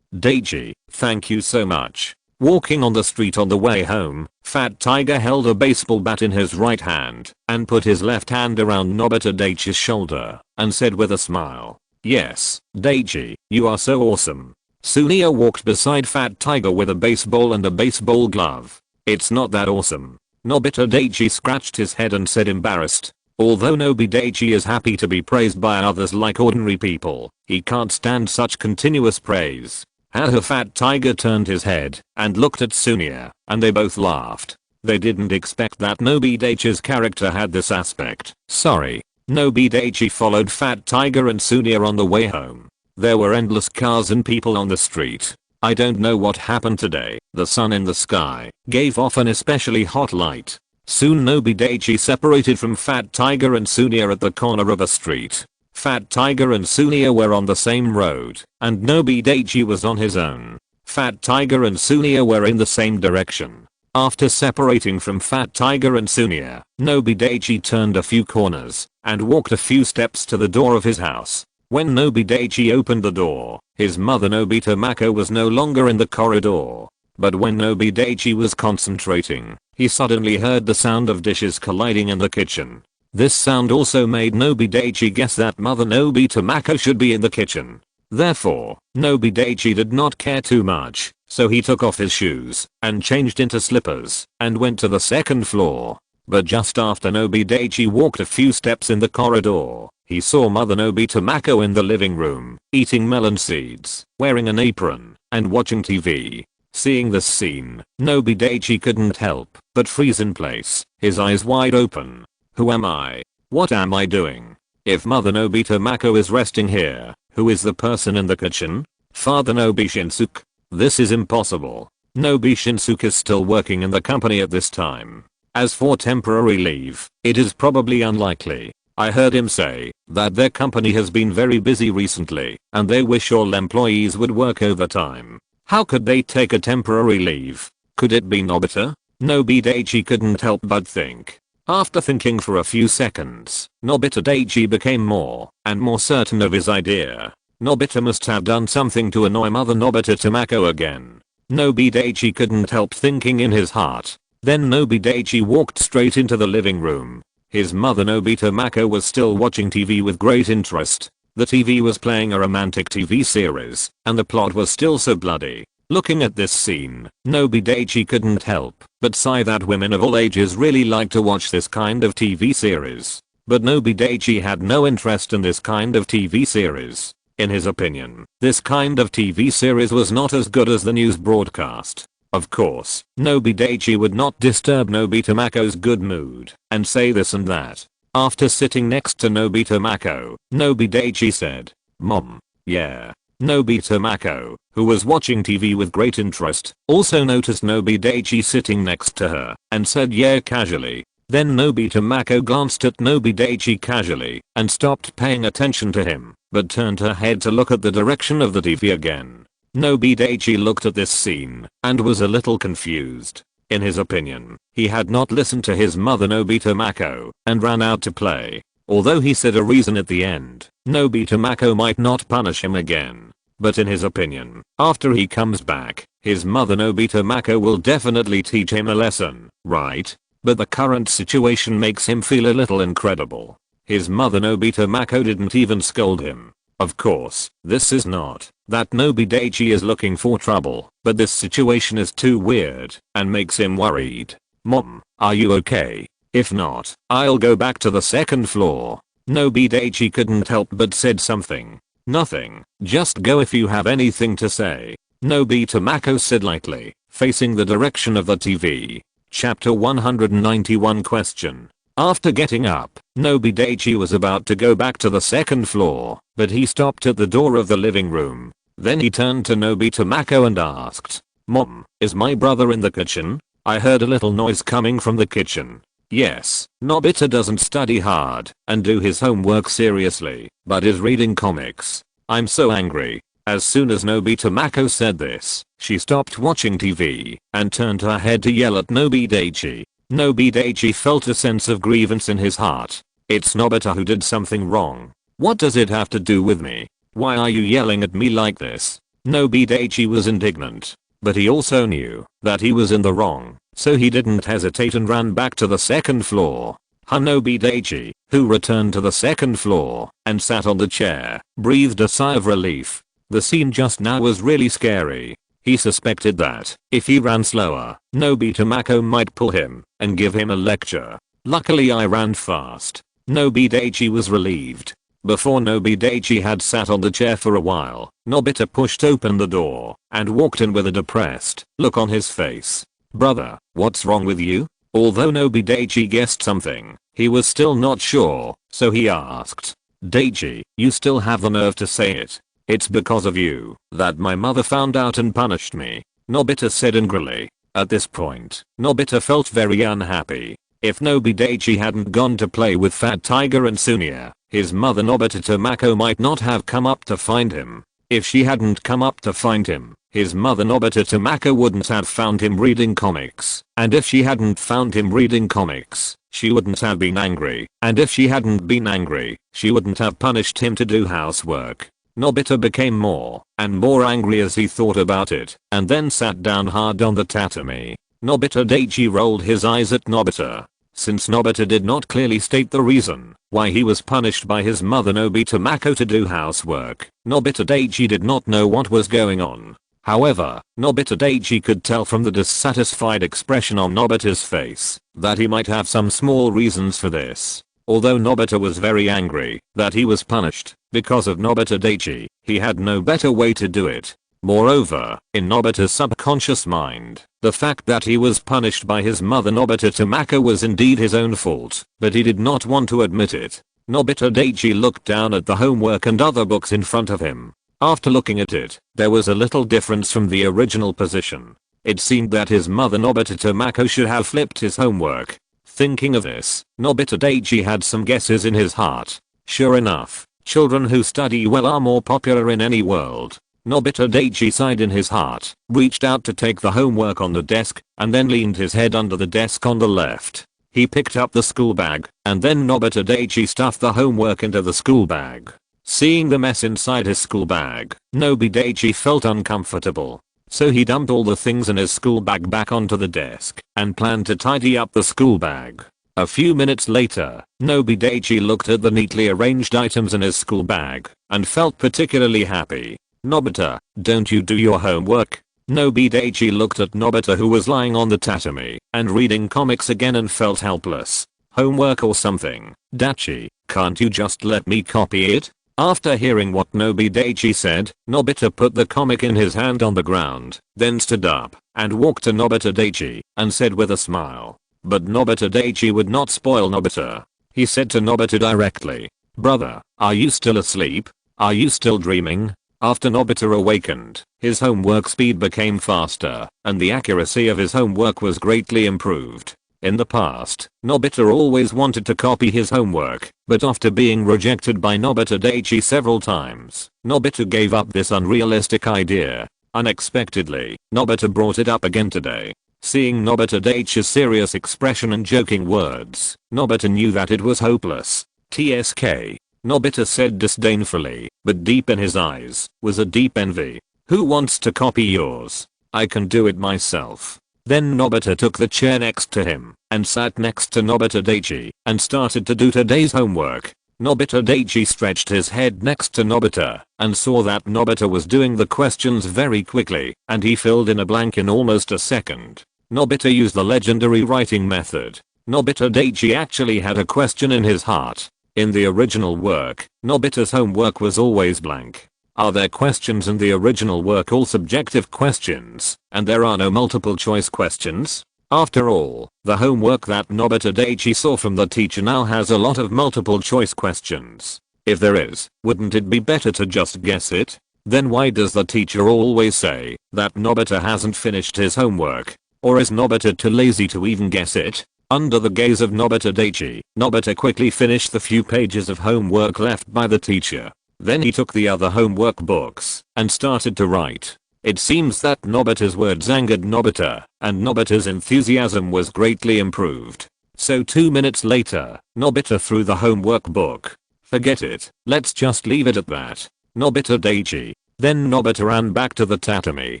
Daichi, thank you so much. Walking on the street on the way home, Fat Tiger held a baseball bat in his right hand and put his left hand around Nobita Daichi's shoulder and said with a smile, "Yes, Daichi, you are so awesome." Sunia walked beside Fat Tiger with a baseball and a baseball glove. "It's not that awesome." Nobita Daichi scratched his head and said embarrassed. Although Nobi Daichi is happy to be praised by others like ordinary people, he can't stand such continuous praise. Fat Tiger turned his head and looked at Sunia, and they both laughed. They didn't expect that Nobi Daichi's character had this aspect. Sorry. Nobi Daichi followed Fat Tiger and Sunia on the way home. There were endless cars and people on the street. I don't know what happened today. The sun in the sky gave off an especially hot light. Soon Nobi Daichi separated from Fat Tiger and Sunia at the corner of a street. Fat Tiger and Sunia were on the same road, and Nobi Daichi was on his own. Fat Tiger and Sunia were in the same direction. After separating from Fat Tiger and Sunia, Nobi Daichi turned a few corners and walked a few steps to the door of his house. When Nobi Daichi opened the door, his mother Nobita Mako was no longer in the corridor. But when Nobi Daichi was concentrating, he suddenly heard the sound of dishes colliding in the kitchen. This sound also made Nobi Daichi guess that Mother Nobita Mako should be in the kitchen. Therefore, Nobi Daichi did not care too much, so he took off his shoes and changed into slippers and went to the second floor. But just after Nobi Daichi walked a few steps in the corridor, he saw Mother Nobita Mako in the living room, eating melon seeds, wearing an apron, and watching TV. Seeing this scene, Nobi Daichi couldn't help but freeze in place, his eyes wide open. Who am I? What am I doing? If Mother Nobita Mako is resting here, who is the person in the kitchen? Father Nobi Shinsuke? This is impossible. Nobi Shinsuke is still working in the company at this time. As for temporary leave, it is probably unlikely. I heard him say that their company has been very busy recently and they wish all employees would work overtime. How could they take a temporary leave? Could it be Nobita? Nobi Daichi couldn't help but think. After thinking for a few seconds, Nobita Daichi became more and more certain of his idea. Nobita must have done something to annoy Mother Nobita Mako again. Nobi Daichi couldn't help thinking in his heart. Then Nobi Daichi walked straight into the living room. His mother Nobita Mako was still watching TV with great interest. The TV was playing a romantic TV series, and the plot was still so bloody. Looking at this scene, Nobi Daichi couldn't help but sigh that women of all ages really like to watch this kind of TV series. But Nobi Daichi had no interest in this kind of TV series. In his opinion, this kind of TV series was not as good as the news broadcast. Of course, Nobi Daichi would not disturb Nobita Mako's good mood and say this and that. After sitting next to Nobita Mako, Nobi Daichi said, "Mom." "Yeah." Nobita Mako, who was watching TV with great interest, also noticed Nobi Daichi sitting next to her and said yeah casually. Then Nobita Mako glanced at Nobi Daichi casually and stopped paying attention to him, but turned her head to look at the direction of the TV again. Nobi Daichi looked at this scene and was a little confused. In his opinion, he had not listened to his mother Nobita Mako and ran out to play. Although he said a reason at the end, Nobita Mako might not punish him again. But in his opinion, after he comes back, his mother Nobita Mako will definitely teach him a lesson, right? But the current situation makes him feel a little incredible. His mother Nobita Mako didn't even scold him. Of course, this is not that Nobi Daichi is looking for trouble, but this situation is too weird and makes him worried. "Mom, are you okay? If not, I'll go back to the second floor." Nobi Daichi couldn't help but said something. "Nothing, just go if you have anything to say," Nobita Mako said lightly, facing the direction of the TV. Chapter 191 Question. After getting up, Nobi Daichi was about to go back to the second floor, but he stopped at the door of the living room. Then he turned to Nobita Mako and asked, Mom, is my brother in the kitchen? I heard a little noise coming from the kitchen. Yes, Nobita doesn't study hard and do his homework seriously, but is reading comics. I'm so angry. As soon as Nobita Mako said this, she stopped watching TV and turned her head to yell at Nobi Daichi. Nobi Daichi felt a sense of grievance in his heart. It's Nobita who did something wrong. What does it have to do with me? Why are you yelling at me like this? Nobi Daichi was indignant, but he also knew that he was in the wrong, so he didn't hesitate and ran back to the second floor. Nobi Daichi, who returned to the second floor and sat on the chair, breathed a sigh of relief. The scene just now was really scary. He suspected that if he ran slower, Nobita Mako might pull him and give him a lecture. Luckily I ran fast. Nobi Daichi was relieved. Before Nobi Daichi had sat on the chair for a while, Nobita pushed open the door and walked in with a depressed look on his face. Brother, what's wrong with you? Although Nobi Daichi guessed something, he was still not sure, so he asked. Daichi, you still have the nerve to say it. It's because of you that my mother found out and punished me, Nobita said angrily. At this point, Nobita felt very unhappy. If Nobi Daichi hadn't gone to play with Fat Tiger and Sunya, his mother Nobita Mako might not have come up to find him. If she hadn't come up to find him, his mother Nobita Mako wouldn't have found him reading comics. And if she hadn't found him reading comics, she wouldn't have been angry. And if she hadn't been angry, she wouldn't have punished him to do housework. Nobita became more and more angry as he thought about it, and then sat down hard on the tatami. Nobita Daichi rolled his eyes at Nobita. Since Nobita did not clearly state the reason why he was punished by his mother Nobita Mako to do housework, Nobita Daichi did not know what was going on. However, Nobita Daichi could tell from the dissatisfied expression on Nobita's face that he might have some small reasons for this. Although Nobita was very angry that he was punished because of Nobita Daichi, he had no better way to do it. Moreover, in Nobita's subconscious mind, the fact that he was punished by his mother Nobita Mako was indeed his own fault, but he did not want to admit it. Nobita Daichi looked down at the homework and other books in front of him. After looking at it, there was a little difference from the original position. It seemed that his mother Nobita Mako should have flipped his homework. Thinking of this, Nobita Daichi had some guesses in his heart. Sure enough, children who study well are more popular in any world. Nobita Daichi sighed in his heart, reached out to take the homework on the desk, and then leaned his head under the desk on the left. He picked up the school bag, and then Nobita Daichi stuffed the homework into the school bag. Seeing the mess inside his school bag, Nobi Daichi felt uncomfortable. So he dumped all the things in his school bag back onto the desk and planned to tidy up the school bag. A few minutes later, Nobi Daichi looked at the neatly arranged items in his school bag and felt particularly happy. Nobita, don't you do your homework? Nobi Daichi looked at Nobita, who was lying on the tatami and reading comics again, and felt helpless. Homework or something? Daichi, can't you just let me copy it? After hearing what Nobi Daichi said, Nobita put the comic in his hand on the ground, then stood up and walked to Nobita Daichi and said with a smile. But Nobita Daichi would not spoil Nobita. He said to Nobita directly, "Brother, are you still asleep? Are you still dreaming?" After Nobita awakened, his homework speed became faster, and the accuracy of his homework was greatly improved. In the past, Nobita always wanted to copy his homework, but after being rejected by Nobita Daichi several times, Nobita gave up this unrealistic idea. Unexpectedly, Nobita brought it up again today. Seeing Nobita Daichi's serious expression and joking words, Nobita knew that it was hopeless. TSK. Nobita said disdainfully, but deep in his eyes was a deep envy. Who wants to copy yours? I can do it myself. Then Nobita took the chair next to him and sat next to Nobita Daichi and started to do today's homework. Nobita Daichi stretched his head next to Nobita and saw that Nobita was doing the questions very quickly, and he filled in a blank in almost a second. Nobita used the legendary writing method. Nobita Daichi actually had a question in his heart. In the original work, Nobita's homework was always blank. Are there questions in the original work all subjective questions, and there are no multiple choice questions? After all, the homework that Nobita Daichi saw from the teacher now has a lot of multiple choice questions. If there is, wouldn't it be better to just guess it? Then why does the teacher always say that Nobita hasn't finished his homework? Or is Nobita too lazy to even guess it? Under the gaze of Nobi Daichi, Nobita quickly finished the few pages of homework left by the teacher. Then he took the other homework books and started to write. It seems that Nobita's words angered Nobita, and Nobita's enthusiasm was greatly improved. So 2 minutes later, Nobita threw the homework book. Forget it, let's just leave it at that. Nobi Daichi. Then Nobita ran back to the tatami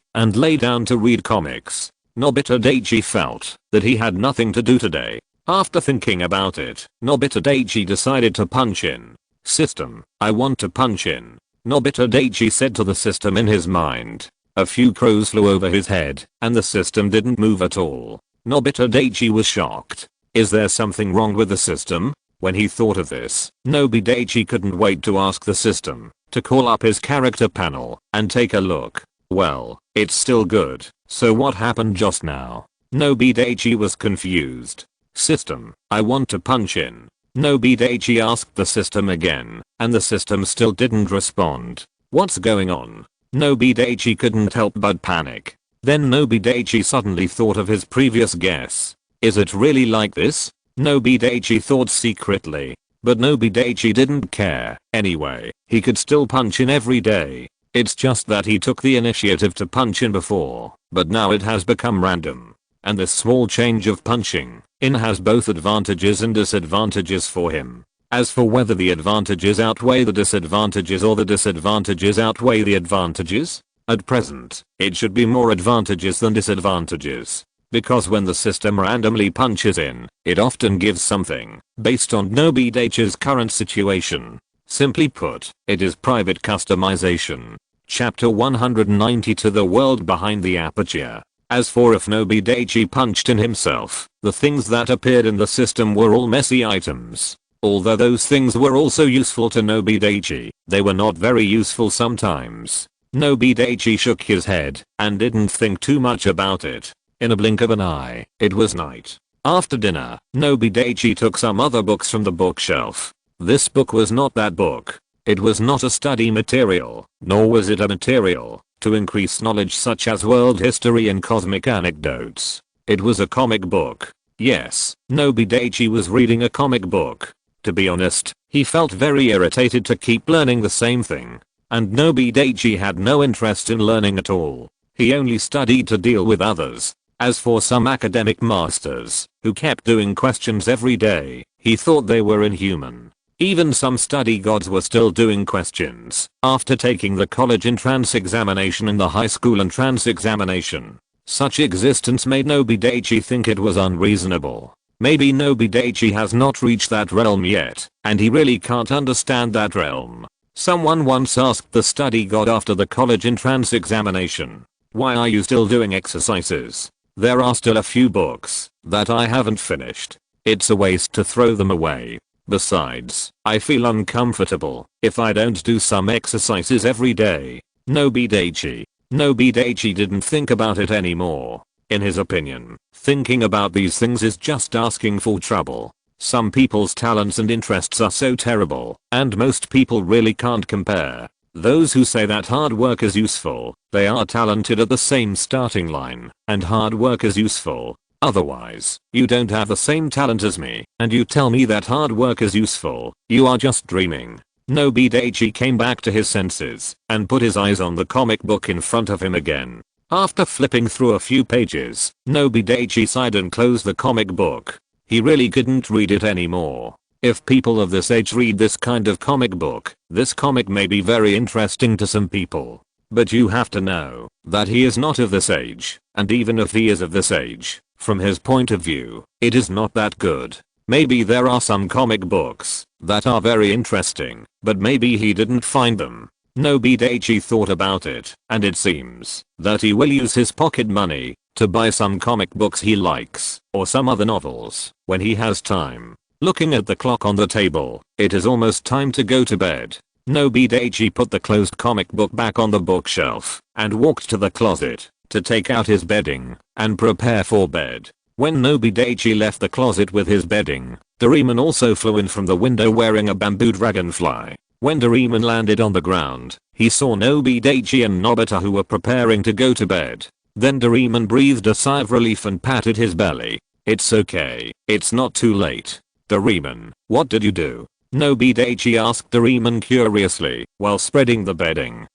and lay down to read comics. Nobi Daichi felt that he had nothing to do today. After thinking about it, Nobi Daichi decided to punch in. System, I want to punch in. Nobi Daichi said to the system in his mind. A few crows flew over his head, and the system didn't move at all. Nobi Daichi was shocked. Is there something wrong with the system? When he thought of this, Nobi Daichi couldn't wait to ask the system to call up his character panel and take a look. Well, it's still good. So what happened just now? Nobi Daichi was confused. System, I want to punch in. Nobi Daichi asked the system again, and the system still didn't respond. What's going on? Nobi Daichi couldn't help but panic. Then Nobi Daichi suddenly thought of his previous guess. Is it really like this? Nobi Daichi thought secretly. But Nobi Daichi didn't care. Anyway, he could still punch in every day. It's just that he took the initiative to punch in before, but now it has become random. And this small change of punching in has both advantages and disadvantages for him. As for whether the advantages outweigh the disadvantages or the disadvantages outweigh the advantages, at present, it should be more advantages than disadvantages. Because when the system randomly punches in, it often gives something based on Nobi Daichi's current situation. Simply put, it is private customization. Chapter 192 The World Behind the Aperture. As for if Nobi Daichi punched in himself, the things that appeared in the system were all messy items. Although those things were also useful to Nobi Daichi, they were not very useful sometimes. Nobi Daichi shook his head and didn't think too much about it. In a blink of an eye, it was night. After dinner, Nobi Daichi took some other books from the bookshelf. This book was not that book. It was not a study material, nor was it a material to increase knowledge such as world history and cosmic anecdotes. It was a comic book. Yes, Nobi Daichi was reading a comic book. To be honest, he felt very irritated to keep learning the same thing. And Nobi Daichi had no interest in learning at all. He only studied to deal with others. As for some academic masters who kept doing questions every day, he thought they were inhuman. Even some study gods were still doing questions after taking the college entrance examination and the high school entrance examination. Such existence made Nobi Daichi think it was unreasonable. Maybe Nobi Daichi has not reached that realm yet, and he really can't understand that realm. Someone once asked the study god after the college entrance examination, "Why are you still doing exercises? There are still a few books that I haven't finished. It's a waste to throw them away. Besides, I feel uncomfortable if I don't do some exercises every day." Nobi Daichi didn't think about it anymore. In his opinion, thinking about these things is just asking for trouble. Some people's talents and interests are so terrible, and most people really can't compare. Those who say that hard work is useful, they are talented at the same starting line, and hard work is useful. Otherwise, you don't have the same talent as me, and you tell me that hard work is useful, you are just dreaming. Nobi Daichi came back to his senses, and put his eyes on the comic book in front of him again. After flipping through a few pages, Nobi Daichi sighed and closed the comic book. He really couldn't read it anymore. If people of this age read this kind of comic book, this comic may be very interesting to some people. But you have to know that he is not of this age, and even if he is of this age, from his point of view, it is not that good. Maybe there are some comic books that are very interesting, but maybe he didn't find them. Nobi Daichi thought about it, and it seems that he will use his pocket money to buy some comic books he likes, or some other novels, when he has time. Looking at the clock on the table, it is almost time to go to bed. Nobi Daichi put the closed comic book back on the bookshelf, and walked to the closet to take out his bedding and prepare for bed. When Nobi Daichi left the closet with his bedding, Doraemon also flew in from the window wearing a bamboo dragonfly. When Doraemon landed on the ground, he saw Nobi Daichi and Nobita who were preparing to go to bed. Then Doraemon breathed a sigh of relief and patted his belly. "It's okay, it's not too late." "Doraemon, what did you do?" Nobi Daichi asked Doraemon curiously while spreading the bedding.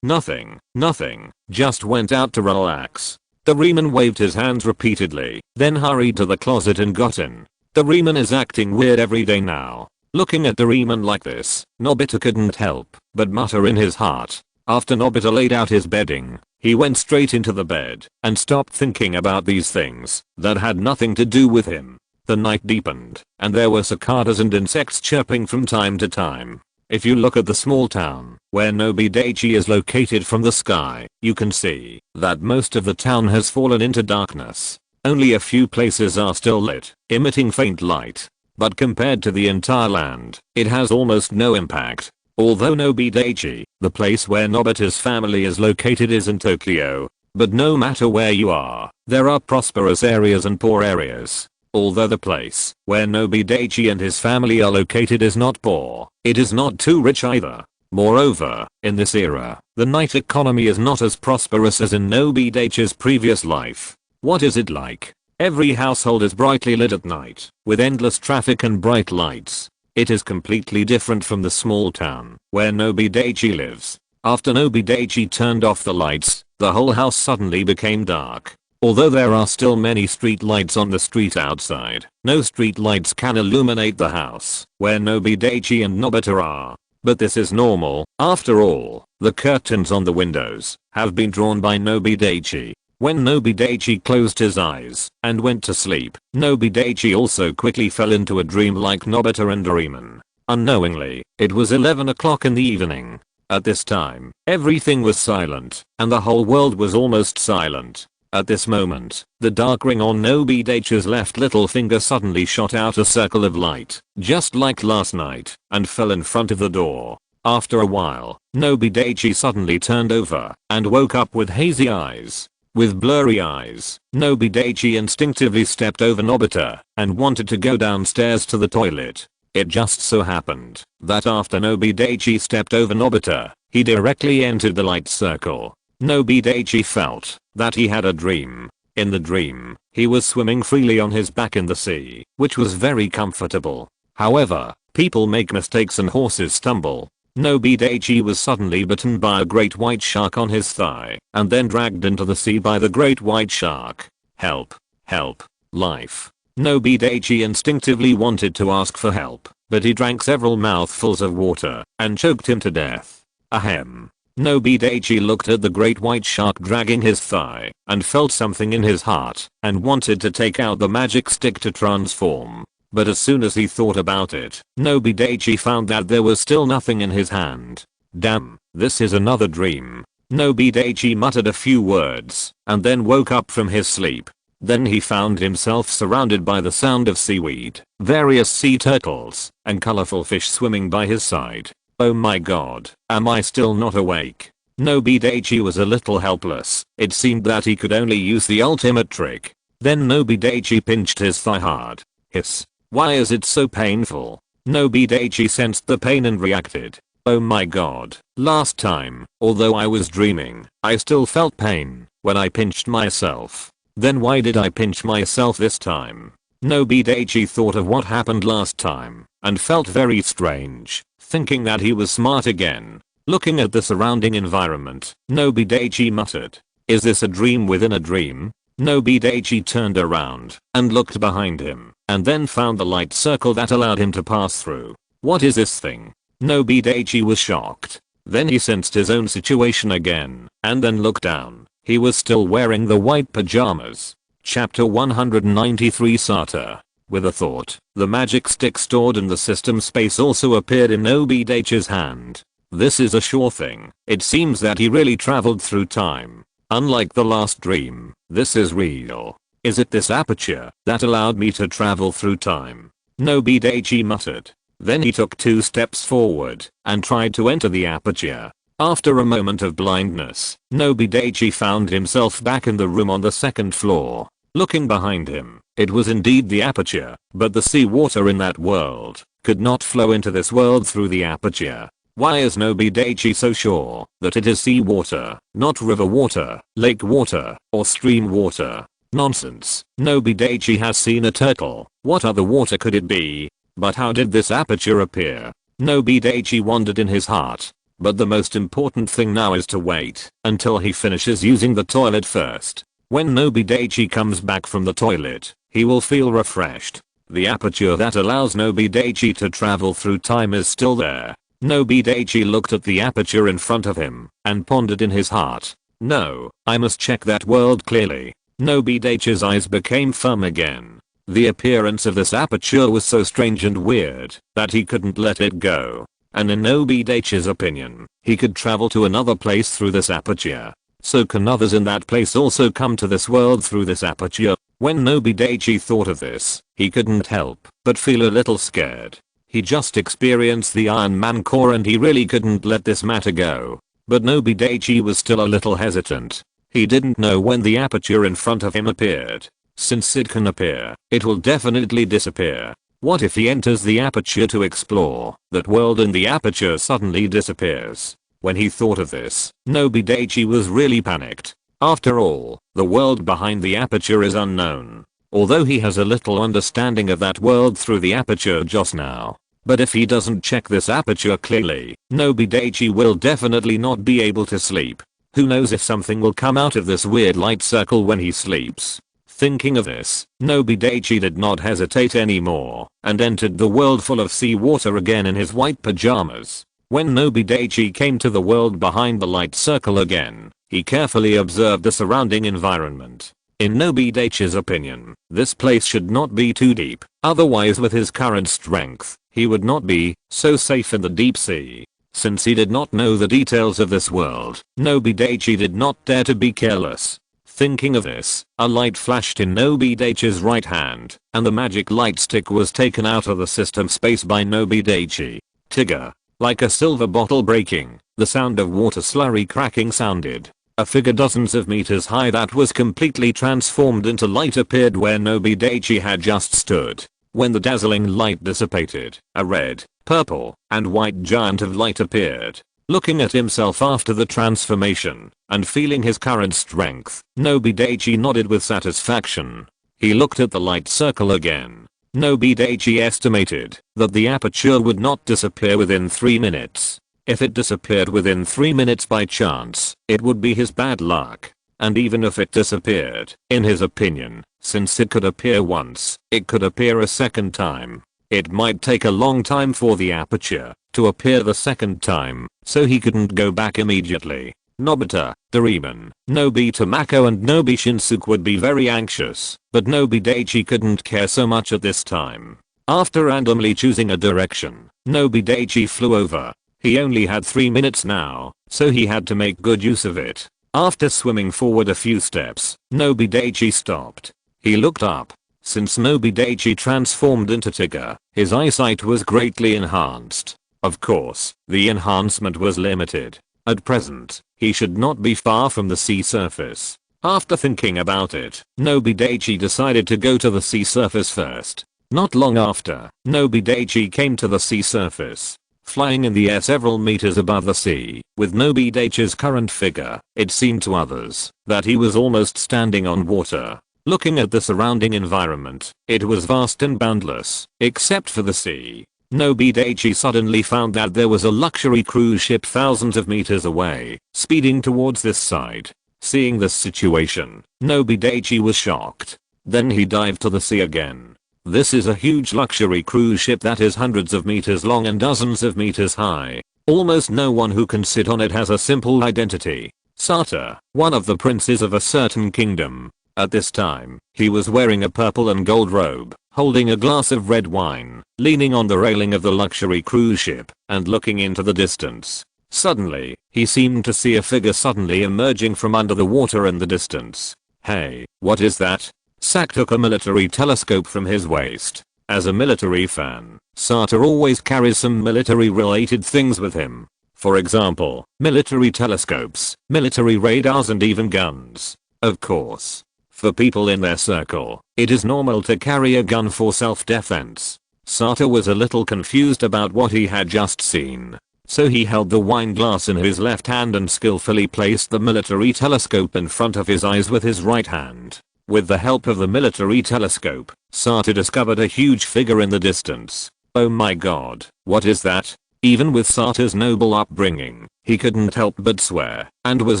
Nothing, just went out to relax." Doraemon waved his hands repeatedly, then hurried to the closet and got in. Doraemon is acting weird every day now. Looking at Doraemon like this, Nobita couldn't help but mutter in his heart. After Nobita laid out his bedding, he went straight into the bed and stopped thinking about these things that had nothing to do with him. The night deepened, and there were cicadas and insects chirping from time to time. If you look at the small town where Nobi Daichi is located from the sky, you can see that most of the town has fallen into darkness. Only a few places are still lit, emitting faint light. But compared to the entire land, it has almost no impact. Although Nobi Daichi, the place where Nobita's family is located, is in Tokyo. But no matter where you are, there are prosperous areas and poor areas. Although the place where Nobi Daichi and his family are located is not poor, it is not too rich either. Moreover, in this era, the night economy is not as prosperous as in Nobi Daichi's previous life. What is it like? Every household is brightly lit at night, with endless traffic and bright lights. It is completely different from the small town where Nobi Daichi lives. After Nobi Daichi turned off the lights, the whole house suddenly became dark. Although there are still many street lights on the street outside, no street lights can illuminate the house where Nobi Daichi and Nobita are. But this is normal. After all, the curtains on the windows have been drawn by Nobi Daichi. When Nobi Daichi closed his eyes and went to sleep, Nobi Daichi also quickly fell into a dream like Nobita and Doraemon. Unknowingly, it was 11 o'clock in the evening. At this time, everything was silent, and the whole world was almost silent. At this moment, the dark ring on Nobi Daichi's left little finger suddenly shot out a circle of light, just like last night, and fell in front of the door. After a while, Nobi Daichi suddenly turned over and woke up with hazy eyes. With blurry eyes, Nobi Daichi instinctively stepped over Nobita and wanted to go downstairs to the toilet. It just so happened that after Nobi Daichi stepped over Nobita, he directly entered the light circle. Nobi Daichi felt that he had a dream. In the dream, he was swimming freely on his back in the sea, which was very comfortable. However, people make mistakes and horses stumble. Nobi Daichi was suddenly bitten by a great white shark on his thigh, and then dragged into the sea by the great white shark. Help! Help! Life! Nobi Daichi instinctively wanted to ask for help, but he drank several mouthfuls of water and choked him to death. Ahem. Nobi Daichi looked at the great white shark dragging his thigh and felt something in his heart and wanted to take out the magic stick to transform. But as soon as he thought about it, Nobi Daichi found that there was still nothing in his hand. Damn, this is another dream. Nobi Daichi muttered a few words and then woke up from his sleep. Then he found himself surrounded by the sound of seaweed, various sea turtles, and colorful fish swimming by his side. Oh my god, am I still not awake? Nobi Daichi was a little helpless. It seemed that he could only use the ultimate trick. Then Nobi Daichi pinched his thigh hard. Hiss. Why is it so painful? Nobi Daichi sensed the pain and reacted. Oh my god, last time, although I was dreaming, I still felt pain when I pinched myself. Then why did I pinch myself this time? Nobi Daichi thought of what happened last time and felt very strange, thinking that he was smart again. Looking at the surrounding environment, Nobi Daichi muttered, "Is this a dream within a dream?" Nobi Daichi turned around and looked behind him and then found the light circle that allowed him to pass through. What is this thing? Nobi Daichi was shocked. Then he sensed his own situation again and then looked down. He was still wearing the white pajamas. Chapter 193 Sata. With a thought, the magic stick stored in the system space also appeared in Nobi Daichi's hand. This is a sure thing. It seems that he really traveled through time. Unlike the last dream, this is real. Is it this aperture that allowed me to travel through time? Nobi Daichi muttered. Then he took 2 steps forward and tried to enter the aperture. After a moment of blindness, Nobi Daichi found himself back in the room on the 2nd floor. Looking behind him, it was indeed the aperture, but the seawater in that world could not flow into this world through the aperture. Why is Nobi Daichi so sure that it is seawater, not river water, lake water, or stream water? Nonsense. Nobi Daichi has seen a turtle. What other water could it be? But how did this aperture appear? Nobi Daichi wondered in his heart. But the most important thing now is to wait until he finishes using the toilet first. When Nobi Daichi comes back from the toilet, he will feel refreshed. The aperture that allows Nobi Daichi to travel through time is still there. Nobi Daichi looked at the aperture in front of him and pondered in his heart. No, I must check that world clearly. Nobi Daichi's eyes became firm again. The appearance of this aperture was so strange and weird that he couldn't let it go. And in Nobi Daichi's opinion, he could travel to another place through this aperture. So can others in that place also come to this world through this aperture? When Nobi Daichi thought of this, he couldn't help but feel a little scared. He just experienced the Iron Man core and he really couldn't let this matter go. But Nobi Daichi was still a little hesitant. He didn't know when the aperture in front of him appeared. Since it can appear, it will definitely disappear. What if he enters the aperture to explore that world and the aperture suddenly disappears? When he thought of this, Nobi Daichi was really panicked. After all, the world behind the aperture is unknown. Although he has a little understanding of that world through the aperture just now. But if he doesn't check this aperture clearly, Nobi Daichi will definitely not be able to sleep. Who knows if something will come out of this weird light circle when he sleeps. Thinking of this, Nobi Daichi did not hesitate anymore and entered the world full of seawater again in his white pajamas. When Nobi Daichi came to the world behind the light circle again, he carefully observed the surrounding environment. In Nobi Daichi's opinion, this place should not be too deep, otherwise with his current strength, he would not be so safe in the deep sea. Since he did not know the details of this world, Nobi Daichi did not dare to be careless. Thinking of this, a light flashed in Nobi Daichi's right hand, and the magic light stick was taken out of the system space by Nobi Daichi. Tigger. Like a silver bottle breaking, the sound of water slurry cracking sounded. A figure dozens of meters high that was completely transformed into light appeared where Nobi Daichi had just stood. When the dazzling light dissipated, a red, purple, and white giant of light appeared. Looking at himself after the transformation, and feeling his current strength, Nobi Daichi nodded with satisfaction. He looked at the light circle again. Nobi Daichi estimated that the aperture would not disappear within 3 minutes. If it disappeared within 3 minutes by chance, it would be his bad luck. And even if it disappeared, in his opinion, since it could appear once, it could appear a second time. It might take a long time for the aperture to appear the second time, so he couldn't go back immediately. Nobita, Doraemon, Nobita Mako and Nobi Shinsuke would be very anxious, but Nobi Daichi couldn't care so much at this time. After randomly choosing a direction, Nobi Daichi flew over. He only had 3 minutes now, so he had to make good use of it. After swimming forward a few steps, Nobi Daichi stopped. He looked up. Since Nobi Daichi transformed into Tigger, his eyesight was greatly enhanced. Of course, the enhancement was limited. At present, he should not be far from the sea surface. After thinking about it, Nobi Daichi decided to go to the sea surface first. Not long after, Nobi Daichi came to the sea surface. Flying in the air several meters above the sea, with Nobi Daichi's current figure, it seemed to others that he was almost standing on water. Looking at the surrounding environment, it was vast and boundless, except for the sea. Nobi Daichi suddenly found that there was a luxury cruise ship thousands of meters away, speeding towards this side. Seeing this situation, Nobi Daichi was shocked. Then he dived to the sea again. This is a huge luxury cruise ship that is hundreds of meters long and dozens of meters high. Almost no one who can sit on it has a simple identity. Sata, one of the princes of a certain kingdom. At this time, he was wearing a purple and gold robe, holding a glass of red wine, leaning on the railing of the luxury cruise ship, and looking into the distance. Suddenly, he seemed to see a figure suddenly emerging from under the water in the distance. Hey, what is that? Sak took a military telescope from his waist. As a military fan, Sata always carries some military related things with him. For example, military telescopes, military radars and even guns. Of course. For people in their circle, it is normal to carry a gun for self-defense. Sato was a little confused about what he had just seen. So he held the wine glass in his left hand and skillfully placed the military telescope in front of his eyes with his right hand. With the help of the military telescope, Sato discovered a huge figure in the distance. Oh my god, what is that? Even with Sato's noble upbringing, he couldn't help but swear, and was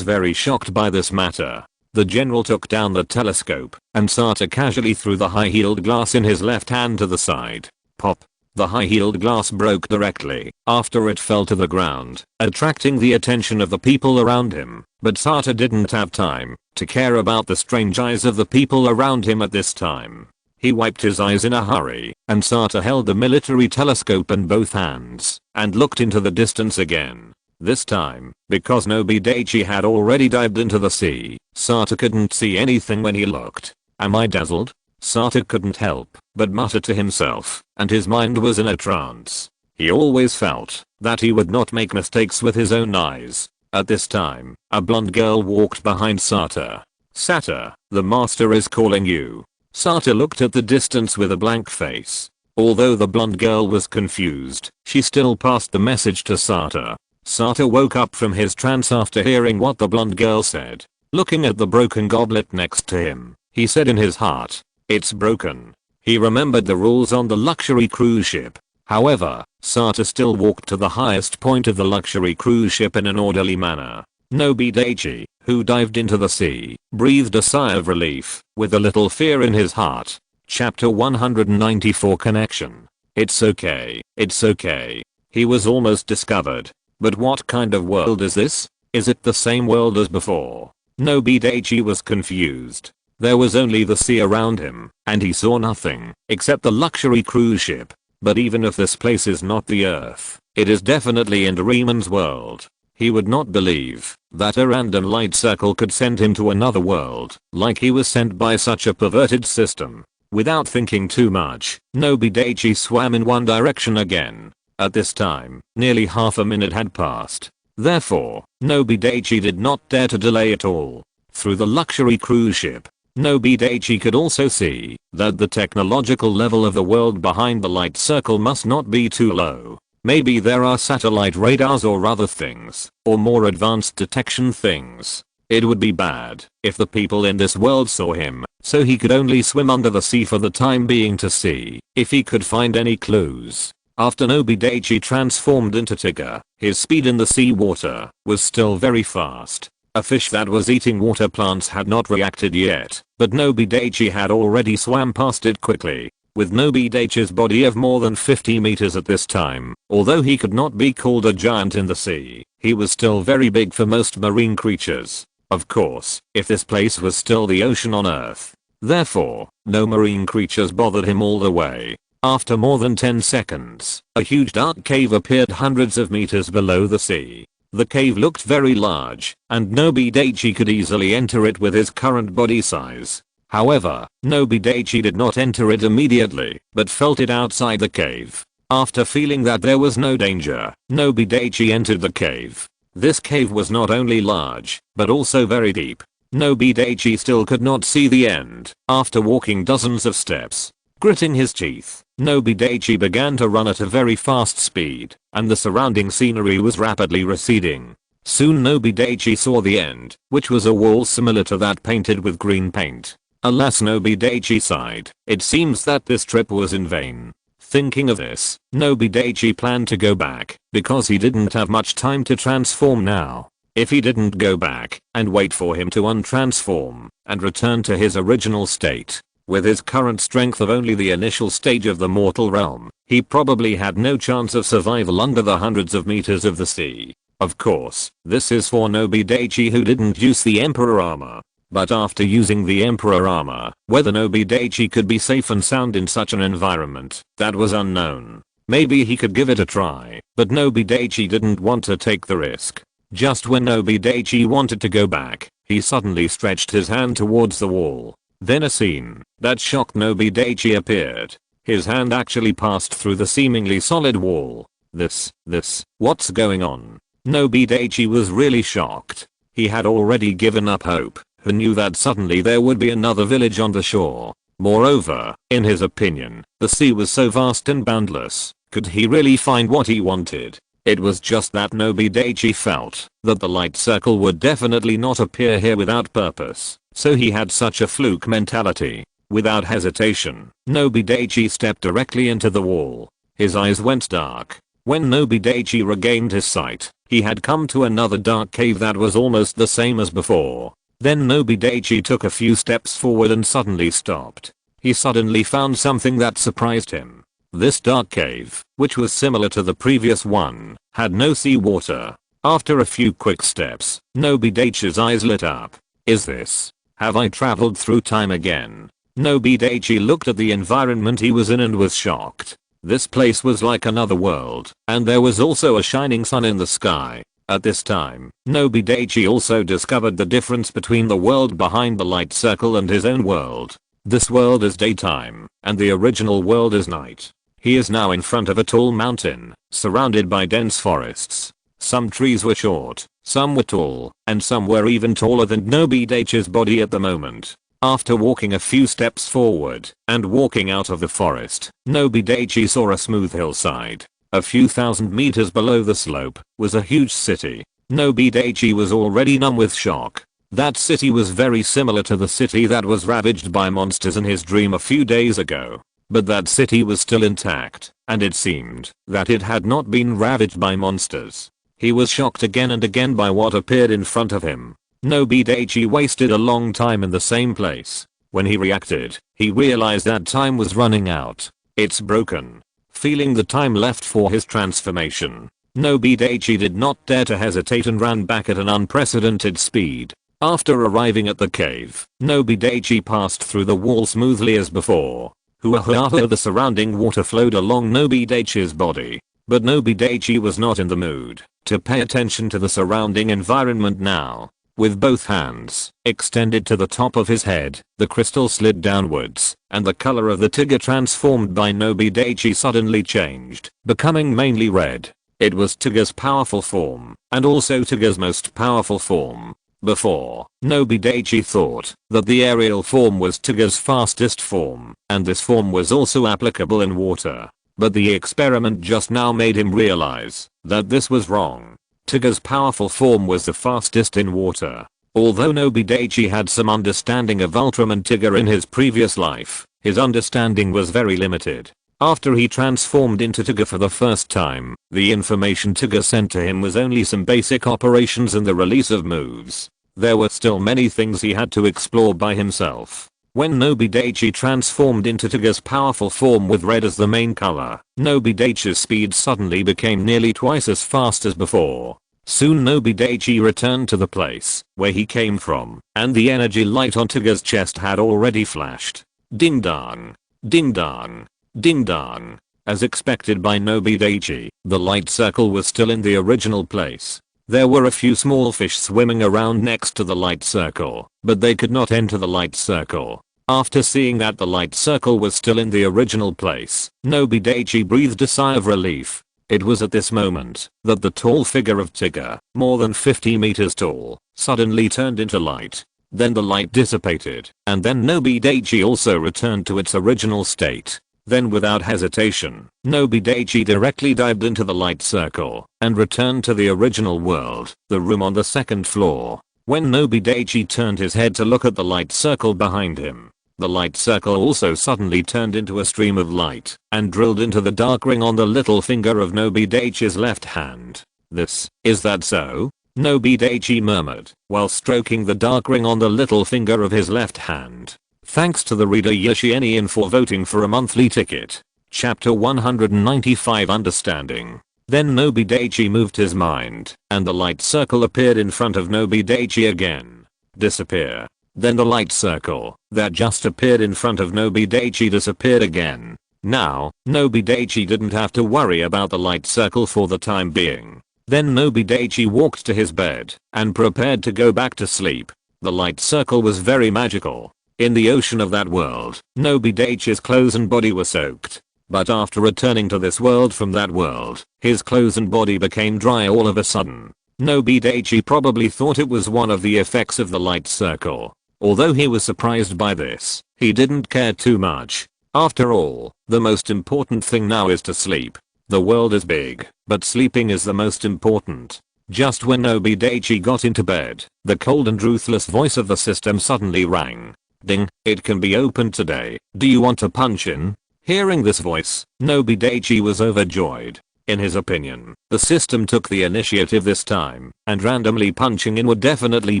very shocked by this matter. The general took down the telescope, and Sato casually threw the high-heeled glass in his left hand to the side. Pop. The high-heeled glass broke directly after it fell to the ground, attracting the attention of the people around him. But Sato didn't have time to care about the strange eyes of the people around him at this time. He wiped his eyes in a hurry, and Sato held the military telescope in both hands and looked into the distance again. This time, because Nobi Daichi had already dived into the sea, Sato couldn't see anything when he looked. Am I dazzled? Sato couldn't help but mutter to himself, and his mind was in a trance. He always felt that he would not make mistakes with his own eyes. At this time, a blonde girl walked behind Sato. Sato, the master is calling you. Sato looked at the distance with a blank face. Although the blonde girl was confused, she still passed the message to Sato. Sato woke up from his trance after hearing what the blonde girl said. Looking at the broken goblet next to him, he said in his heart, "It's broken." He remembered the rules on the luxury cruise ship. However, Sato still walked to the highest point of the luxury cruise ship in an orderly manner. Nobi Daichi, who dived into the sea, breathed a sigh of relief, with a little fear in his heart. Chapter 194 Connection. It's okay, it's okay. He was almost discovered. But what kind of world is this? Is it the same world as before? Nobi Daichi was confused. There was only the sea around him, and he saw nothing except the luxury cruise ship. But even if this place is not the Earth, it is definitely Doraemon's world. He would not believe that a random light circle could send him to another world, like he was sent by such a perverted system. Without thinking too much, Nobi Daichi swam in one direction again. At this time, nearly half a minute had passed. Therefore, Nobi Daichi did not dare to delay at all. Through the luxury cruise ship, Nobi Daichi could also see that the technological level of the world behind the light circle must not be too low. Maybe there are satellite radars or other things, or more advanced detection things. It would be bad if the people in this world saw him, so he could only swim under the sea for the time being to see if he could find any clues. After Nobi Daichi transformed into Tiger, his speed in the sea water was still very fast. A fish that was eating water plants had not reacted yet, but Nobi Daichi had already swam past it quickly. With Nobi Daichi's body of more than 50 meters at this time, although he could not be called a giant in the sea, he was still very big for most marine creatures. Of course, if this place was still the ocean on Earth. Therefore, no marine creatures bothered him all the way. After more than 10 seconds, a huge dark cave appeared hundreds of meters below the sea. The cave looked very large, and Nobi Daichi could easily enter it with his current body size. However, Nobi Daichi did not enter it immediately, but felt it outside the cave. After feeling that there was no danger, Nobi Daichi entered the cave. This cave was not only large, but also very deep. Nobi Daichi still could not see the end. After walking dozens of steps, gritting his teeth, Nobi Daichi began to run at a very fast speed, and the surrounding scenery was rapidly receding. Soon Nobi Daichi saw the end, which was a wall similar to that painted with green paint. Alas, Nobi Daichi sighed. It seems that this trip was in vain. Thinking of this, Nobi Daichi planned to go back, because he didn't have much time to transform now. If he didn't go back and wait for him to untransform and return to his original state, with his current strength of only the initial stage of the mortal realm, he probably had no chance of survival under the hundreds of meters of the sea. Of course, this is for Nobi Daichi who didn't use the Emperor Armor. But after using the Emperor Armor, whether Nobi Daichi could be safe and sound in such an environment, that was unknown. Maybe he could give it a try, but Nobi Daichi didn't want to take the risk. Just when Nobi Daichi wanted to go back, he suddenly stretched his hand towards the wall. Then a scene that shocked Nobi Daichi appeared. His hand actually passed through the seemingly solid wall. What's going on? Nobi Daichi was really shocked. He had already given up hope. who knew that suddenly there would be another village on the shore. Moreover, in his opinion, the sea was so vast and boundless, could he really find what he wanted? It was just that Nobi Daichi felt that the light circle would definitely not appear here without purpose, so he had such a fluke mentality. Without hesitation, Nobi Daichi stepped directly into the wall. His eyes went dark. When Nobi Daichi regained his sight, he had come to another dark cave that was almost the same as before. Then Nobi Daichi took a few steps forward and suddenly stopped. He suddenly found something that surprised him. This dark cave, which was similar to the previous one, had no seawater. After a few quick steps, Nobi Daichi's eyes lit up. Is this? Have I traveled through time again? Nobi Daichi looked at the environment he was in and was shocked. This place was like another world, and there was also a shining sun in the sky. At this time, Nobi Daichi also discovered the difference between the world behind the light circle and his own world. This world is daytime, and the original world is night. He is now in front of a tall mountain, surrounded by dense forests. Some trees were short, some were tall, and some were even taller than Nobi Daichi's body at the moment. After walking a few steps forward and walking out of the forest, Nobi Daichi saw a smooth hillside. A few thousand meters below the slope was a huge city. Nobi Daichi was already numb with shock. That city was very similar to the city that was ravaged by monsters in his dream a few days ago. But that city was still intact, and it seemed that it had not been ravaged by monsters. He was shocked again and again by what appeared in front of him. Nobi Daichi wasted a long time in the same place. When he reacted, he realized that time was running out. It's broken. Feeling the time left for his transformation, Nobi Daichi did not dare to hesitate and ran back at an unprecedented speed. After arriving at the cave, Nobi Daichi passed through the wall smoothly as before. The surrounding water flowed along Nobi Daichi's body. But Nobi Daichi was not in the mood to pay attention to the surrounding environment now. With both hands extended to the top of his head, the crystal slid downwards, and the color of the tiger transformed by Nobi Daichi suddenly changed, becoming mainly red. It was Tiga's powerful form, and also Tiga's most powerful form. Before, Nobi Daichi thought that the aerial form was Tiga's fastest form, and this form was also applicable in water. But the experiment just now made him realize that this was wrong. Tiga's powerful form was the fastest in water. Although Nobi Daichi had some understanding of Ultraman Tiga in his previous life, his understanding was very limited. After he transformed into Tiga for the first time, the information Tiga sent to him was only some basic operations and the release of moves. There were still many things he had to explore by himself. When Nobi Daichi transformed into Tiga's powerful form with red as the main color, Nobi Daichi's speed suddenly became nearly twice as fast as before. Soon Nobi Daichi returned to the place where he came from, and the energy light on Tiga's chest had already flashed. Ding dong. Ding dong. Ding dong. As expected by Nobi Daichi, the light circle was still in the original place. There were a few small fish swimming around next to the light circle, but they could not enter the light circle. After seeing that the light circle was still in the original place, Nobi Daichi breathed a sigh of relief. It was at this moment that the tall figure of Tiga, more than 50 meters tall, suddenly turned into light. Then the light dissipated, and then Nobi Daichi also returned to its original state. Then without hesitation, Nobi Daichi directly dived into the light circle and returned to the original world, the room on the second floor. When Nobi Daichi turned his head to look at the light circle behind him, the light circle also suddenly turned into a stream of light and drilled into the dark ring on the little finger of Nobi Daichi's left hand. Is that so? Nobi Daichi murmured while stroking the dark ring on the little finger of his left hand. Thanks to the reader Yoshienian for voting for a monthly ticket. Chapter 195 Understanding. Then Nobi Daichi moved his mind, and the light circle appeared in front of Nobi Daichi again. Disappear. Then the light circle that just appeared in front of Nobi Daichi disappeared again. Now, Nobi Daichi didn't have to worry about the light circle for the time being. Then Nobi Daichi walked to his bed and prepared to go back to sleep. The light circle was very magical. In the ocean of that world, Nobi Daichi's clothes and body were soaked. But after returning to this world from that world, his clothes and body became dry all of a sudden. Nobi Daichi probably thought it was one of the effects of the light circle. Although he was surprised by this, he didn't care too much. After all, the most important thing now is to sleep. The world is big, but sleeping is the most important. Just when Nobi Daichi got into bed, the cold and ruthless voice of the system suddenly rang. Ding, it can be opened today. Do you want to punch in? Hearing this voice, Nobi Daichi was overjoyed. In his opinion, the system took the initiative this time, and randomly punching in would definitely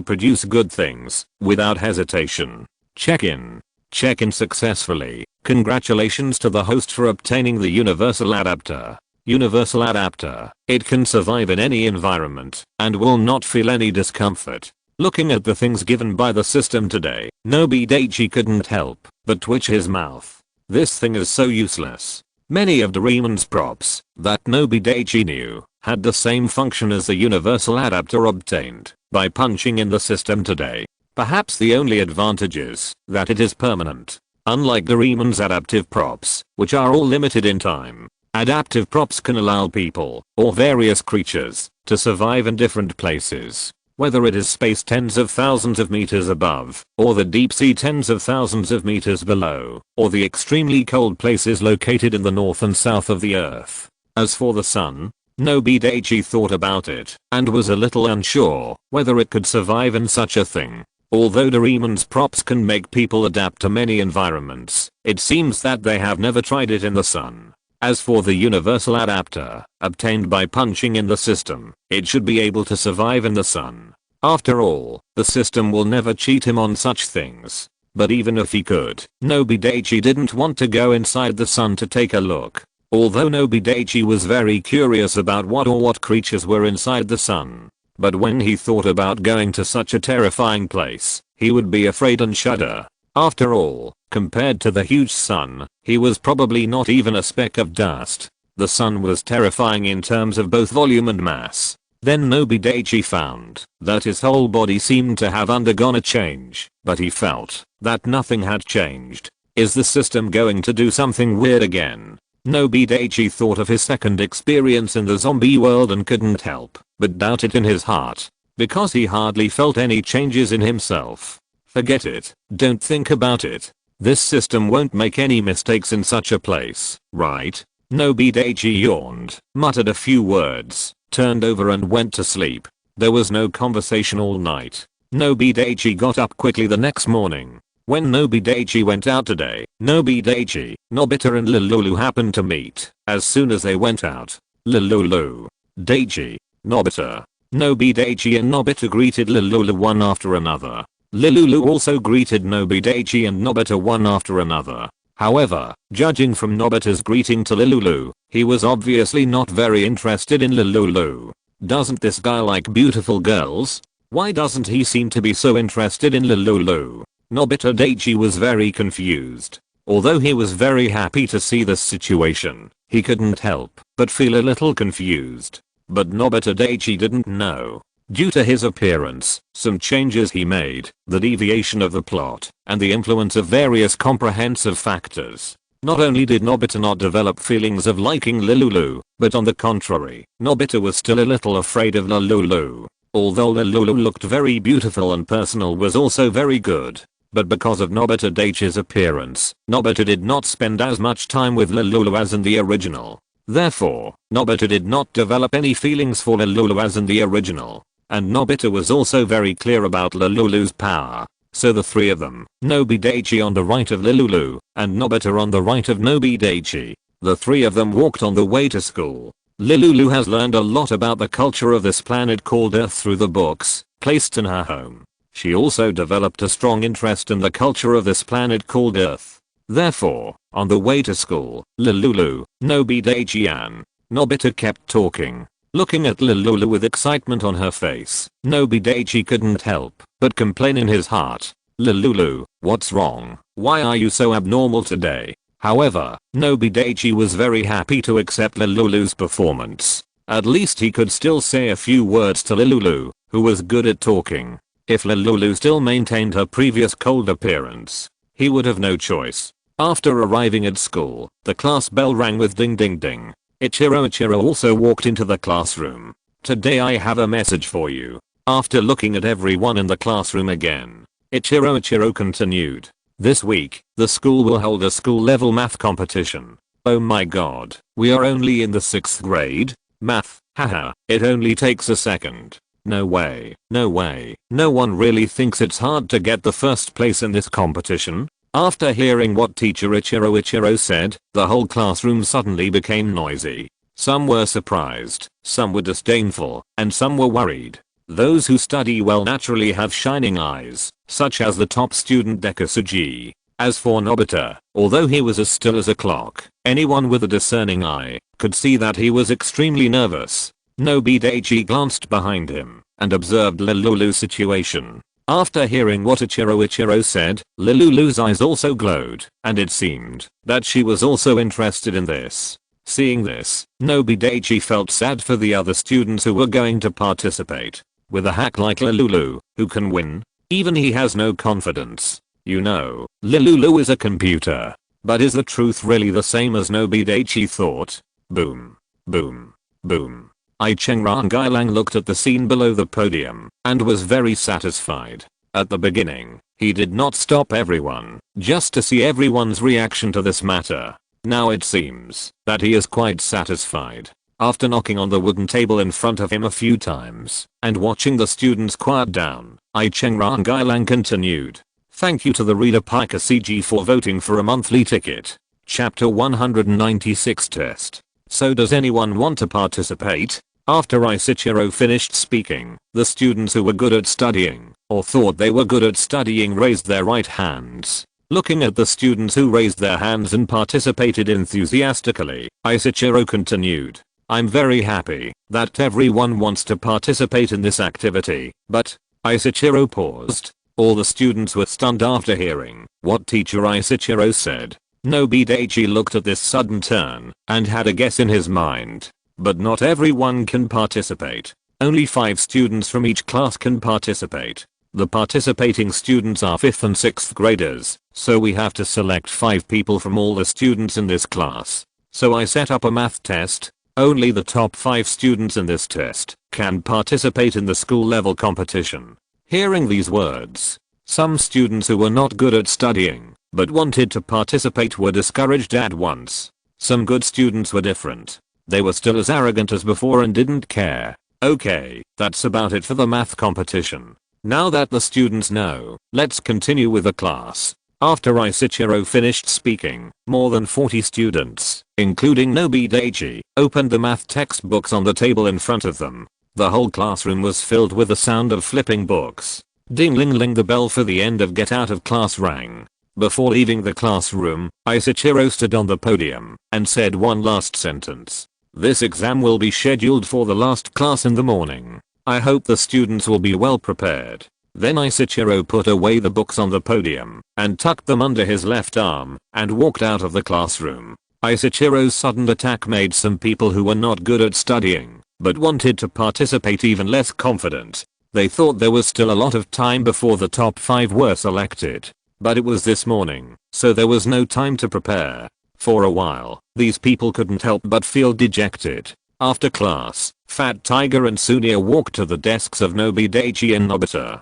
produce good things, without hesitation. Check-in. Check-in successfully. Congratulations to the host for obtaining the Universal Adapter. Universal Adapter. It can survive in any environment, and will not feel any discomfort. Looking at the things given by the system today, Nobi Daichi couldn't help but twitch his mouth. This thing is so useless. Many of Doraemon's props that Nobi Daichi knew had the same function as the Universal Adapter obtained by punching in the system today. Perhaps the only advantage is that it is permanent. Unlike Doraemon's adaptive props, which are all limited in time, adaptive props can allow people, or various creatures, to survive in different places. Whether it is space tens of thousands of meters above, or the deep sea tens of thousands of meters below, or the extremely cold places located in the north and south of the earth. As for the sun, Nobi Daichi thought about it, and was a little unsure whether it could survive in such a thing. Although Doraemon's props can make people adapt to many environments, it seems that they have never tried it in the sun. As for the Universal Adapter, obtained by punching in the system, it should be able to survive in the sun. After all, the system will never cheat him on such things. But even if he could, Nobi Daichi didn't want to go inside the sun to take a look. Although Nobi Daichi was very curious about what creatures were inside the sun. But when he thought about going to such a terrifying place, he would be afraid and shudder. After all, compared to the huge sun, he was probably not even a speck of dust. The sun was terrifying in terms of both volume and mass. Then Nobi Daichi found that his whole body seemed to have undergone a change, but he felt that nothing had changed. Is the system going to do something weird again? Nobi Daichi thought of his second experience in the zombie world and couldn't help but doubt it in his heart, because he hardly felt any changes in himself. Forget it, don't think about it. This system won't make any mistakes in such a place, right? Nobi Daichi yawned, muttered a few words, turned over and went to sleep. There was no conversation all night. Nobi Daichi got up quickly the next morning. When Nobi Daichi went out today, Nobi Daichi, Nobita and Lululu happened to meet. As soon as they went out, Lululu, Daichi, Nobita, Nobi Daichi and Nobita greeted Lululu one after another. Lululu also greeted Nobi Daichi and Nobita one after another. However, judging from Nobita's greeting to Lululu, he was obviously not very interested in Lululu. Doesn't this guy like beautiful girls? Why doesn't he seem to be so interested in Lululu? Nobita Daichi was very confused. Although he was very happy to see this situation, he couldn't help but feel a little confused. But Nobita Daichi didn't know. Due to his appearance, some changes he made, the deviation of the plot, and the influence of various comprehensive factors. Not only did Nobita not develop feelings of liking Lululu, but on the contrary, Nobita was still a little afraid of Lululu. Although Lululu looked very beautiful and personal was also very good. But because of Nobita Daichi's appearance, Nobita did not spend as much time with Lululu as in the original. Therefore, Nobita did not develop any feelings for Lululu as in the original. And Nobita was also very clear about Lululu's power. So the three of them, Nobi Daichi on the right of Lululu, and Nobita on the right of Nobi Daichi, the three of them walked on the way to school. Lululu has learned a lot about the culture of this planet called Earth through the books placed in her home. She also developed a strong interest in the culture of this planet called Earth. Therefore, on the way to school, Lululu, Nobi Daichi and Nobita kept talking, looking at Lululu with excitement on her face. Nobi Daichi couldn't help but complain in his heart. Lululu, what's wrong? Why are you so abnormal today? However, Nobi Daichi was very happy to accept Lululu's performance. At least he could still say a few words to Lululu, who was good at talking. If Lululu still maintained her previous cold appearance, he would have no choice. After arriving at school, the class bell rang with ding ding ding. Ichiro also walked into the classroom. Today I have a message for you. After looking at everyone in the classroom again, Ichiro continued. This week, the school will hold a school level math competition. Oh my god, we are only in the 6th grade? Math, haha, it only takes a second. No way, no way, no one really thinks it's hard to get the first place in this competition? After hearing what teacher Ichiro said, the whole classroom suddenly became noisy. Some were surprised, some were disdainful, and some were worried. Those who study well naturally have shining eyes, such as the top student Dekasuji. As for Nobita, although he was as still as a clock, anyone with a discerning eye could see that he was extremely nervous. Nobi Daichi glanced behind him and observed Lilulu's situation. After hearing what Ichiro said, Lilulu's eyes also glowed, and it seemed that she was also interested in this. Seeing this, Nobi Daichi felt sad for the other students who were going to participate. With a hack like Lilulu, who can win? Even he has no confidence. You know, Lilulu is a computer. But is the truth really the same as Nobi Daichi thought? Boom. Boom. Boom. Ichiro looked at the scene below the podium and was very satisfied. At the beginning, he did not stop everyone just to see everyone's reaction to this matter. Now it seems that he is quite satisfied. After knocking on the wooden table in front of him a few times and watching the students quiet down, Ichiro continued. Thank you to the reader Pika CG for voting for a monthly ticket. Chapter 196 test. So does anyone want to participate? After Ichiro finished speaking, the students who were good at studying or thought they were good at studying raised their right hands. Looking at the students who raised their hands and participated enthusiastically, Ichiro continued. I'm very happy that everyone wants to participate in this activity, but Ichiro paused. All the students were stunned after hearing what teacher Ichiro said. Nobi Daichi looked at this sudden turn and had a guess in his mind. But not everyone can participate. Only 5 students from each class can participate. The participating students are 5th and 6th graders, so we have to select 5 people from all the students in this class. So I set up a math test. Only the top 5 students in this test can participate in the school level competition. Hearing these words, some students who were not good at studying but wanted to participate were discouraged at once. Some good students were different. They were still as arrogant as before and didn't care. Okay, that's about it for the math competition. Now that the students know, let's continue with the class. After Ichiro finished speaking, more than 40 students, including Nobi Daichi, opened the math textbooks on the table in front of them. The whole classroom was filled with the sound of flipping books. Ding-ling-ling, the bell for the end of get out of class rang. Before leaving the classroom, Ichiro stood on the podium and said one last sentence. This exam will be scheduled for the last class in the morning. I hope the students will be well prepared. Then Ichiro put away the books on the podium and tucked them under his left arm and walked out of the classroom. Ichiro's sudden attack made some people who were not good at studying but wanted to participate even less confident. They thought there was still a lot of time before the top 5 were selected. But it was this morning, so there was no time to prepare. For a while, these people couldn't help but feel dejected. After class, Fat Tiger and Sunia walked to the desks of Nobi Daichi and Nobita.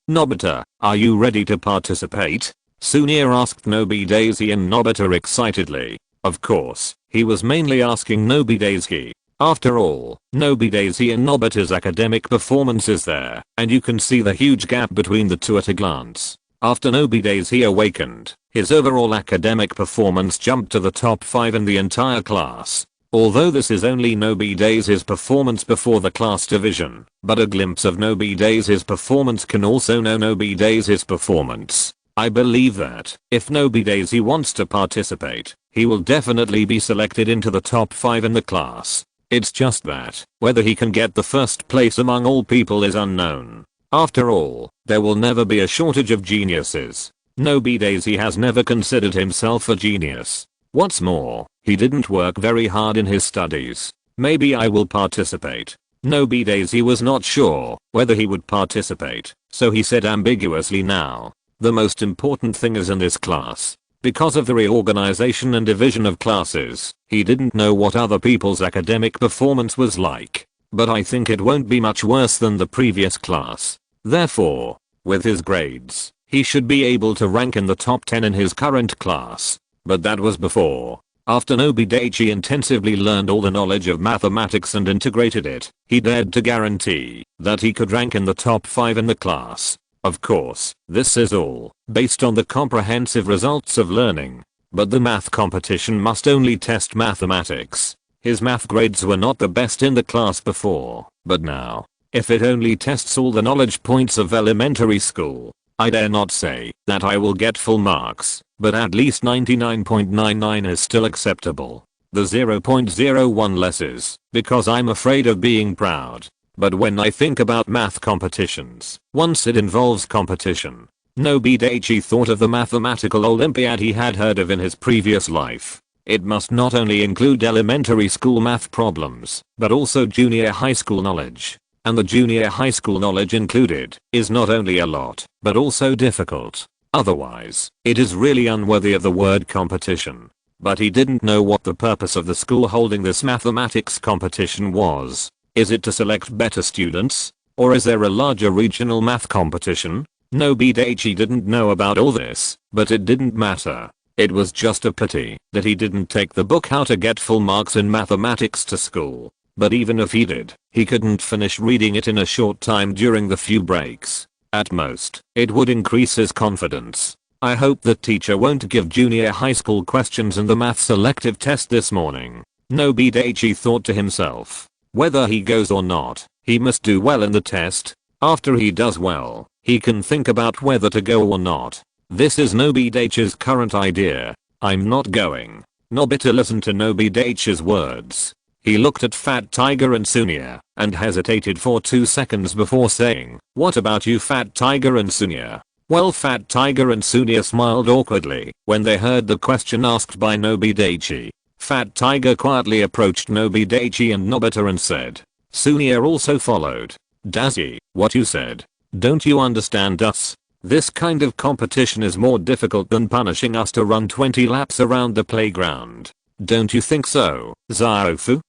Nobita, are you ready to participate? Sunia asked Nobi Daichi and Nobita excitedly. Of course, he was mainly asking Nobi Daichi. After all, Nobi Daichi and Nobita's academic performance is there, and you can see the huge gap between the two at a glance. After Nobi Daichi awakened, his overall academic performance jumped to the top 5 in the entire class. Although this is only Nobi Daichi's performance before the class division, but a glimpse of Nobi Daichi's performance can also know Nobi Daichi's performance. I believe that, if Nobi Daichi wants to participate, he will definitely be selected into the top 5 in the class. It's just that, whether he can get the first place among all people is unknown. After all, there will never be a shortage of geniuses. Nobi Daichi has never considered himself a genius. What's more, he didn't work very hard in his studies. Maybe I will participate. Nobi Daichi was not sure whether he would participate, so he said ambiguously now. The most important thing is in this class. Because of the reorganization and division of classes, he didn't know what other people's academic performance was like. but I think it won't be much worse than the previous class. Therefore, with his grades, he should be able to rank in the top 10 in his current class. But that was before. After Nobi Daichi intensively learned all the knowledge of mathematics and integrated it, he dared to guarantee that he could rank in the top 5 in the class. Of course, this is all based on the comprehensive results of learning. But the math competition must only test mathematics. His math grades were not the best in the class before, but now, if it only tests all the knowledge points of elementary school, I dare not say that I will get full marks, but at least 99.99 is still acceptable. The 0.01 less is because I'm afraid of being proud. But when I think about math competitions, once it involves competition, Nobi Daichi thought of the mathematical Olympiad he had heard of in his previous life. It must not only include elementary school math problems, but also junior high school knowledge. And the junior high school knowledge included is not only a lot, but also difficult. Otherwise, it is really unworthy of the word competition. But he didn't know what the purpose of the school holding this mathematics competition was. Is it to select better students? Or is there a larger regional math competition? Nobi Daichi didn't know about all this, but it didn't matter. It was just a pity that he didn't take the book How to Get Full Marks in Mathematics to school. But even if he did, he couldn't finish reading it in a short time during the few breaks. At most, it would increase his confidence. I hope the teacher won't give junior high school questions in the math selective test this morning. Nobi Daichi thought to himself. Whether he goes or not, he must do well in the test. After he does well, he can think about whether to go or not. This is Nobi Daichi's current idea. I'm not going. Nobita listened to Nobi Daichi's words. He looked at Fat Tiger and Sunya, and hesitated for 2 seconds before saying, "What about you, Fat Tiger and Sunya?" Well, Fat Tiger and Sunya smiled awkwardly when they heard the question asked by Nobi Daichi. Fat Tiger quietly approached Nobi Daichi and Nobita and said. Sunya also followed. Dazi, what you said? Don't you understand us? This kind of competition is more difficult than punishing us to run 20 laps around the playground. Don't you think so, Zaofu?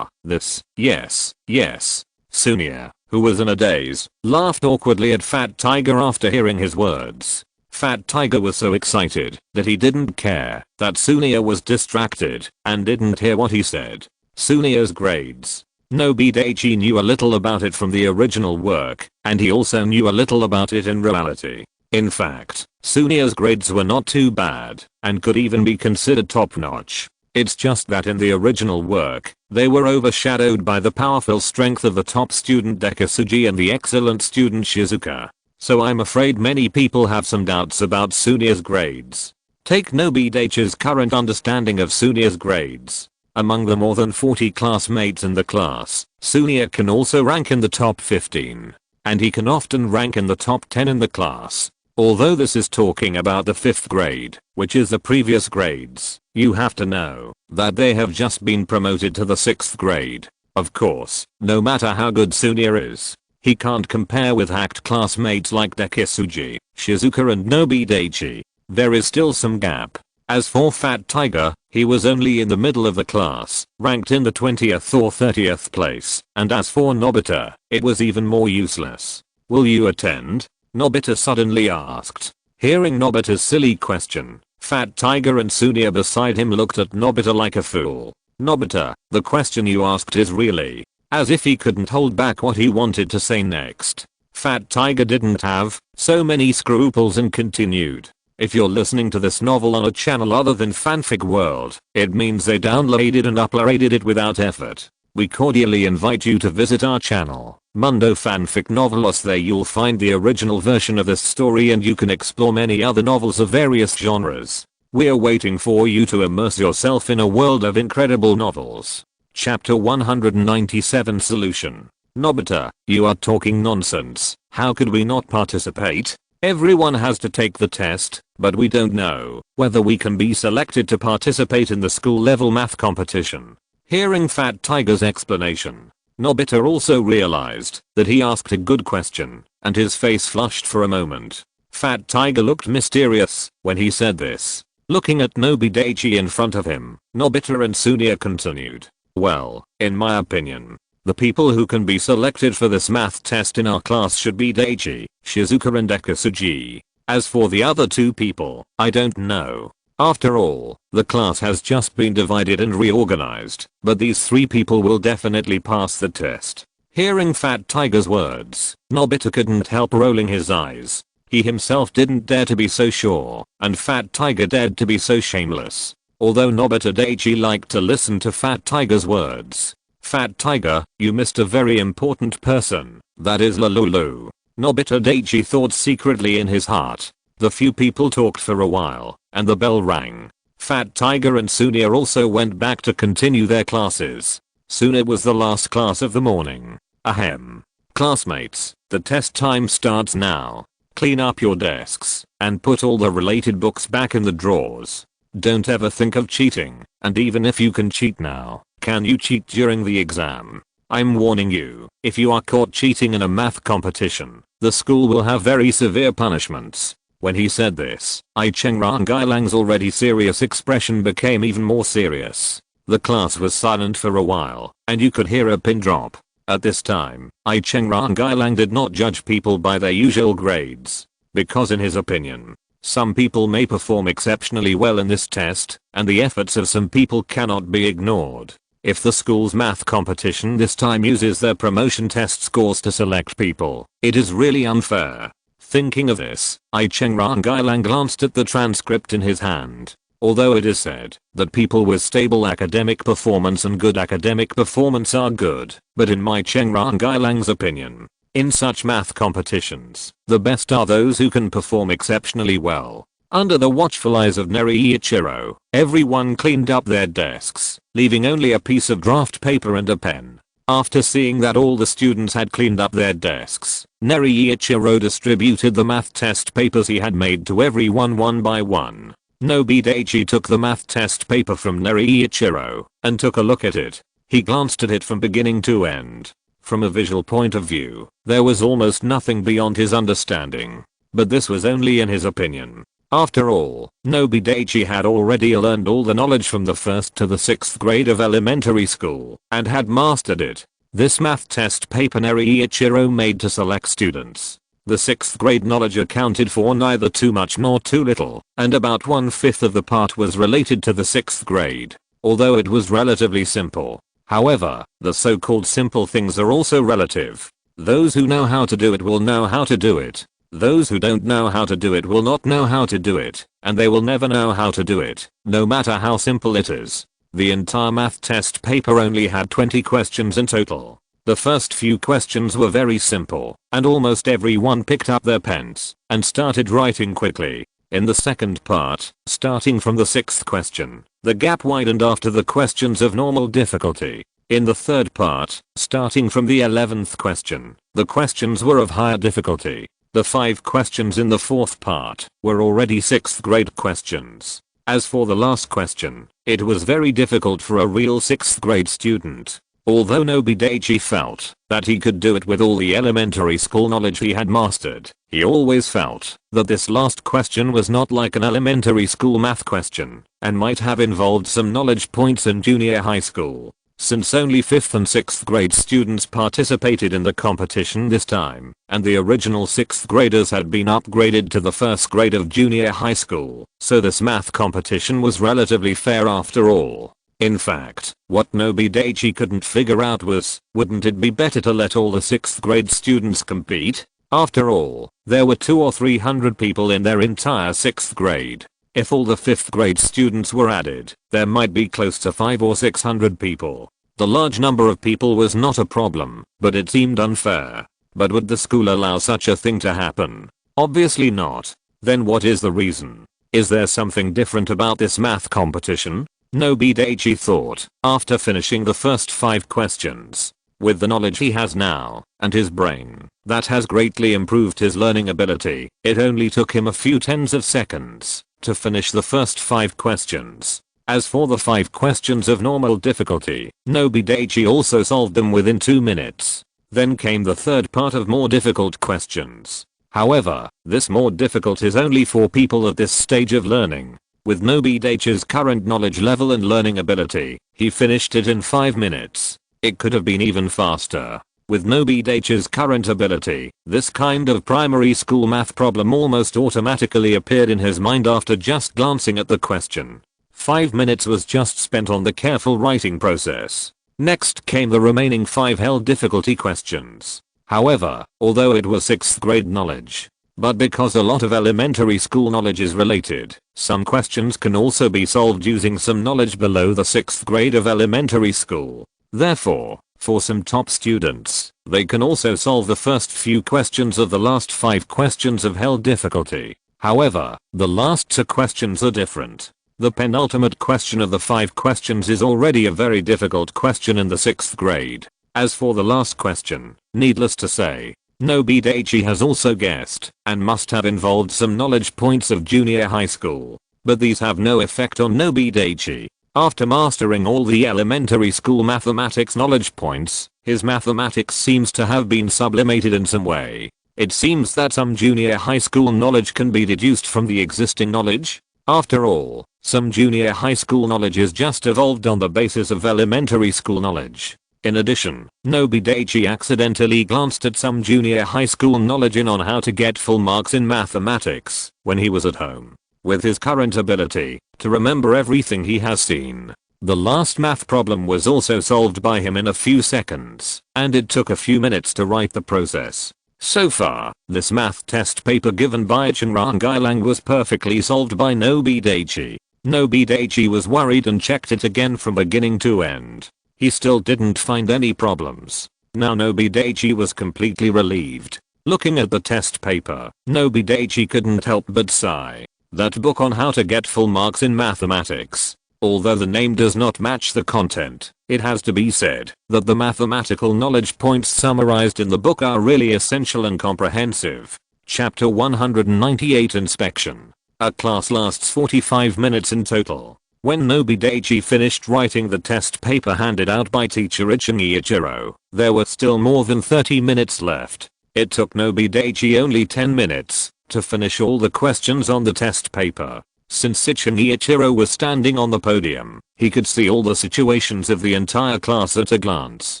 Yes. Sunya, who was in a daze, laughed awkwardly at Fat Tiger after hearing his words. Fat Tiger was so excited that he didn't care that Sunya was distracted and didn't hear what he said. Sunya's grades. Nobi Daichi knew a little about it from the original work, and he also knew a little about it in reality. In fact, Sunya's grades were not too bad, and could even be considered top-notch. It's just that in the original work, they were overshadowed by the powerful strength of the top student Dekisuji and the excellent student Shizuka. So I'm afraid many people have some doubts about Sunya's grades. Take Nobi Daichi's current understanding of Sunya's grades. Among the more than 40 classmates in the class, Sunya can also rank in the top 15. And he can often rank in the top 10 in the class. Although this is talking about the 5th grade, which is the previous grades, you have to know that they have just been promoted to the 6th grade. Of course, no matter how good Sunya is, he can't compare with hacked classmates like Dekisuji, Shizuka and Nobi Daichi. There is still some gap. As for Fat Tiger, he was only in the middle of the class, ranked in the 20th or 30th place, and as for Nobita, it was even more useless. Will you attend? Nobita suddenly asked. Hearing Nobita's silly question, Fat Tiger and Sunya beside him looked at Nobita like a fool. Nobita, the question you asked is really... As if he couldn't hold back what he wanted to say next. Fat Tiger didn't have so many scruples and continued. If you're listening to this novel on a channel other than Fanfic World, it means they downloaded and uploaded it without effort. We cordially invite you to visit our channel, Mundo Fanfic Novelos. There you'll find the original version of this story and you can explore many other novels of various genres. We're waiting for you to immerse yourself in a world of incredible novels. Chapter 197 Solution. Nobita, you are talking nonsense. How could we not participate? Everyone has to take the test, but we don't know whether we can be selected to participate in the school level math competition. Hearing Fat Tiger's explanation, Nobita also realized that he asked a good question, and his face flushed for a moment. Fat Tiger looked mysterious when he said this. Looking at Nobi Daichi in front of him, Nobita and Sunya continued. Well, in my opinion, The people who can be selected for this math test in our class should be Daichi, Shizuka and Ekasuji. As for the other 2 people, I don't know. After all, the class has just been divided and reorganized, but these 3 people will definitely pass the test. Hearing Fat Tiger's words, Nobita couldn't help rolling his eyes. He himself didn't dare to be so sure, and Fat Tiger dared to be so shameless. Although Nobita Daichi liked to listen to Fat Tiger's words. Fat Tiger, you missed a very important person, that is Lululu. Nobita Daichi thought secretly in his heart. The few people talked for a while, and the bell rang. Fat Tiger and Sunia also went back to continue their classes. Soon it was the last class of the morning. Ahem. Classmates, the test time starts now. Clean up your desks, and put all the related books back in the drawers. Don't ever think of cheating, and even if you can cheat now, can you cheat during the exam? I'm warning you, if you are caught cheating in a math competition, the school will have very severe punishments. When he said this, Gailang's already serious expression became even more serious. The class was silent for a while, and you could hear a pin drop. At this time, Gailang did not judge people by their usual grades. Because in his opinion, some people may perform exceptionally well in this test, and the efforts of some people cannot be ignored. If the school's math competition this time uses their promotion test scores to select people, it is really unfair. Thinking of this, Gailang glanced at the transcript in his hand. Although it is said that people with stable academic performance and good academic performance are good, but in my Gailang's opinion, in such math competitions, the best are those who can perform exceptionally well. Under the watchful eyes of Neriichiro, everyone cleaned up their desks, leaving only a piece of draft paper and a pen. After seeing that all the students had cleaned up their desks, Neriichiro distributed the math test papers he had made to everyone one by one. Nobi Daichi took the math test paper from Neriichiro and took a look at it. He glanced at it from beginning to end. From a visual point of view, there was almost nothing beyond his understanding. But this was only in his opinion. After all, Nobi Daichi had already learned all the knowledge from the 1st to the 6th grade of elementary school and had mastered it. This math test paper Neriichiro made to select students. The 6th grade knowledge accounted for neither too much nor too little, and about 1/5 of the part was related to the 6th grade, although it was relatively simple. However, the so-called simple things are also relative. Those who know how to do it will know how to do it. Those who don't know how to do it will not know how to do it, and they will never know how to do it, no matter how simple it is. The entire math test paper only had 20 questions in total. The first few questions were very simple, and almost everyone picked up their pens and started writing quickly. In the second part, starting from the 6th question, the gap widened after the questions of normal difficulty. In the third part, starting from the 11th question, the questions were of higher difficulty. The 5 questions in the 4th part were already 6th grade questions. As for the last question, it was very difficult for a real 6th grade student. Although Nobi Daichi felt that he could do it with all the elementary school knowledge he had mastered, he always felt that this last question was not like an elementary school math question and might have involved some knowledge points in junior high school. Since only 5th and 6th grade students participated in the competition this time, and the original 6th graders had been upgraded to the 1st grade of junior high school, so this math competition was relatively fair after all. In fact, what Nobi Daichi couldn't figure out was, wouldn't it be better to let all the 6th grade students compete? After all, there were 200 or 300 people in their entire 6th grade. If all the 5th grade students were added, there might be close to 500 or 600 people. The large number of people was not a problem, but it seemed unfair. But would the school allow such a thing to happen? Obviously not. Then what is the reason? Is there something different about this math competition? Nobi Daichi thought, after finishing the first 5 questions. With the knowledge he has now, and his brain, that has greatly improved his learning ability, it only took him a few tens of seconds to finish the first 5 questions. As for the 5 questions of normal difficulty, Nobi Daichi also solved them within 2 minutes. Then came the third part of more difficult questions. However, this more difficult is only for people at this stage of learning. With Nobi Daichi's current knowledge level and learning ability, he finished it in 5 minutes. It could have been even faster. With Nobi Daichi's current ability, this kind of primary school math problem almost automatically appeared in his mind after just glancing at the question. 5 minutes was just spent on the careful writing process. Next came the remaining 5 hell difficulty questions. However, although it was 6th grade knowledge, but because a lot of elementary school knowledge is related, some questions can also be solved using some knowledge below the 6th grade of elementary school. Therefore, for some top students, they can also solve the first few questions of the last 5 questions of hell difficulty. However, the last 2 questions are different. The penultimate question of the 5 questions is already a very difficult question in the 6th grade. As for the last question, needless to say, Nobi Daichi has also guessed, and must have involved some knowledge points of junior high school. But these have no effect on Nobi Daichi. After mastering all the elementary school mathematics knowledge points, his mathematics seems to have been sublimated in some way. It seems that some junior high school knowledge can be deduced from the existing knowledge. After all, some junior high school knowledge is just evolved on the basis of elementary school knowledge. In addition, Nobi Daichi accidentally glanced at some junior high school knowledge on how to get full marks in mathematics when he was at home. With his current ability to remember everything he has seen, the last math problem was also solved by him in a few seconds, and it took a few minutes to write the process. So far, this math test paper given by Gailang was perfectly solved by Nobi Daichi. Nobi Daichi was worried and checked it again from beginning to end. He still didn't find any problems. Now Nobi Daichi was completely relieved. Looking at the test paper, Nobi Daichi couldn't help but sigh. That book on how to get full marks in mathematics. Although the name does not match the content, it has to be said that the mathematical knowledge points summarized in the book are really essential and comprehensive. Chapter 198 Inspection. A class lasts 45 minutes in total. When Nobi Daichi finished writing the test paper handed out by teacher Ichiro, there were still more than 30 minutes left. It took Nobi Daichi only 10 minutes to finish all the questions on the test paper. Since Ichiro was standing on the podium, he could see all the situations of the entire class at a glance.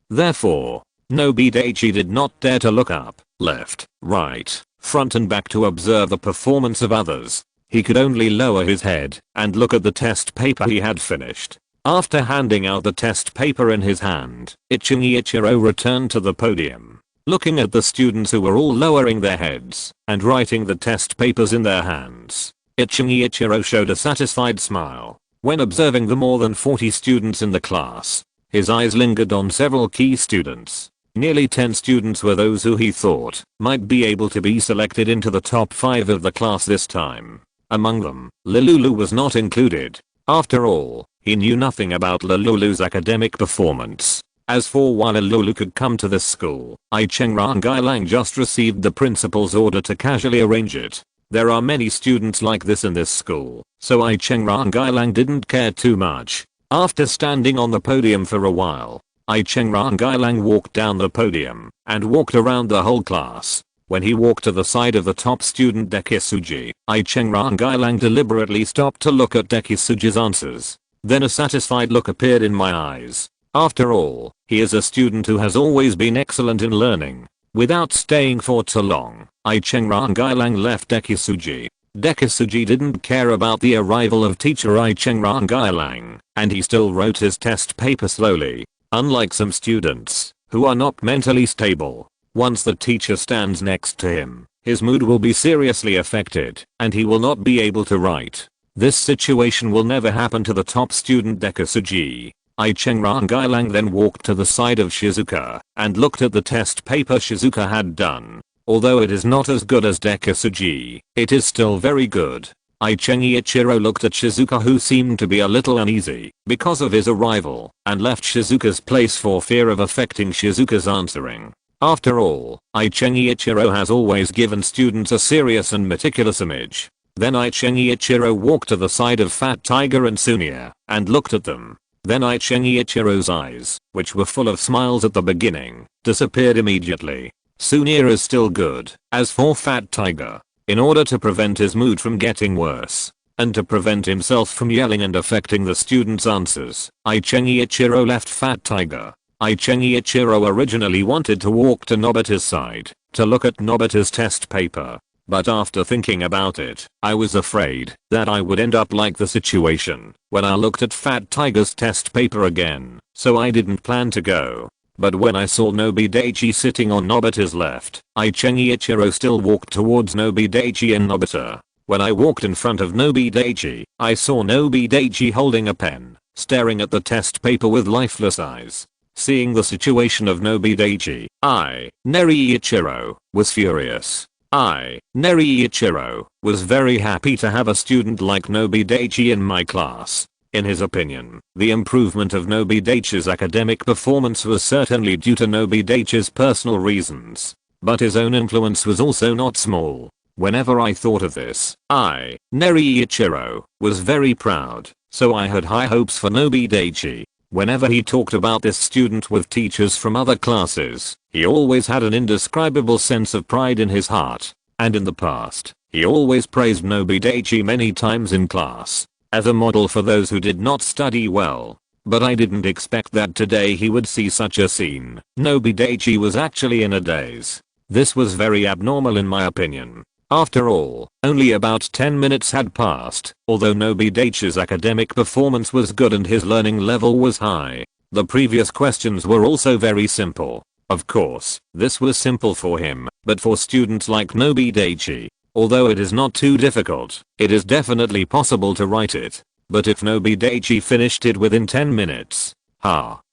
Therefore, Nobi Daichi did not dare to look up, left, right, front and back to observe the performance of others. He could only lower his head and look at the test paper he had finished. After handing out the test paper in his hand, Ichiro returned to the podium. Looking at the students who were all lowering their heads and writing the test papers in their hands, Ichiro showed a satisfied smile. When observing the more than 40 students in the class, his eyes lingered on several key students. Nearly 10 students were those who he thought might be able to be selected into the top 5 of the class this time. Among them, Lululu was not included. After all, he knew nothing about Lululu's academic performance. As for why Lulu could come to this school, Gailang just received the principal's order to casually arrange it. There are many students like this in this school, so Gailang didn't care too much. After standing on the podium for a while, Gailang walked down the podium and walked around the whole class. When he walked to the side of the top student Dekisuji, Gailang deliberately stopped to look at Dekisuji's answers. Then a satisfied look appeared in my eyes. After all, he is a student who has always been excellent in learning. Without staying for too long, Gailang left Dekisuji. Dekisuji didn't care about the arrival of teacher Gailang, and he still wrote his test paper slowly. Unlike some students, who are not mentally stable, once the teacher stands next to him, his mood will be seriously affected, and he will not be able to write. This situation will never happen to the top student Dekisuji. Gailang then walked to the side of Shizuka and looked at the test paper Shizuka had done. Although it is not as good as Dekisuji, it is still very good. Ichiro looked at Shizuka, who seemed to be a little uneasy because of his arrival, and left Shizuka's place for fear of affecting Shizuka's answering. After all, Ichiro has always given students a serious and meticulous image. Then Ichiro walked to the side of Fat Tiger and Sunia and looked at them. Then Ichiro's eyes, which were full of smiles at the beginning, disappeared immediately. Sunia is still good. As for Fat Tiger, in order to prevent his mood from getting worse, and to prevent himself from yelling and affecting the students' answers, Ichiro left Fat Tiger. Ichiro originally wanted to walk to Nobita's side to look at Nobita's test paper. But after thinking about it, I was afraid that I would end up like the situation when I looked at Fat Tiger's test paper again, so I didn't plan to go. But when I saw Nobi Daichi sitting on Nobita's left, Ichiro still walked towards Nobi Daichi and Nobita. When I walked in front of Nobi Daichi, I saw Nobi Daichi holding a pen, staring at the test paper with lifeless eyes. Seeing the situation of Nobi Daichi, Ichiro was furious. Ichiro was very happy to have a student like Nobi Daichi in my class. In his opinion, the improvement of Nobi Daichi's academic performance was certainly due to Nobi Daichi's personal reasons. But his own influence was also not small. Whenever I thought of this, Ichiro was very proud, so I had high hopes for Nobi Daichi. Whenever he talked about this student with teachers from other classes, he always had an indescribable sense of pride in his heart. And in the past, he always praised Nobi Daichi many times in class as a model for those who did not study well. But I didn't expect that today he would see such a scene. Nobi Daichi was actually in a daze. This was very abnormal in my opinion. After all, only about 10 minutes had passed. Although Nobi Daichi's academic performance was good and his learning level was high, the previous questions were also very simple. Of course, this was simple for him, but for students like Nobi Daichi, although it is not too difficult, it is definitely possible to write it. But if Nobi Daichi finished it within 10 minutes, Chengrangai,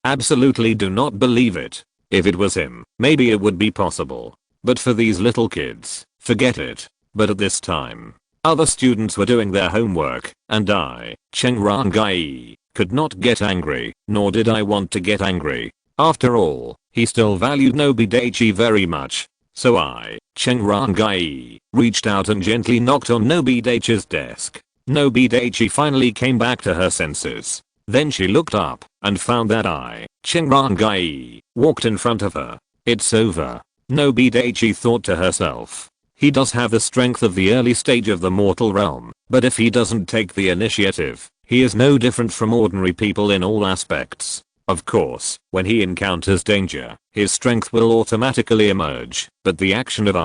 absolutely do not believe it. If it was him, maybe it would be possible. But for these little kids, forget it. But at this time, other students were doing their homework, and Chengrangai, could not get angry, nor did I want to get angry. After all, he still valued Nobi Daichi very much. So Chengrangai, reached out and gently knocked on Nobi Daichi's desk. Nobi Daichi finally came back to her senses. Then she looked up and found that Chengrangai, walked in front of her. It's over. Nobi Daichi thought to herself. He does have the strength of the early stage of the mortal realm, but if he doesn't take the initiative, he is no different from ordinary people in all aspects. Of course, when he encounters danger, his strength will automatically emerge, but the action of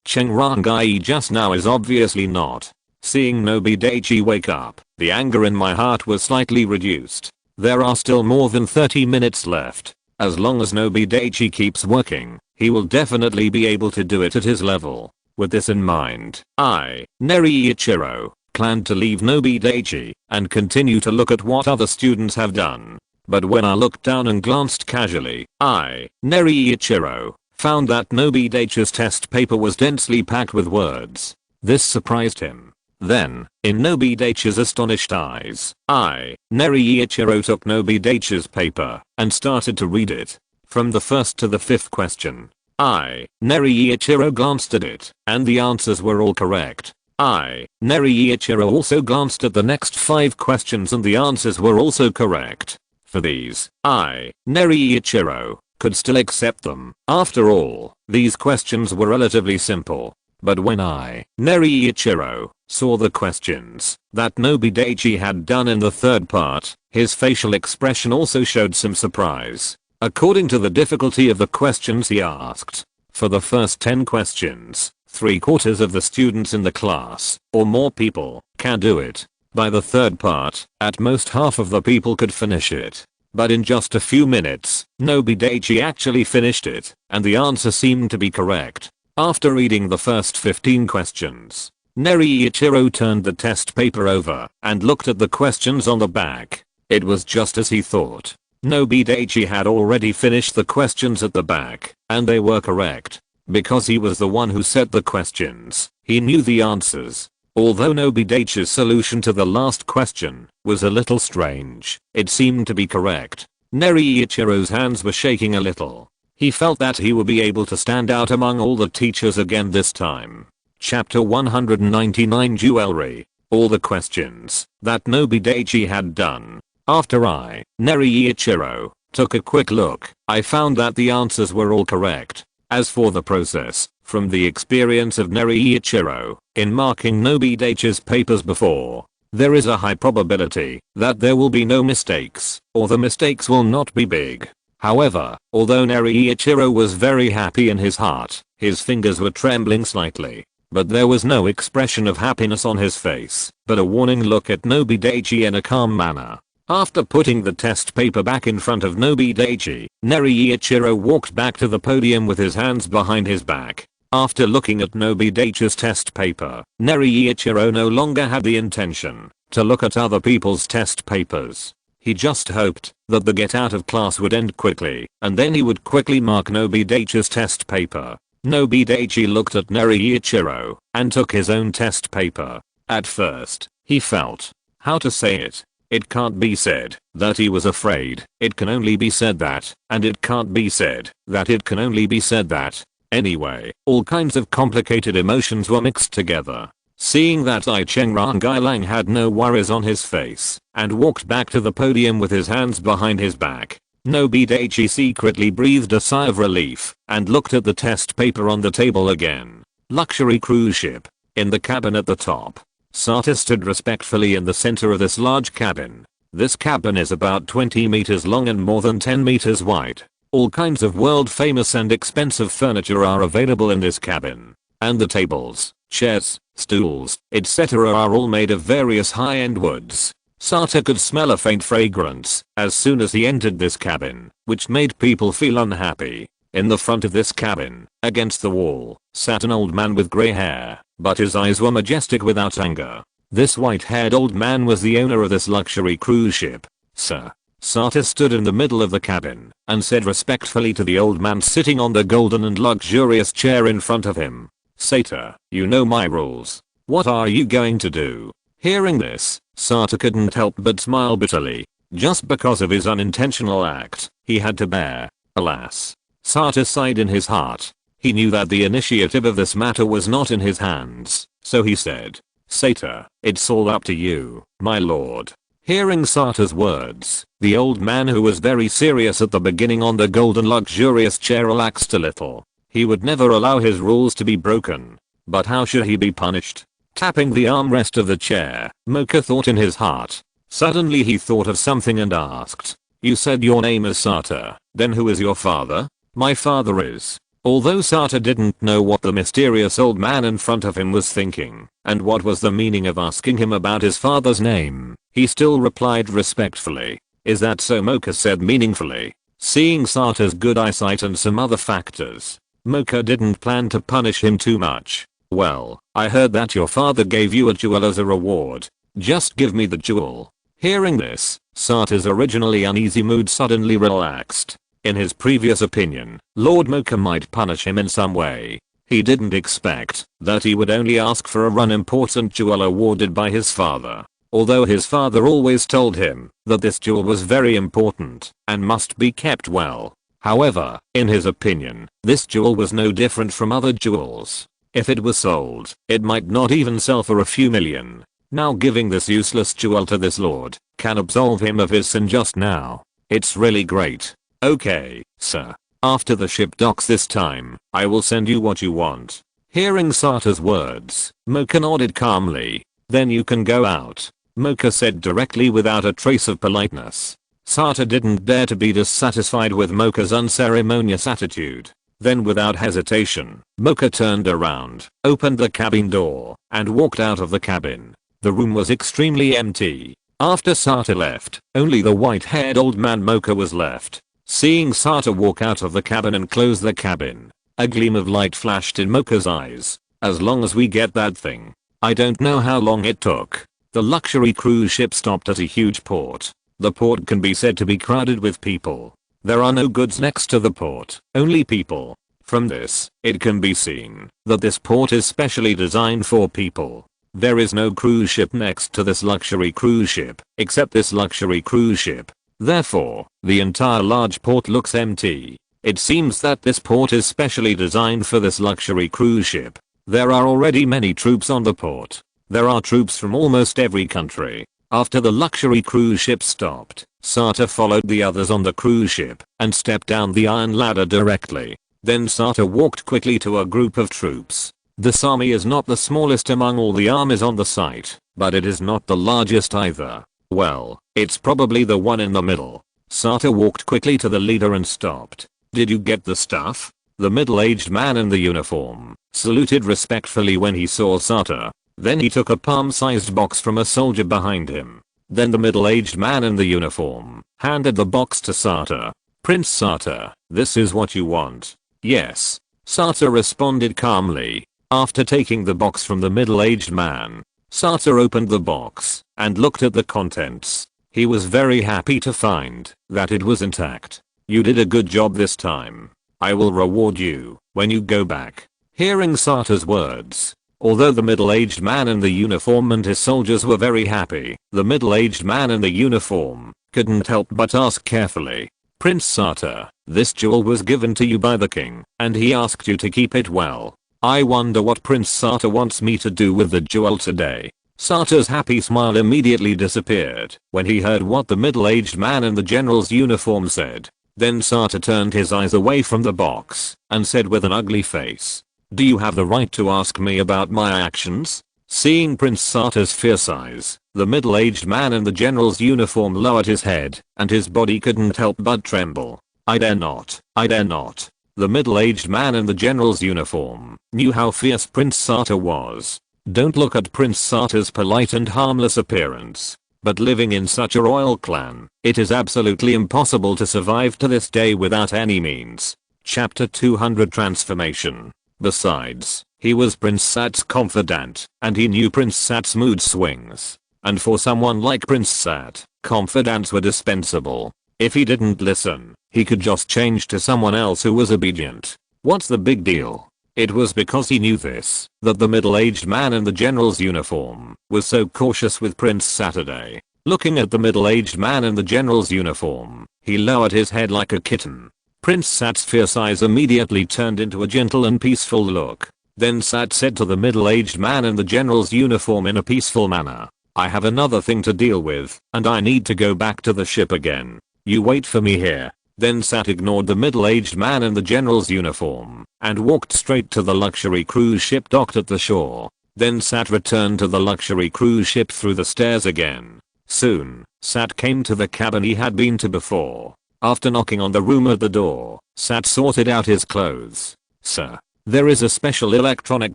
Chengrangai just now is obviously not. Seeing Nobi Daichi wake up, the anger in my heart was slightly reduced. There are still more than 30 minutes left. As long as Nobi Daichi keeps working, he will definitely be able to do it at his level. With this in mind, Ichiro planned to leave Nobi Daichi and continue to look at what other students have done. But when I looked down and glanced casually, Ichiro found that Nobi Daichi's test paper was densely packed with words. This surprised him. Then, in Nobi Daichi's astonished eyes, Ichiro took Nobi Daichi's paper and started to read it. From the first to the fifth question, Ichiro glanced at it, and the answers were all correct. Ichiro also glanced at the next 5 questions and the answers were also correct. For these, Ichiro could still accept them. After all, these questions were relatively simple. But when Ichiro saw the questions that Nobi Daichi had done in the third part, his facial expression also showed some surprise. According to the difficulty of the questions he asked, for the first 10 questions, 3/4 of the students in the class, or more people, can do it. By the third part, at most half of the people could finish it. But in just a few minutes, Nobi Daichi actually finished it, and the answer seemed to be correct. After reading the first 15 questions, Ichiro turned the test paper over and looked at the questions on the back. It was just as he thought. Nobi Daichi had already finished the questions at the back, and they were correct. Because he was the one who set the questions, he knew the answers. Although Nobi Daichi's solution to the last question was a little strange, it seemed to be correct. Ichiro's hands were shaking a little. He felt that he would be able to stand out among all the teachers again this time. Chapter 199 Jewelry. All the questions that Nobi Daichi had done. After Ichiro took a quick look, I found that the answers were all correct. As for the process, from the experience of Ichiro in marking Nobi Daichi's papers before, There is a high probability that there will be no mistakes, or the mistakes will not be big. However, although Neriichiro was very happy in his heart, his fingers were trembling slightly. But there was no expression of happiness on his face, but a warning look at Nobi Daichi in a calm manner. After putting the test paper back in front of Nobi Daichi, Neriichiro walked back to the podium with his hands behind his back. After looking at Nobi Daichi's test paper, Neriichiro no longer had the intention to look at other people's test papers. He just hoped that the get out of class would end quickly, and then he would quickly mark Nobi Daichi's test paper. Nobi Daichi looked at Neriichiro and took his own test paper. At first, he felt, how to say it? It can't be said that he was afraid. It can only be said that, and it can't be said that it can only be said that. Anyway, all kinds of complicated emotions were mixed together. Seeing that Icheng had no worries on his face and walked back to the podium with his hands behind his back, Nobi Daichi secretly breathed a sigh of relief and looked at the test paper on the table again. Luxury cruise ship. In the cabin at the top, Sata stood respectfully in the center of this large cabin. This cabin is about 20 meters long and more than 10 meters wide. All kinds of world famous and expensive furniture are available in this cabin. And the tables, chairs, stools, etc. are all made of various high-end woods. Sata could smell a faint fragrance as soon as he entered this cabin, which made people feel unhappy. In the front of this cabin, against the wall, sat an old man with grey hair, but his eyes were majestic without anger. This white-haired old man was the owner of this luxury cruise ship. Sir. Sata stood in the middle of the cabin and said respectfully to the old man sitting on the golden and luxurious chair in front of him. Sata, you know my rules. What are you going to do? Hearing this, Sata couldn't help but smile bitterly. Just because of his unintentional act, he had to bear. Alas. Sata sighed in his heart. He knew that the initiative of this matter was not in his hands, so he said, Sata, it's all up to you, my lord. Hearing Sata's words, the old man who was very serious at the beginning on the golden luxurious chair relaxed a little. He would never allow his rules to be broken. But how should he be punished? Tapping the armrest of the chair, Mocha thought in his heart. Suddenly he thought of something and asked, you said your name is Sata, then who is your father? My father is. Although Sata didn't know what the mysterious old man in front of him was thinking, and what was the meaning of asking him about his father's name, he still replied respectfully. Is that so? Mocha said meaningfully. Seeing Sata's good eyesight and some other factors, Mocha didn't plan to punish him too much. Well, I heard that your father gave you a jewel as a reward. Just give me the jewel. Hearing this, Sata's originally uneasy mood suddenly relaxed. In his previous opinion, Lord Mocha might punish him in some way. He didn't expect that he would only ask for a unimportant jewel awarded by his father. Although his father always told him that this jewel was very important and must be kept well. However, in his opinion, this jewel was no different from other jewels. If it was sold, it might not even sell for a few million. Now giving this useless jewel to this lord can absolve him of his sin just now. It's really great. Okay, sir. After the ship docks this time, I will send you what you want. Hearing Sata's words, Mocha nodded calmly. Then you can go out, Mocha said directly without a trace of politeness. Sata didn't dare to be dissatisfied with Mocha's unceremonious attitude. Then without hesitation, Mocha turned around, opened the cabin door, and walked out of the cabin. The room was extremely empty. After Sata left, only the white-haired old man Mocha was left. Seeing Sata walk out of the cabin and close the cabin, a gleam of light flashed in Mocha's eyes. As long as we get that thing. I don't know how long it took. The luxury cruise ship stopped at a huge port. The port can be said to be crowded with people. There are no goods next to the port, only people. From this, it can be seen that this port is specially designed for people. There is no cruise ship next to this luxury cruise ship, except this luxury cruise ship. Therefore, the entire large port looks empty. It seems that this port is specially designed for this luxury cruise ship. There are already many troops on the port. There are troops from almost every country. After the luxury cruise ship stopped, Sata followed the others on the cruise ship and stepped down the iron ladder directly. Then Sata walked quickly to a group of troops. This army is not the smallest among all the armies on the site, but it is not the largest either. Well, it's probably the one in the middle. Sato walked quickly to the leader and stopped. Did you get the stuff? The middle-aged man in the uniform saluted respectfully when he saw Sato. Then he took a palm-sized box from a soldier behind him. Then the middle-aged man in the uniform handed the box to Sato. Prince Sato, this is what you want. Yes. Sato responded calmly. After taking the box from the middle-aged man, Sato opened the box and looked at the contents. He was very happy to find that it was intact. You did a good job this time. I will reward you when you go back. Hearing Sato's words, although the middle-aged man in the uniform and his soldiers were very happy, the middle-aged man in the uniform couldn't help but ask carefully, Prince Sato, this jewel was given to you by the king, and he asked you to keep it well. I wonder what Prince Sato wants me to do with the jewel today. Sato's happy smile immediately disappeared when he heard what the middle-aged man in the general's uniform said. Then Sato turned his eyes away from the box and said with an ugly face, do you have the right to ask me about my actions? Seeing Prince Sato's fierce eyes, the middle-aged man in the general's uniform lowered his head and his body couldn't help but tremble. I dare not. I dare not. The middle-aged man in the general's uniform knew how fierce Prince Sato was. Don't look at Prince Sato's polite and harmless appearance. But living in such a royal clan, it is absolutely impossible to survive to this day without any means. Chapter 200 Transformation. Besides, he was Prince Sat's confidant, and he knew Prince Sat's mood swings. And for someone like Prince Sat, confidants were dispensable. If he didn't listen, he could just change to someone else who was obedient. What's the big deal? It was because he knew this that the middle-aged man in the general's uniform was so cautious with Prince Saturday. Looking at the middle-aged man in the general's uniform, he lowered his head like a kitten. Prince Sat's fierce eyes immediately turned into a gentle and peaceful look. Then Sat said to the middle-aged man in the general's uniform in a peaceful manner, I have another thing to deal with, and I need to go back to the ship again. You wait for me here. Then Sat ignored the middle-aged man in the general's uniform and walked straight to the luxury cruise ship docked at the shore. Then Sat returned to the luxury cruise ship through the stairs again. Soon, Sat came to the cabin he had been to before. After knocking on the room at the door, Sat sorted out his clothes. Sir, there is a special electronic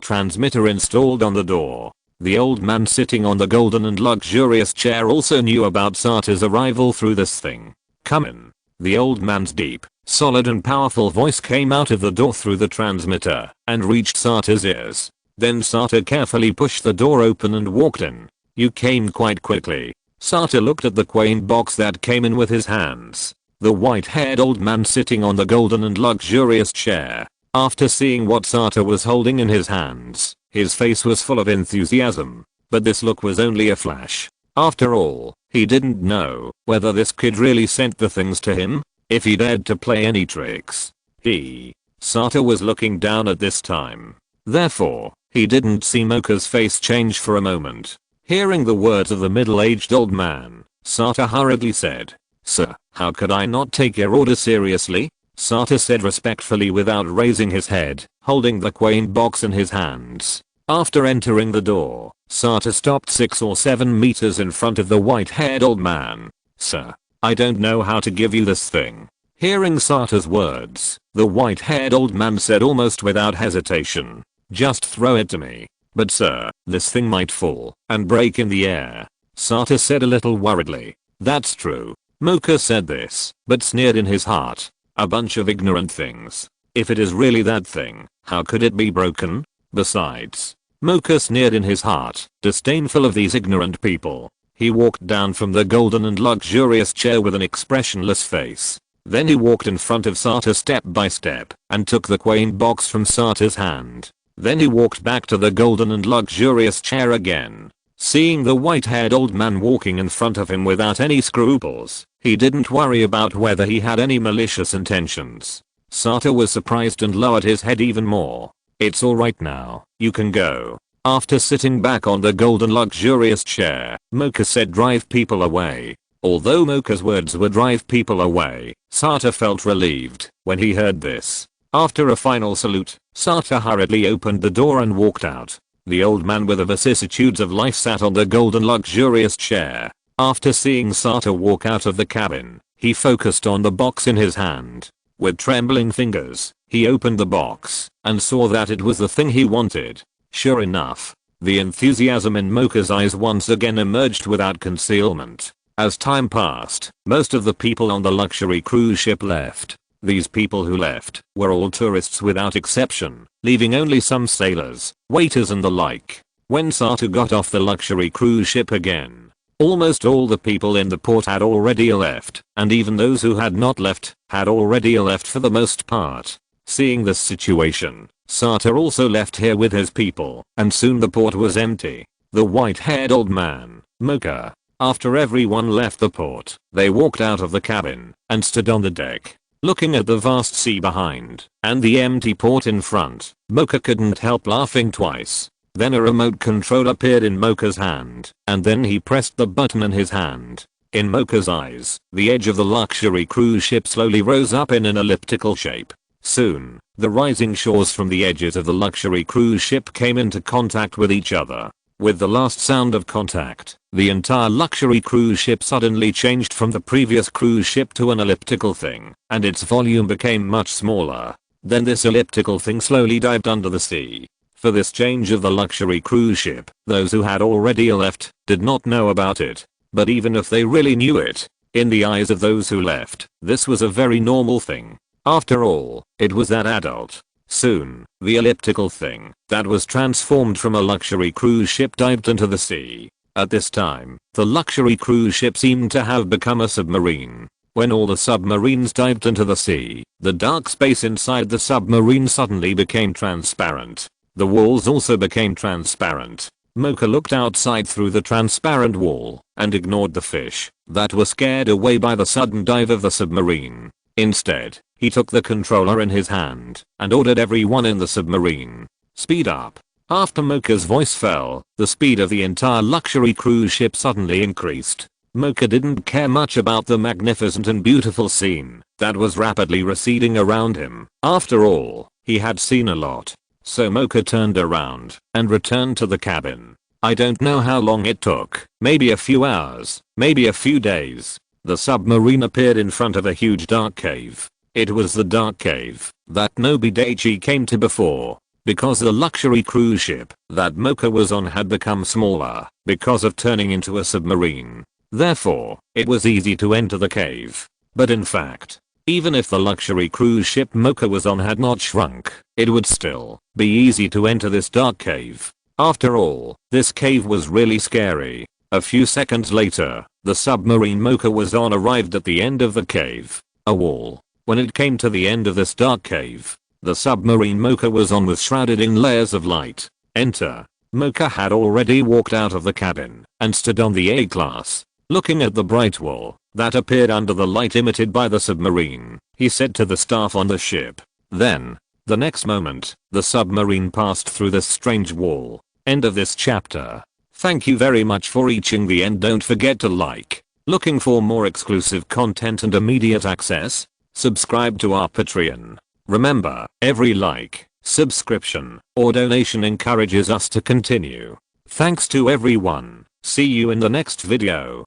transmitter installed on the door. The old man sitting on the golden and luxurious chair also knew about Sata's arrival through this thing. Come in. The old man's deep, solid and powerful voice came out of the door through the transmitter and reached Sata's ears. Then Sata carefully pushed the door open and walked in. You came quite quickly. Sata looked at the quaint box that came in with his hands. The white-haired old man sitting on the golden and luxurious chair. After seeing what Sata was holding in his hands, his face was full of enthusiasm. But this look was only a flash. After all, he didn't know whether this kid really sent the things to him, if he dared to play any tricks. Sata was looking down at this time. Therefore, he didn't see Mocha's face change for a moment. Hearing the words of the middle-aged old man, Sata hurriedly said, Sir, how could I not take your order seriously? Sata said respectfully without raising his head, holding the quaint box in his hands. After entering the door, Sata stopped 6 or 7 meters in front of the white-haired old man. Sir, I don't know how to give you this thing. Hearing Sata's words, the white-haired old man said almost without hesitation, just throw it to me. But sir, this thing might fall and break in the air. Sata said a little worriedly. That's true. Mocha said this, but sneered in his heart. A bunch of ignorant things. If it is really that thing, how could it be broken? Besides, Mocha sneered in his heart, disdainful of these ignorant people. He walked down from the golden and luxurious chair with an expressionless face. Then he walked in front of Sata step by step and took the quaint box from Sata's hand. Then he walked back to the golden and luxurious chair again. Seeing the white-haired old man walking in front of him without any scruples, he didn't worry about whether he had any malicious intentions. Sata was surprised and lowered his head even more. It's alright now, you can go. After sitting back on the golden luxurious chair, Mocha said drive people away. Although Mocha's words were drive people away, Sata felt relieved when he heard this. After a final salute, Sata hurriedly opened the door and walked out. The old man with the vicissitudes of life sat on the golden luxurious chair. After seeing Sata walk out of the cabin, he focused on the box in his hand. With trembling fingers, he opened the box and saw that it was the thing he wanted. Sure enough, the enthusiasm in Mocha's eyes once again emerged without concealment. As time passed, most of the people on the luxury cruise ship left. These people who left were all tourists without exception, leaving only some sailors, waiters and the like. When Sata got off the luxury cruise ship again, almost all the people in the port had already left, and even those who had not left had already left for the most part. Seeing this situation, Sata also left here with his people, and soon the port was empty. The white-haired old man, Mocha. After everyone left the port, they walked out of the cabin and stood on the deck, looking at the vast sea behind and the empty port in front. Mocha couldn't help laughing twice. Then a remote control appeared in Mocha's hand, and then he pressed the button in his hand. In Mocha's eyes, the edge of the luxury cruise ship slowly rose up in an elliptical shape. Soon, the rising shores from the edges of the luxury cruise ship came into contact with each other. With the last sound of contact, the entire luxury cruise ship suddenly changed from the previous cruise ship to an elliptical thing, and its volume became much smaller. Then this elliptical thing slowly dived under the sea. For this change of the luxury cruise ship, those who had already left did not know about it. But even if they really knew it, in the eyes of those who left, this was a very normal thing. After all, it was that adult. Soon, the elliptical thing that was transformed from a luxury cruise ship dived into the sea. At this time, the luxury cruise ship seemed to have become a submarine. When all the submarines dived into the sea, the dark space inside the submarine suddenly became transparent. The walls also became transparent. Mocha looked outside through the transparent wall and ignored the fish that were scared away by the sudden dive of the submarine. Instead, he took the controller in his hand and ordered everyone in the submarine, speed up. After Mocha's voice fell, the speed of the entire luxury cruise ship suddenly increased. Mocha didn't care much about the magnificent and beautiful scene that was rapidly receding around him. After all, he had seen a lot. So Mocha turned around and returned to the cabin. I don't know how long it took, maybe a few hours, maybe a few days. The submarine appeared in front of a huge dark cave. It was the dark cave that Nobi Daichi came to before. Because the luxury cruise ship that Mocha was on had become smaller because of turning into a submarine. Therefore, it was easy to enter the cave. But in fact, even if the luxury cruise ship Mocha was on had not shrunk, it would still be easy to enter this dark cave. After all, this cave was really scary. A few seconds later, the submarine Mocha was on arrived at the end of the cave. A wall. When it came to the end of this dark cave, the submarine Mocha was on was shrouded in layers of light. Enter. Mocha had already walked out of the cabin and stood on the A-class, looking at the bright wall that appeared under the light emitted by the submarine. He said to the staff on the ship. Then, the next moment, the submarine passed through this strange wall. End of this chapter. Thank you very much for reaching the end. Don't forget to like. Looking for more exclusive content and immediate access? Subscribe to our Patreon. Remember, every like, subscription, or donation encourages us to continue. Thanks to everyone. See you in the next video.